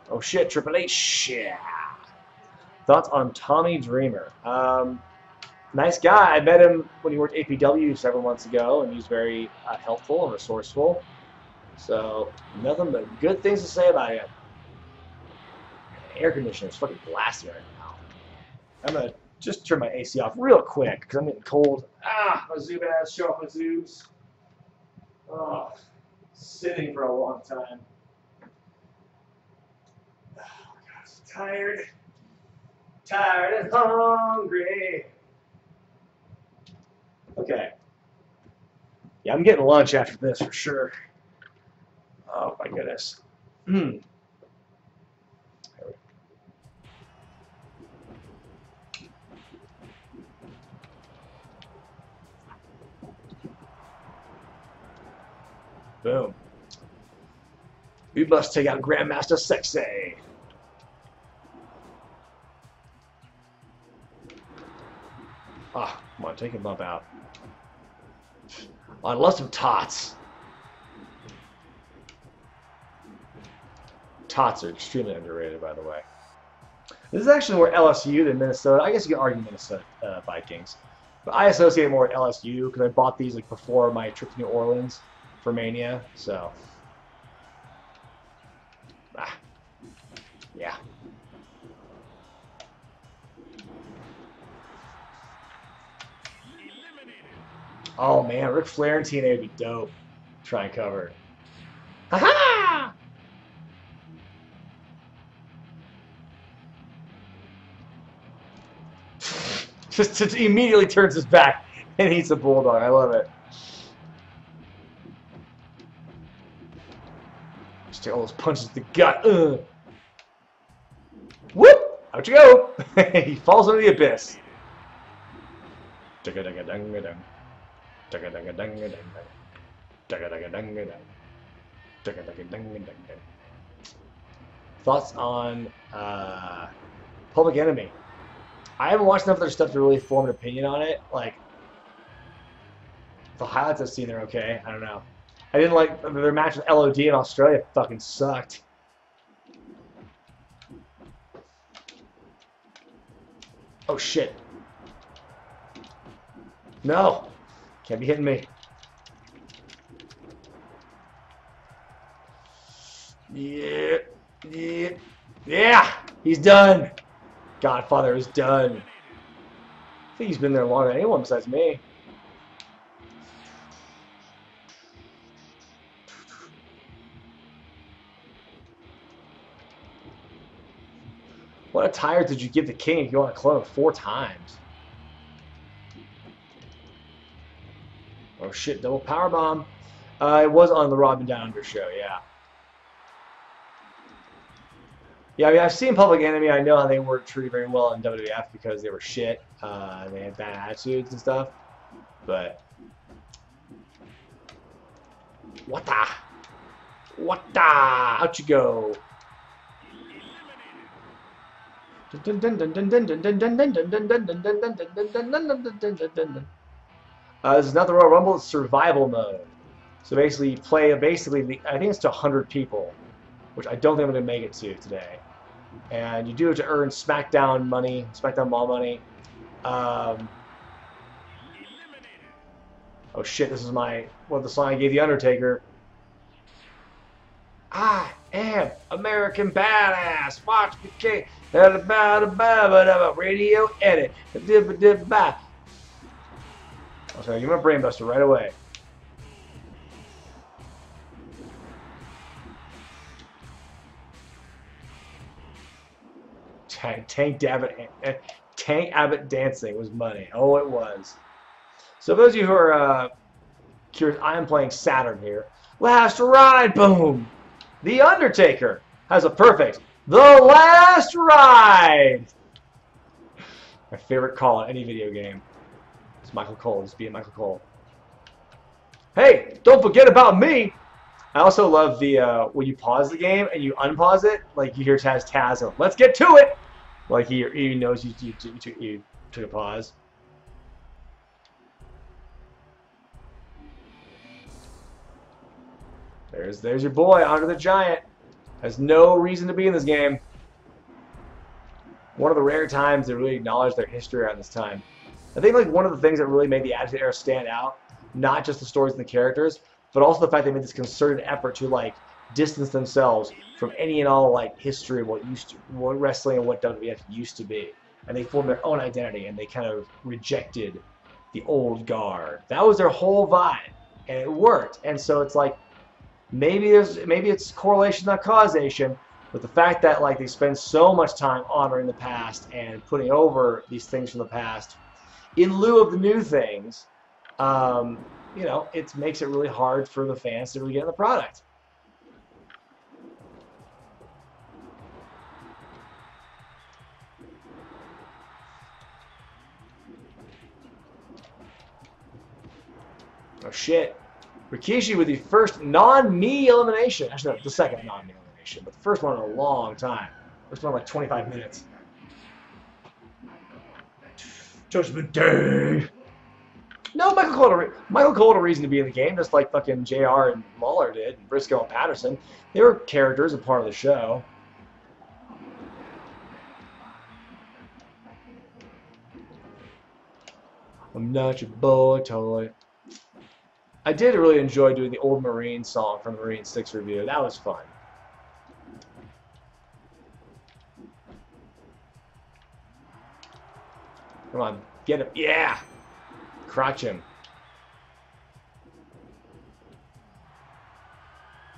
Oh shit, Triple H. Yeah. Thoughts on Tommy Dreamer? Nice guy. I met him when he worked at APW several months ago, and he was very helpful and resourceful. So, nothing but good things to say about him. Air conditioner's fucking blasting right now. I'm going to just turn my AC off real quick, because I'm getting cold. Ah, my Zoob ass, show off my Zoobs. Oh, sitting for a long time. Oh, my God, I'm tired. Tired and hungry. Okay. Yeah, I'm getting lunch after this for sure. Oh my goodness. Boom. We must take out Grandmaster Sexy. Ah, come on, take a bump out. I love some tots. Tots are extremely underrated, by the way. This is actually more LSU than Minnesota. I guess you could argue Minnesota Vikings. But I associate more with LSU because I bought these like before my trip to New Orleans for Mania. So, yeah. Oh man, Ric Flair and TNA would be dope. Try and cover. Ha-ha! Just immediately turns his back and eats a bulldog. I love it. Just take all those punches to the gut. Whoop! Out you go! He falls into the abyss. Thoughts on Public Enemy? I haven't watched enough of their stuff to really form an opinion on it. Like, the highlights I've seen, they're okay. I don't know. I didn't like their match with LOD in Australia. Fucking sucked. Oh shit. No. Can't be hitting me. Yeah. Yeah. Yeah. He's done. Godfather is done. I think he's been there longer than anyone besides me. What attire did you give the king if you want to clone him 4 times? Oh shit, double powerbomb. It was on the Robin Down Under show, yeah. Yeah, I mean, I've seen Public Enemy. I know how they weren't treated very well in WWF because they were shit. They had bad attitudes and stuff. But what the? What the? Out you go. This is not the Royal Rumble, it's survival mode. So basically you play I think it's to 100 people, which I don't think I'm going to make it to today. And you do it to earn SmackDown money, SmackDown Mall money. Oh shit, this is the song I gave The Undertaker. I am American Badass. Watch me kick. Radio edit. Oh, sorry, give me a brain buster right away. Tank Abbott dancing was money. Oh, it was. So those of you who are curious, I am playing Saturn here. Last ride, boom. The Undertaker has a perfect The Last Ride. My favorite call in any video game. It's Michael Cole. It's being Michael Cole. Hey, don't forget about me. I also love the when you pause the game and you unpause it, like you hear Taz, let's get to it. Like he knows you took a pause. There's your boy, Andre the Giant. Has no reason to be in this game. One of the rare times they really acknowledge their history around this time. I think like one of the things that really made the Attitude Era stand out, not just the stories and the characters, but also the fact they made this concerted effort to like distance themselves from any and all like history of what wrestling and what WWF used to be, and they formed their own identity and they kind of rejected the old guard. That was their whole vibe, and it worked. And so it's like maybe it's correlation, not causation, but the fact that like they spend so much time honoring the past and putting over these things from the past in lieu of the new things. You know, it makes it really hard for the fans to really get in the product. Oh shit. Rikishi with the first non-me elimination. Actually, no, the second non-me elimination, but the first one in a long time. First one in like 25 minutes. Judgment Day. No, Michael Cole had a reason to be in the game, just like fucking JR and Lawler did, and Briscoe and Patterson. They were characters and part of the show. I'm not your boy toy. I did really enjoy doing the old Marine song from the Marine 6 review. That was fun. Come on, get him. Yeah! Crotch him.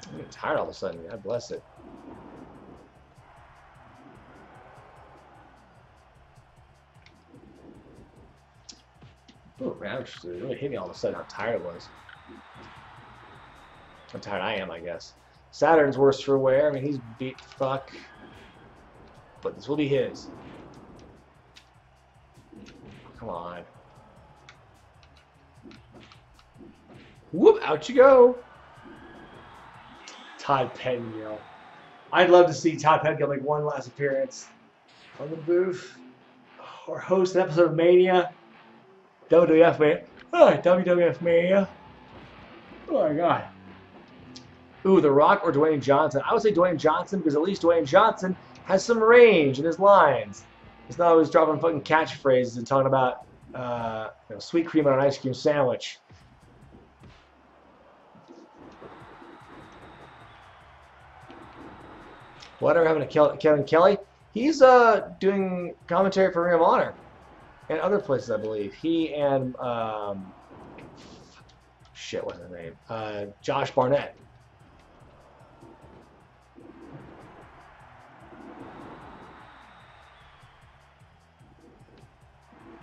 I'm getting tired all of a sudden. God bless it. Ooh, man, it really hit me all of a sudden how tired it was. How tired I am, I guess. Saturn's worse for wear. I mean, he's beat fuck. But this will be his. Come on. Whoop, out you go. Todd Pettengill. I'd love to see Todd Pettengill make one last appearance on the booth or host an episode of Mania. WWF Mania. Oh, WWF Mania. Oh my god. Ooh, The Rock or Dwayne Johnson. I would say Dwayne Johnson because at least Dwayne Johnson has some range in his lines. He's not always dropping fucking catchphrases and talking about you know, sweet cream on an ice cream sandwich. Whatever happened to Kevin Kelly? He's doing commentary for Ring of Honor and other places, I believe. He and shit, what's his name? Josh Barnett.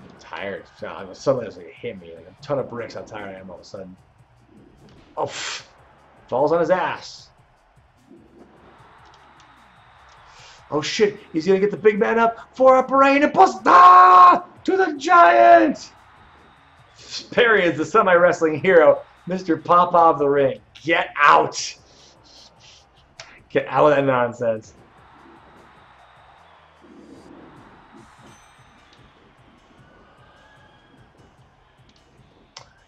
I'm tired. Suddenly it's like it hit me like a ton of bricks. How tired I am all of a sudden. Oh, falls on his ass. Oh shit, he's gonna get the big man up for a brain imposter to the Giant! Perry is the semi-wrestling hero, Mr. Papa of the Ring. Get out! Get out of that nonsense.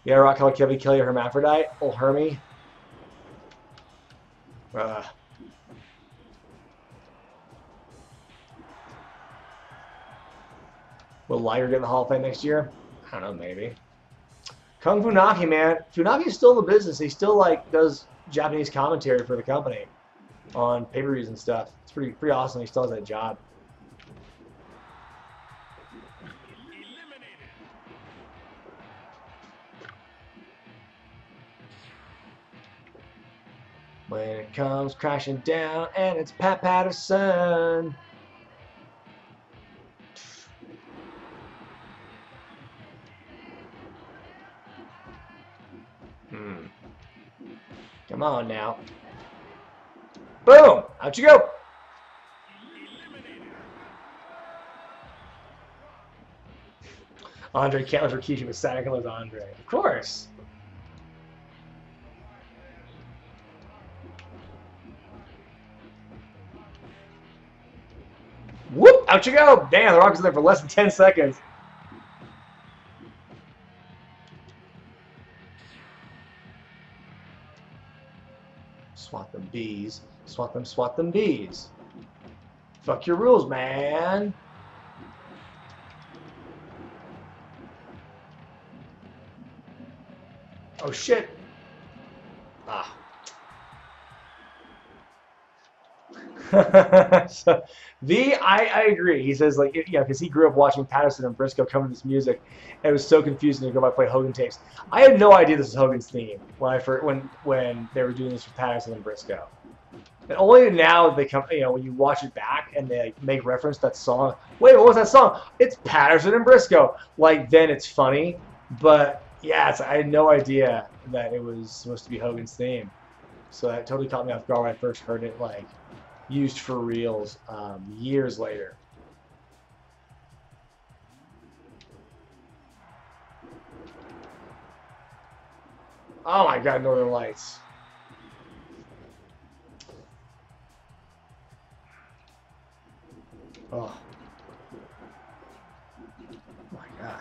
Yeah, Rock Kevin Kelly or Hermaphrodite. Old Hermie. Will Liger get in the Hall of Fame next year? I don't know, maybe. Kung Funaki, man. Funaki's still in the business. He still like does Japanese commentary for the company on pay-per-views and stuff. It's pretty awesome. He still has that job. When it comes crashing down and it's Pat Patterson. Come on now. Boom! Out you go! Andre can't live Rikishi, but Saturn can live Andre. Of course! Whoop! Out you go! Damn, the Rock was in there for less than 10 seconds. Swat them bees. Swat them bees. Fuck your rules, man. Oh shit. Ah. So, I agree. He says, like, yeah, because he grew up watching Patterson and Briscoe come to this music, and it was so confusing to go by play Hogan tapes. I had no idea this was Hogan's theme when they were doing this with Patterson and Briscoe. And only now they come, you know, when you watch it back and they like, make reference to that song. Wait, what was that song? It's Patterson and Briscoe. Like, then it's funny, but yeah, I had no idea that it was supposed to be Hogan's theme. So that totally caught me off guard when I first heard it, like, used for reals years later. Oh my God, Northern Lights. Oh. My God.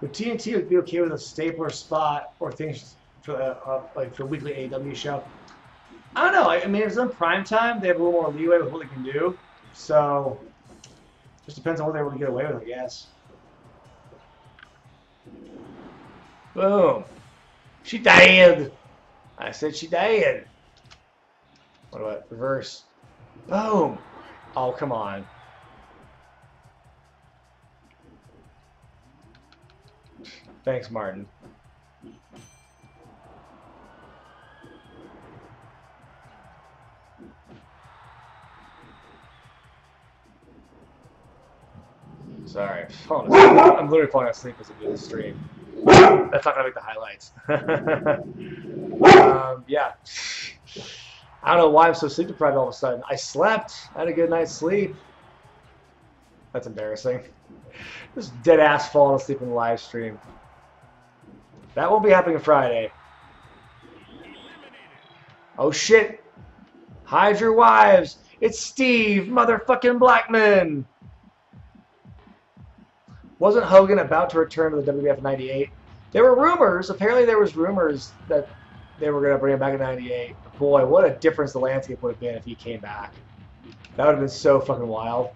Would TNT be okay with a stapler spot or things for like for a weekly AEW show? I don't know. I mean, if it's on prime time, they have a little more leeway with what they can do. So, just depends on what they want to get away with, I guess. Boom. She died. I said she died. What about reverse? Boom. Oh, come on. Thanks, Martin. Sorry, I'm literally falling asleep as I do this stream. That's not gonna make the highlights. Yeah. I don't know why I'm so sleep deprived all of a sudden. I slept. I had a good night's sleep. That's embarrassing. Just dead ass falling asleep in the live stream. That won't be happening Friday. Oh shit. Hide your wives. It's Steve motherfucking Blackman. Wasn't Hogan about to return to the WWF in 98? There were rumors. Apparently there was rumors that they were going to bring him back in 98. Boy, what a difference the landscape would have been if he came back. That would have been so fucking wild.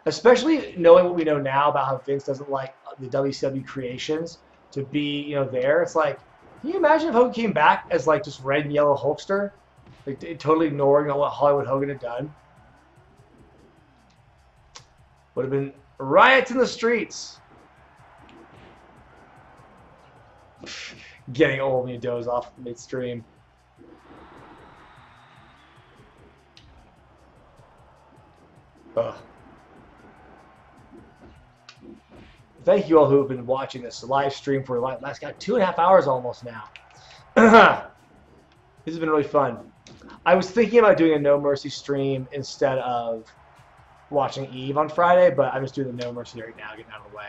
Especially knowing what we know now about how Vince doesn't like the WCW creations to be, you know, there. It's like, can you imagine if Hogan came back as like just red and yellow Hulkster? Like totally ignoring what Hollywood Hogan had done. Would have been riots in the streets. Getting old when you doze off midstream. Ugh. Thank you all who have been watching this live stream for last got 2.5 hours almost now. This has been really fun. I was thinking about doing a No Mercy stream instead of watching Eve on Friday, but I'm just doing the No Mercy right now, getting out of the way.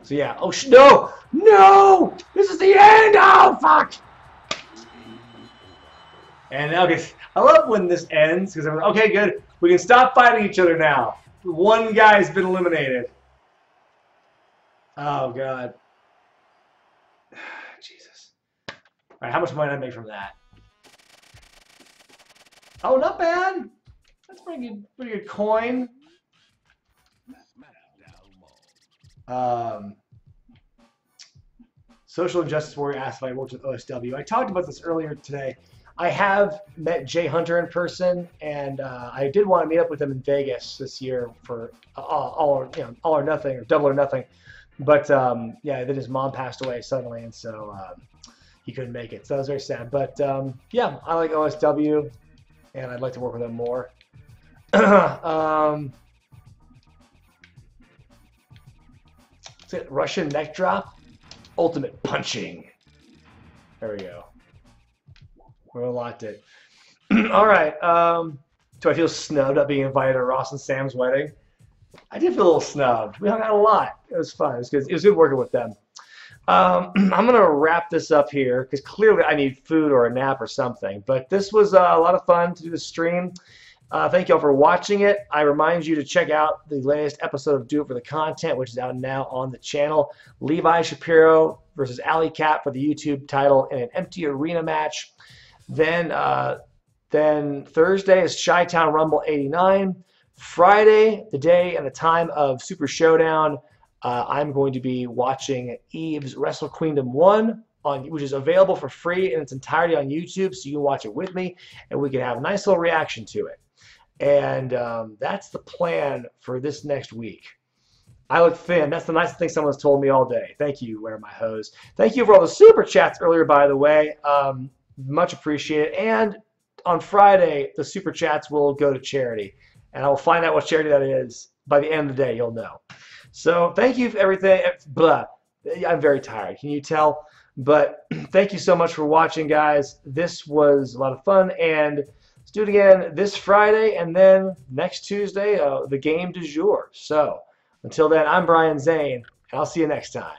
So yeah. Oh no! No! This is the end! Oh fuck! And okay, I love when this ends because I'm like, okay, good. We can stop fighting each other now. One guy's been eliminated. Oh god. Jesus. All right, how much money did I make from that? Oh, not bad. That's pretty good coin. Social Injustice Warrior asked if I worked with OSW. I talked about this earlier today. I have met Jay Hunter in person, and I did want to meet up with him in Vegas this year for all or nothing, or double or nothing. But yeah, then his mom passed away suddenly, and so he couldn't make it. So that was very sad. But yeah, I like OSW, and I'd like to work with him more. Russian neck drop, ultimate punching. There we go. We unlocked it. All right. Do I feel snubbed at being invited to Ross and Sam's wedding? I did feel a little snubbed. We hung out a lot. It was fun. It was good. It was good working with them. I'm going to wrap this up here because clearly I need food or a nap or something. But this was a lot of fun to do the stream. Thank you all for watching it. I remind you to check out the latest episode of Do It For The Content, which is out now on the channel. Levi Shapiro versus Alley Cat for the YouTube title in an empty arena match. Then Thursday is Chi-Town Rumble 89. Friday, the day and the time of Super Showdown, I'm going to be watching Eve's Wrestle Queendom 1, which is available for free in its entirety on YouTube, so you can watch it with me, and we can have a nice little reaction to it. And that's the plan for this next week. I look thin. That's the nicest thing someone's told me all day. Thank you, Where My Hose. Thank you for all the super chats earlier, by the way. Much appreciated. And on Friday, the super chats will go to charity. And I will find out what charity that is. By the end of the day, you'll know. So thank you for everything. Blah. I'm very tired. Can you tell? But thank you so much for watching, guys. This was a lot of fun. And let's do it again this Friday. And then next Tuesday, the game du jour. So until then, I'm Brian Zane. And I'll see you next time.